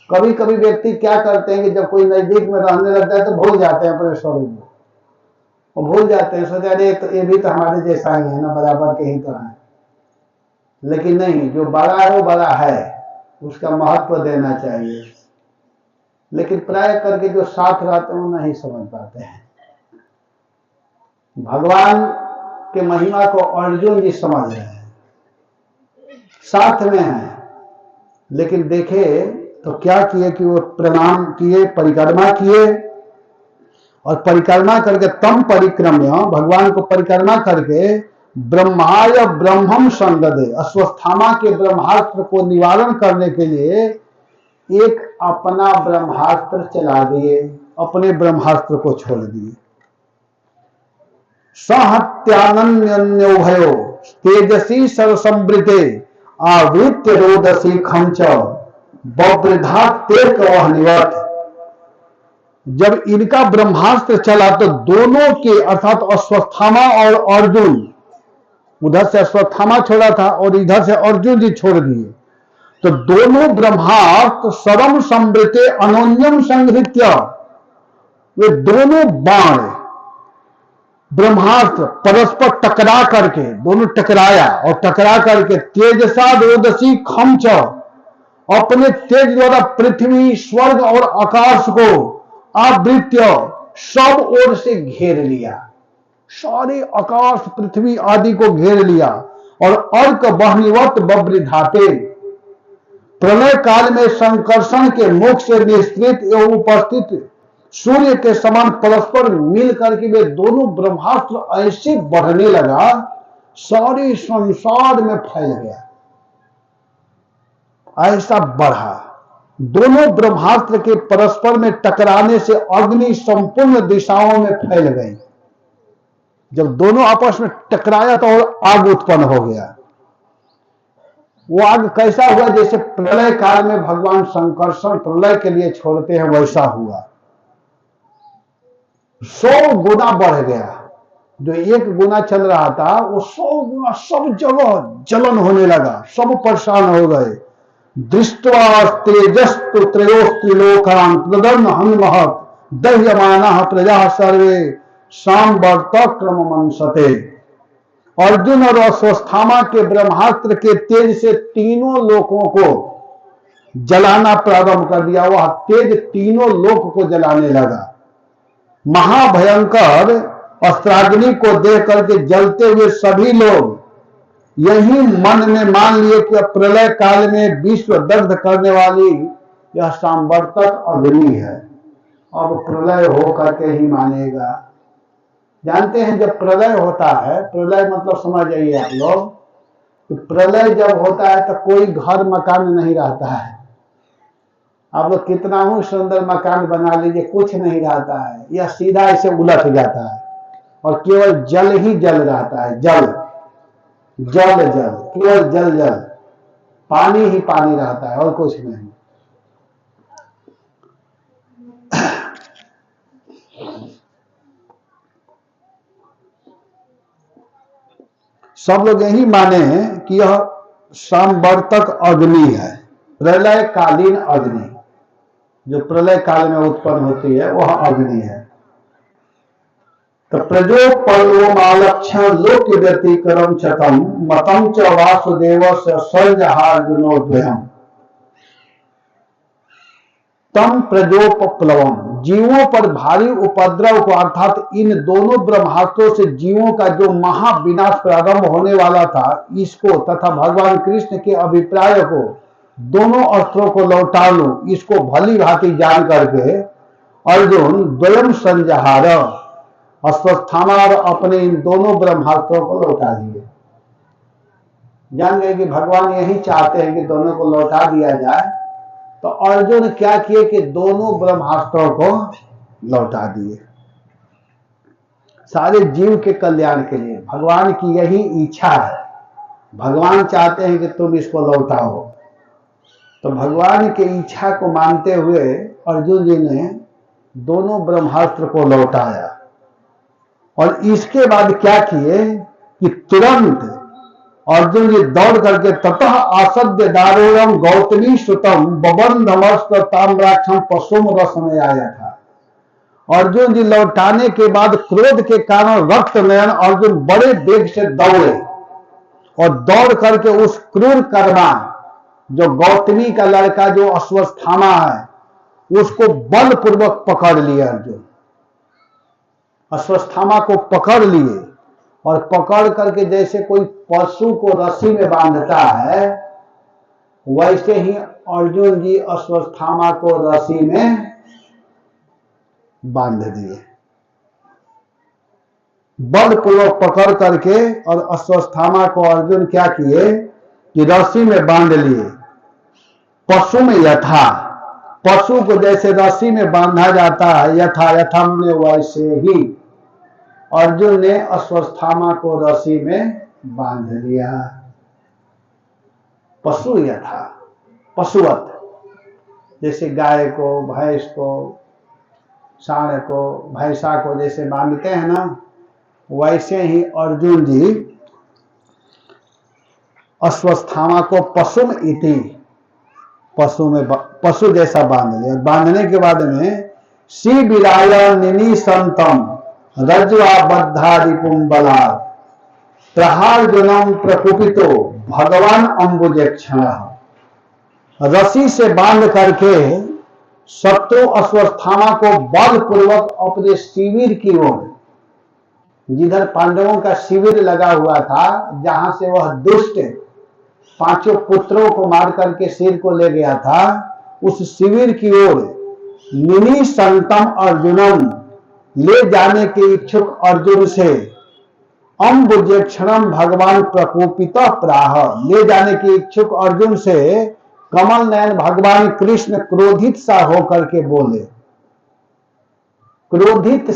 कभी कभी व्यक्ति क्या करते हैं कि जब कोई नजदीक में रहने लगता है तो भूल जाते हैं अपने स्वरूप को, वो भूल जाते हैं, सोचा अरे तो ये भी तो हमारे जैसा ही है ना, बराबर के ही तो है। लेकिन नहीं, जो बड़ा है वो बड़ा है, उसका महत्व देना चाहिए। लेकिन प्राय करके जो साथ रहते हैं वो नहीं समझ पाते हैं। भगवान के महिमा को अर्जुन जी समझ रहे हैं, साथ में हैं, लेकिन देखे तो क्या किए कि वो प्रणाम किए, परिक्रमा किए, और परिक्रमा करके तम परिक्रम्य, भगवान को परिक्रमा करके ब्रह्माय ब्रह्मम संगदे, अश्वस्थामा के ब्रह्मास्त्र को निवारण करने के लिए एक अपना ब्रह्मास्त्र चला दिए, अपने ब्रह्मास्त्र को छोड़ दिए। सहत्यान्योभयो तेजसी सर्वसंवृते आवृत्य रोदसी खंच बवृधा तेक निवत। जब इनका ब्रह्मास्त्र चला तो दोनों के अर्थात अश्वस्थामा और अर्जुन, उधर से अश्वस्थामा छोड़ा था और इधर से अर्जुन जी छोड़ दिए, तो दोनों ब्रह्मास्त्र सर्व संवृते अनोन्यम संहृत्य, वे दोनों बाण ब्रह्मास्त्र परस्पर टकरा करके, दोनों टकराया और टकरा करके तेजसा रोदसी खंच, अपने तेज द्वारा पृथ्वी स्वर्ग और आकाश को आवृत्य सब ओर से घेर लिया, सारे आकाश पृथ्वी आदि को घेर लिया। और अर्क बहनिवत बवृधाते, प्रलय काल में संकर्षण के मुख से निस्तृत एवं उपस्थित सूर्य के समान परस्पर मिल करके वे दोनों ब्रह्मास्त्र ऐसे बढ़ने लगा, सारे संसार में फैल गया, ऐसा बढ़ा। दोनों ब्रह्मास्त्र के परस्पर में टकराने से अग्नि संपूर्ण दिशाओं में फैल गई। जब दोनों आपस में टकराया तो और आग उत्पन्न हो गया। वो आग कैसा हुआ, जैसे प्रलय काल में भगवान संकर्षण प्रलय के लिए छोड़ते हैं वैसा हुआ, 100 गुना बढ़ गया। जो 1 गुना चल रहा था वो 100 गुना सब जगह जलन होने लगा, सब परेशान हो गए। दृष्ट्वा तेजस्तु त्रयोस्त्रिलोकान् प्रदर्न हनुमहत् दह्यमानः प्रजा सर्वे सांवर्त क्रममंसते। अर्जुन और अश्वस्थामा के ब्रह्मास्त्र के तेज से तीनों लोकों को जलाना प्रारंभ कर दिया। वह तेज तीनों लोक को जलाने लगा। महाभयंकर अस्त्राग्नि को देख करके जलते हुए सभी लोग यही मन में मान लिए कि अब प्रलय काल में विश्व दग्ध करने वाली यह सांवर्तक अग्नि है, अब प्रलय हो करके ही मानेगा। जानते हैं जब प्रलय होता है, प्रलय मतलब समझ जाइए आप लोग, तो प्रलय जब होता है तो कोई घर मकान नहीं रहता है। आप लोग कितना ही सुंदर मकान बना लीजिए, कुछ नहीं रहता है, यह सीधा ऐसे उलट जाता है और केवल जल ही जल रहता है। जल जल जल, केवल जल जल, पानी ही पानी रहता है और कुछ नहीं। सब लोग यही माने कि यह सांवर्तक अग्नि है, प्रलयकालीन अग्नि, जो प्रलय काल में उत्पन्न होती है वह अग्नि है। तो प्रजोपर्लोमालक्ष्य लोक व्यतिक्रम चतम मतम च वासुदेव सर्जहार्जुनोद्वयम् तम प्रजोपप्लवम, जीवों पर भारी उपद्रव को अर्थात इन दोनों ब्रह्मास्त्रों से जीवों का जो महाविनाश प्रारंभ होने वाला था, इसको तथा भगवान कृष्ण के अभिप्राय को दोनों अस्त्रों को लौटा लो, इसको भली भांति जान करके अर्जुन द्वयम संजहार, अश्वस्थामा और अपने इन दोनों ब्रह्मास्त्रों को लौटा दिए। जान गए कि भगवान यही चाहते हैं कि दोनों को लौटा दिया जाए, तो अर्जुन क्या किए कि दोनों ब्रह्मास्त्रों को लौटा दिए, सारे जीव के कल्याण के लिए। भगवान की यही इच्छा है, भगवान चाहते हैं कि तुम इसको लौटाओ। तो भगवान की इच्छा को मानते हुए अर्जुन जी ने दोनों ब्रह्मास्त्र को लौटाया और इसके बाद क्या किए कि तुरंत अर्जुन जी दौड़ करके ततः आसद्य दारुणम गौतमी सुतम बबंधमस्त ताम्राक्षम पशुम रस में आया था। अर्जुन जी लौटाने के बाद क्रोध के कारण रक्त नयन अर्जुन बड़े वेग से दौड़े और दौड़ करके उस क्रूर कर्मा जो गौतमी का लड़का जो अश्वत्थामा है उसको बलपूर्वक पकड़ लिया। अर्जुन अश्वत्थामा को पकड़ लिए और पकड़ करके जैसे कोई पशु को रस्सी में बांधता है वैसे ही अर्जुन जी अश्वत्थामा को रस्सी में बांध दिए। बलपूर्वक पकड़ करके और अश्वत्थामा को अर्जुन क्या किए कि रस्सी में बांध लिए। पशु में यथा, पशु को जैसे रस्सी में बांधा जाता है यथा यथा में वैसे ही अर्जुन ने अश्वत्थामा को रस्सी में बांध लिया। पशु यथा, पशुवत, जैसे गाय को, भैंस को, सांड को, भैंसा को जैसे बांधते हैं ना वैसे ही अर्जुन जी अश्वत्थामा को पशुम इति, पशु जैसा बांध लिया। बांधने के बाद में सी बिराय निनी संतम रज्वा बद्धारिपुम बला त्रहार्जुनम प्रकुपितो भगवान अंबुजेक्षण। रस्सी से बांध करके शत्रु अश्वत्थामा को बलपूर्वक अपने शिविर की ओर, जिधर पांडवों का शिविर लगा हुआ था जहां से वह दुष्ट 5 पुत्रों को मार करके सिर को ले गया था, उस शिविर की ओर निनी संतम अर्जुनम ले जाने के इच्छुक अर्जुन से अंबुजेक्षणम भगवान प्रकोपित प्राह, ले जाने के इच्छुक अर्जुन से कमल नयन भगवान कृष्ण क्रोधित सा होकर के बोले। क्रोधित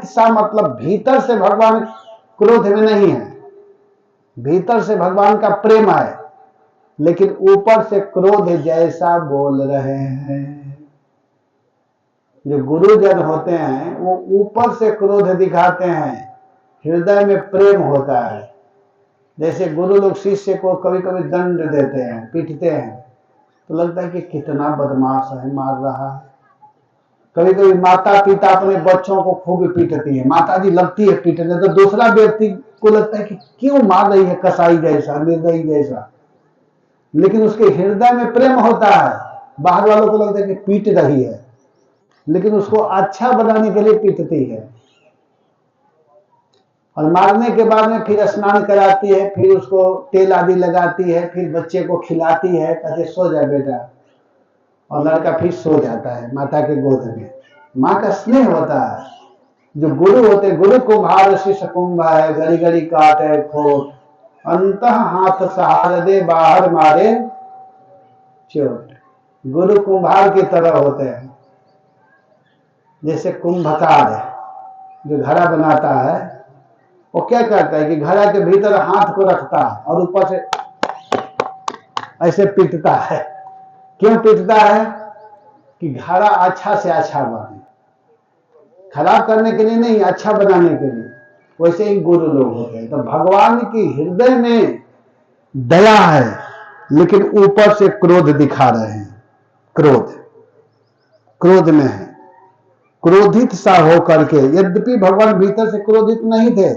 सा मतलब भीतर से भगवान क्रोध में नहीं है, भीतर से भगवान का प्रेम है लेकिन ऊपर से क्रोध जैसा बोल रहे हैं। जो गुरुजन होते हैं वो ऊपर से क्रोध दिखाते हैं, हृदय में प्रेम होता है। जैसे गुरु लोग शिष्य को कभी कभी दंड देते हैं, पीटते हैं तो लगता है कि कितना बदमाश है, मार रहा है। कभी कभी माता पिता अपने बच्चों को खूब पीटती है, माता जी लगती है पीटने तो दूसरा व्यक्ति को लगता है कि क्यों मार रही है, कसाई जैसा, निर्दयी जैसा, लेकिन उसके हृदय में प्रेम होता है। बाहर वालों को लगता है कि पीट रही है लेकिन उसको अच्छा बनाने के लिए पीटती है। और मारने के बाद में फिर स्नान कराती है, फिर उसको तेल आदि लगाती है, फिर बच्चे को खिलाती है, कहते सो जा बेटा, और लड़का फिर सो जाता है माता के गोद में। माँ का स्नेह होता है। जो गुरु होते, गुरु कुम्हार शिष्य कुंभ है, घड़ी घड़ी काटे खोट, अंतः हाथ सहार दे बाहर मारे चोट। गुरु कुम्हार की तरह होते हैं। जैसे कुंभकार है जो घड़ा बनाता है, वो क्या करता है कि घड़ा के भीतर हाथ को रखता है और ऊपर से ऐसे पीटता है। क्यों पीटता है? कि घड़ा अच्छा से अच्छा बने, खराब करने के लिए नहीं, अच्छा बनाने के लिए। वैसे ही गुरु लोग होते हैं। तो भगवान की हृदय में दया है लेकिन ऊपर से क्रोध दिखा रहे हैं। क्रोध में है, क्रोधित सा हो करके। यद्यपि भगवान भीतर से क्रोधित नहीं थे।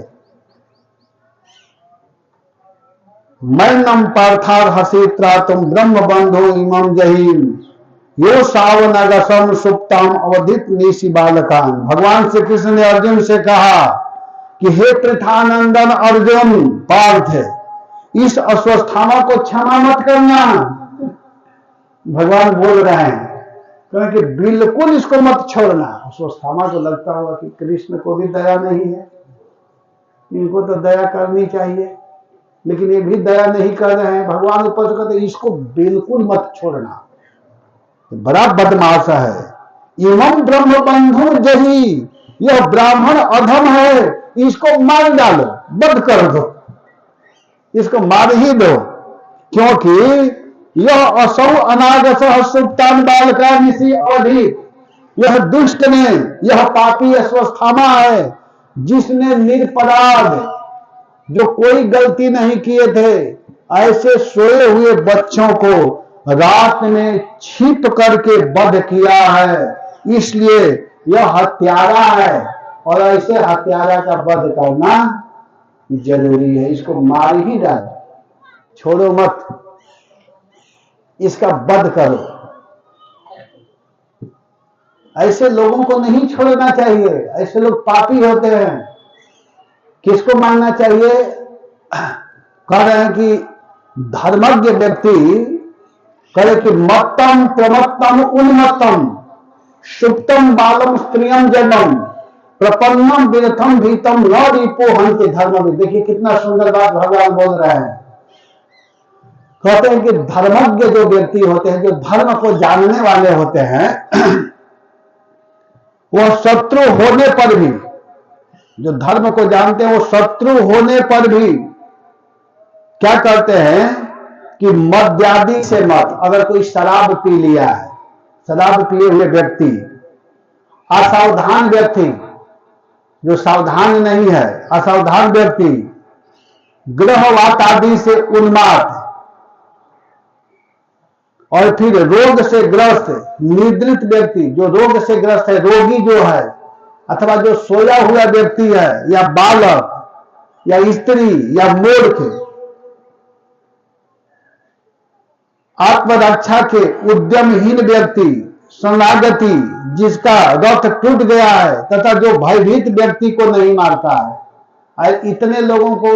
मैनम पार्थार हसीत्रा तुम ब्रह्म बंधो इमं जहीम यो सावनगसम सुप्ताम अवधित निशि बालकान। भगवान श्री कृष्ण ने अर्जुन से कहा कि हे पृथानंदन अर्जुन, पार्थ, इस अश्वत्थामा को क्षमा मत करना। भगवान बोल रहे हैं क्योंकि बिल्कुल इसको मत छोड़ना। अश्वत्थामा को लगता होगा कि कृष्ण को भी दया नहीं है, इनको तो दया करनी चाहिए, लेकिन ये भी दया नहीं कर रहे हैं। भगवान ऊपर से कहते इसको बिल्कुल मत छोड़ना, बड़ा बदमाश है। इमं ब्रह्म बंधु जही, यह ब्राह्मण अधम है, इसको मार डालो, वध कर दो, इसको मार ही दो। क्योंकि यह असौ अनागसः सुप्तान बालका निशि अवधि, यह दुष्ट ने, यह पापी अश्वत्थामा है, जिसने निरपराध, जो कोई गलती नहीं किए थे, ऐसे सोए हुए बच्चों को रात में छिप करके वध किया है, इसलिए यह हत्यारा है और ऐसे हत्यारा का वध करना जरूरी है। इसको मार ही डालो, छोड़ो मत, इसका वध करो। ऐसे लोगों को नहीं छोड़ना चाहिए, ऐसे लोग पापी होते हैं। किसको मानना चाहिए? कह रहे हैं कि धर्मज्ञ व्यक्ति करे कि मत्तम प्रमत्तम उन्मत्तम सुप्तम बालम स्त्रियम जन्म प्रपन्नम विरथम भीतम न रिपो हंते धर्म में। देखिए कितना सुंदर बात भगवान बोल रहे हैं। कहते हैं कि धर्मज्ञ जो व्यक्ति होते हैं, जो धर्म को जानने वाले होते हैं, वह शत्रु होने पर भी, जो धर्म को जानते हैं वो शत्रु होने पर भी क्या करते हैं कि मद्यादि से मत, अगर कोई शराब पी लिया है, शराब पिए हुए व्यक्ति, असावधान व्यक्ति, जो सावधान नहीं है, असावधान व्यक्ति, ग्रहवात आदि से उन्माद और फिर रोग से ग्रस्त निद्रित व्यक्ति, जो रोग से ग्रस्त है, रोगी जो है, अथवा जो सोया हुआ व्यक्ति है, या बालक या स्त्री या मूर्ख, आत्मरक्षा के उद्यमहीन व्यक्ति, शरणागति जिसका रथ टूट गया है, तथा जो भयभीत व्यक्ति को नहीं मारता है। इतने लोगों को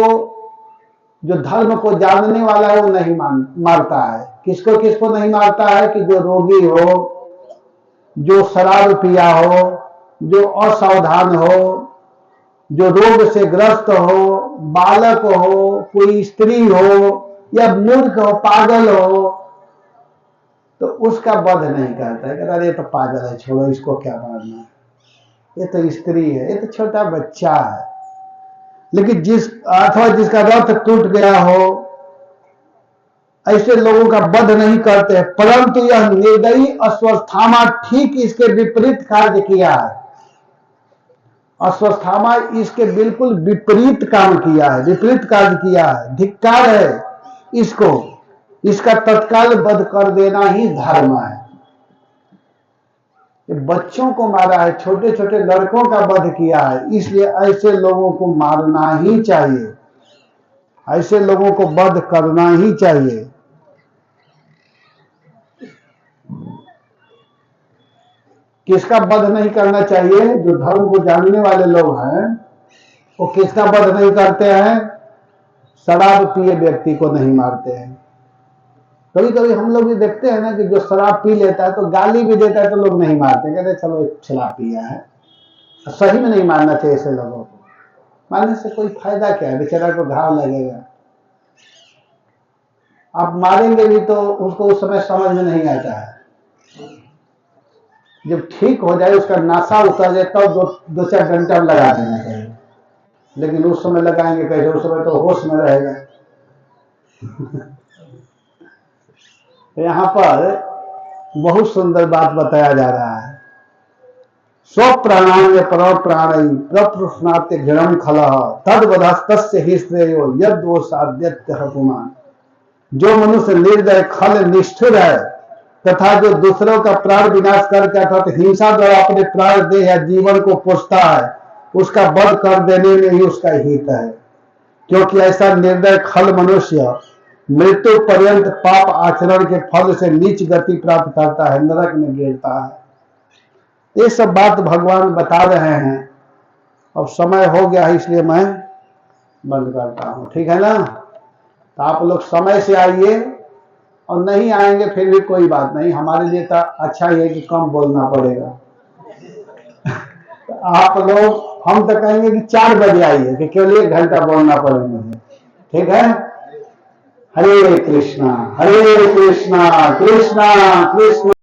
जो धर्म को जानने वाला है वो नहीं मारता है। किसको किसको नहीं मारता है? कि जो रोगी हो, जो शराब पिया हो, जो असावधान हो, जो रोग से ग्रस्त हो, बालक हो, कोई स्त्री हो या मूर्ख हो, पागल हो, तो उसका वध नहीं करता है। कहता है ये तो पागल है, छोड़ो इसको क्या मारना है, ये तो स्त्री है, ये तो छोटा बच्चा है। लेकिन अथवा जिसका रथ टूट गया हो, ऐसे लोगों का वध नहीं करते। परंतु यह निर्दयी अश्वत्थामा ठीक इसके विपरीत कार्य किया है। अश्वत्थामा इसके बिल्कुल विपरीत काम किया है, विपरीत कार्य किया है, धिक्कार है इसको। इसका तत्काल वध कर देना ही धर्म है। बच्चों को मारा है, छोटे छोटे लड़कों का वध किया है, इसलिए ऐसे लोगों को मारना ही चाहिए, ऐसे लोगों को वध करना ही चाहिए। किसका वध नहीं करना चाहिए? जो धर्म को जानने वाले लोग हैं वो किसका वध नहीं करते हैं? शराब पिए व्यक्ति को नहीं मारते हैं। कभी कभी हम लोग भी देखते हैं ना कि जो शराब पी लेता है तो गाली भी देता है तो लोग नहीं मारते, कहते चलो एक शराब पिया है। सही में नहीं मारना चाहिए ऐसे लोगों को। मारने से कोई फायदा क्या है? बेचारा को घाव लगेगा। आप मारेंगे भी तो उसको उस समय समझ में नहीं आता है। जब ठीक हो जाए, उसका नशा उतर जाए, तब दो चार घंटा लगा देना चाहिए। लेकिन उस समय लगाएंगे कैसे? उस समय तो होश में रहेगा। यहां पर बहुत सुंदर बात बताया जा रहा है। स्व प्राणान्य पर प्राणी प्रप्रश्नाते घृणम खलह तद्वधस्तस्य ही श्रेयो यद वो साध्यत्य हकुमान। जो मनुष्य निर्दय, खल, निष्ठुर है तथा जो दूसरों का प्राण विनाश करके अर्थात हिंसा द्वारा अपने प्राण देह या जीवन को पोषता है, उसका वध कर देने में ही उसका हित है। क्योंकि ऐसा निर्दय खल मनुष्य मृत्यु पर्यंत पाप आचरण के फल से नीच गति प्राप्त करता है, नरक में गिरता है। ये सब बात भगवान बता रहे हैं। अब समय हो गया है इसलिए मैं बंद करता हूं, ठीक है ना? तो आप लोग समय से आइए, और नहीं आएंगे फिर भी कोई बात नहीं, हमारे लिए तो अच्छा ही है कि कम बोलना पड़ेगा। तो आप लोग, हम तो कहेंगे कि 4 बजे आइए, कि केवल 1 घंटा बोलना पड़ेगा मुझे, ठीक है? हरे कृष्णा कृष्णा कृष्णा कृष्णा।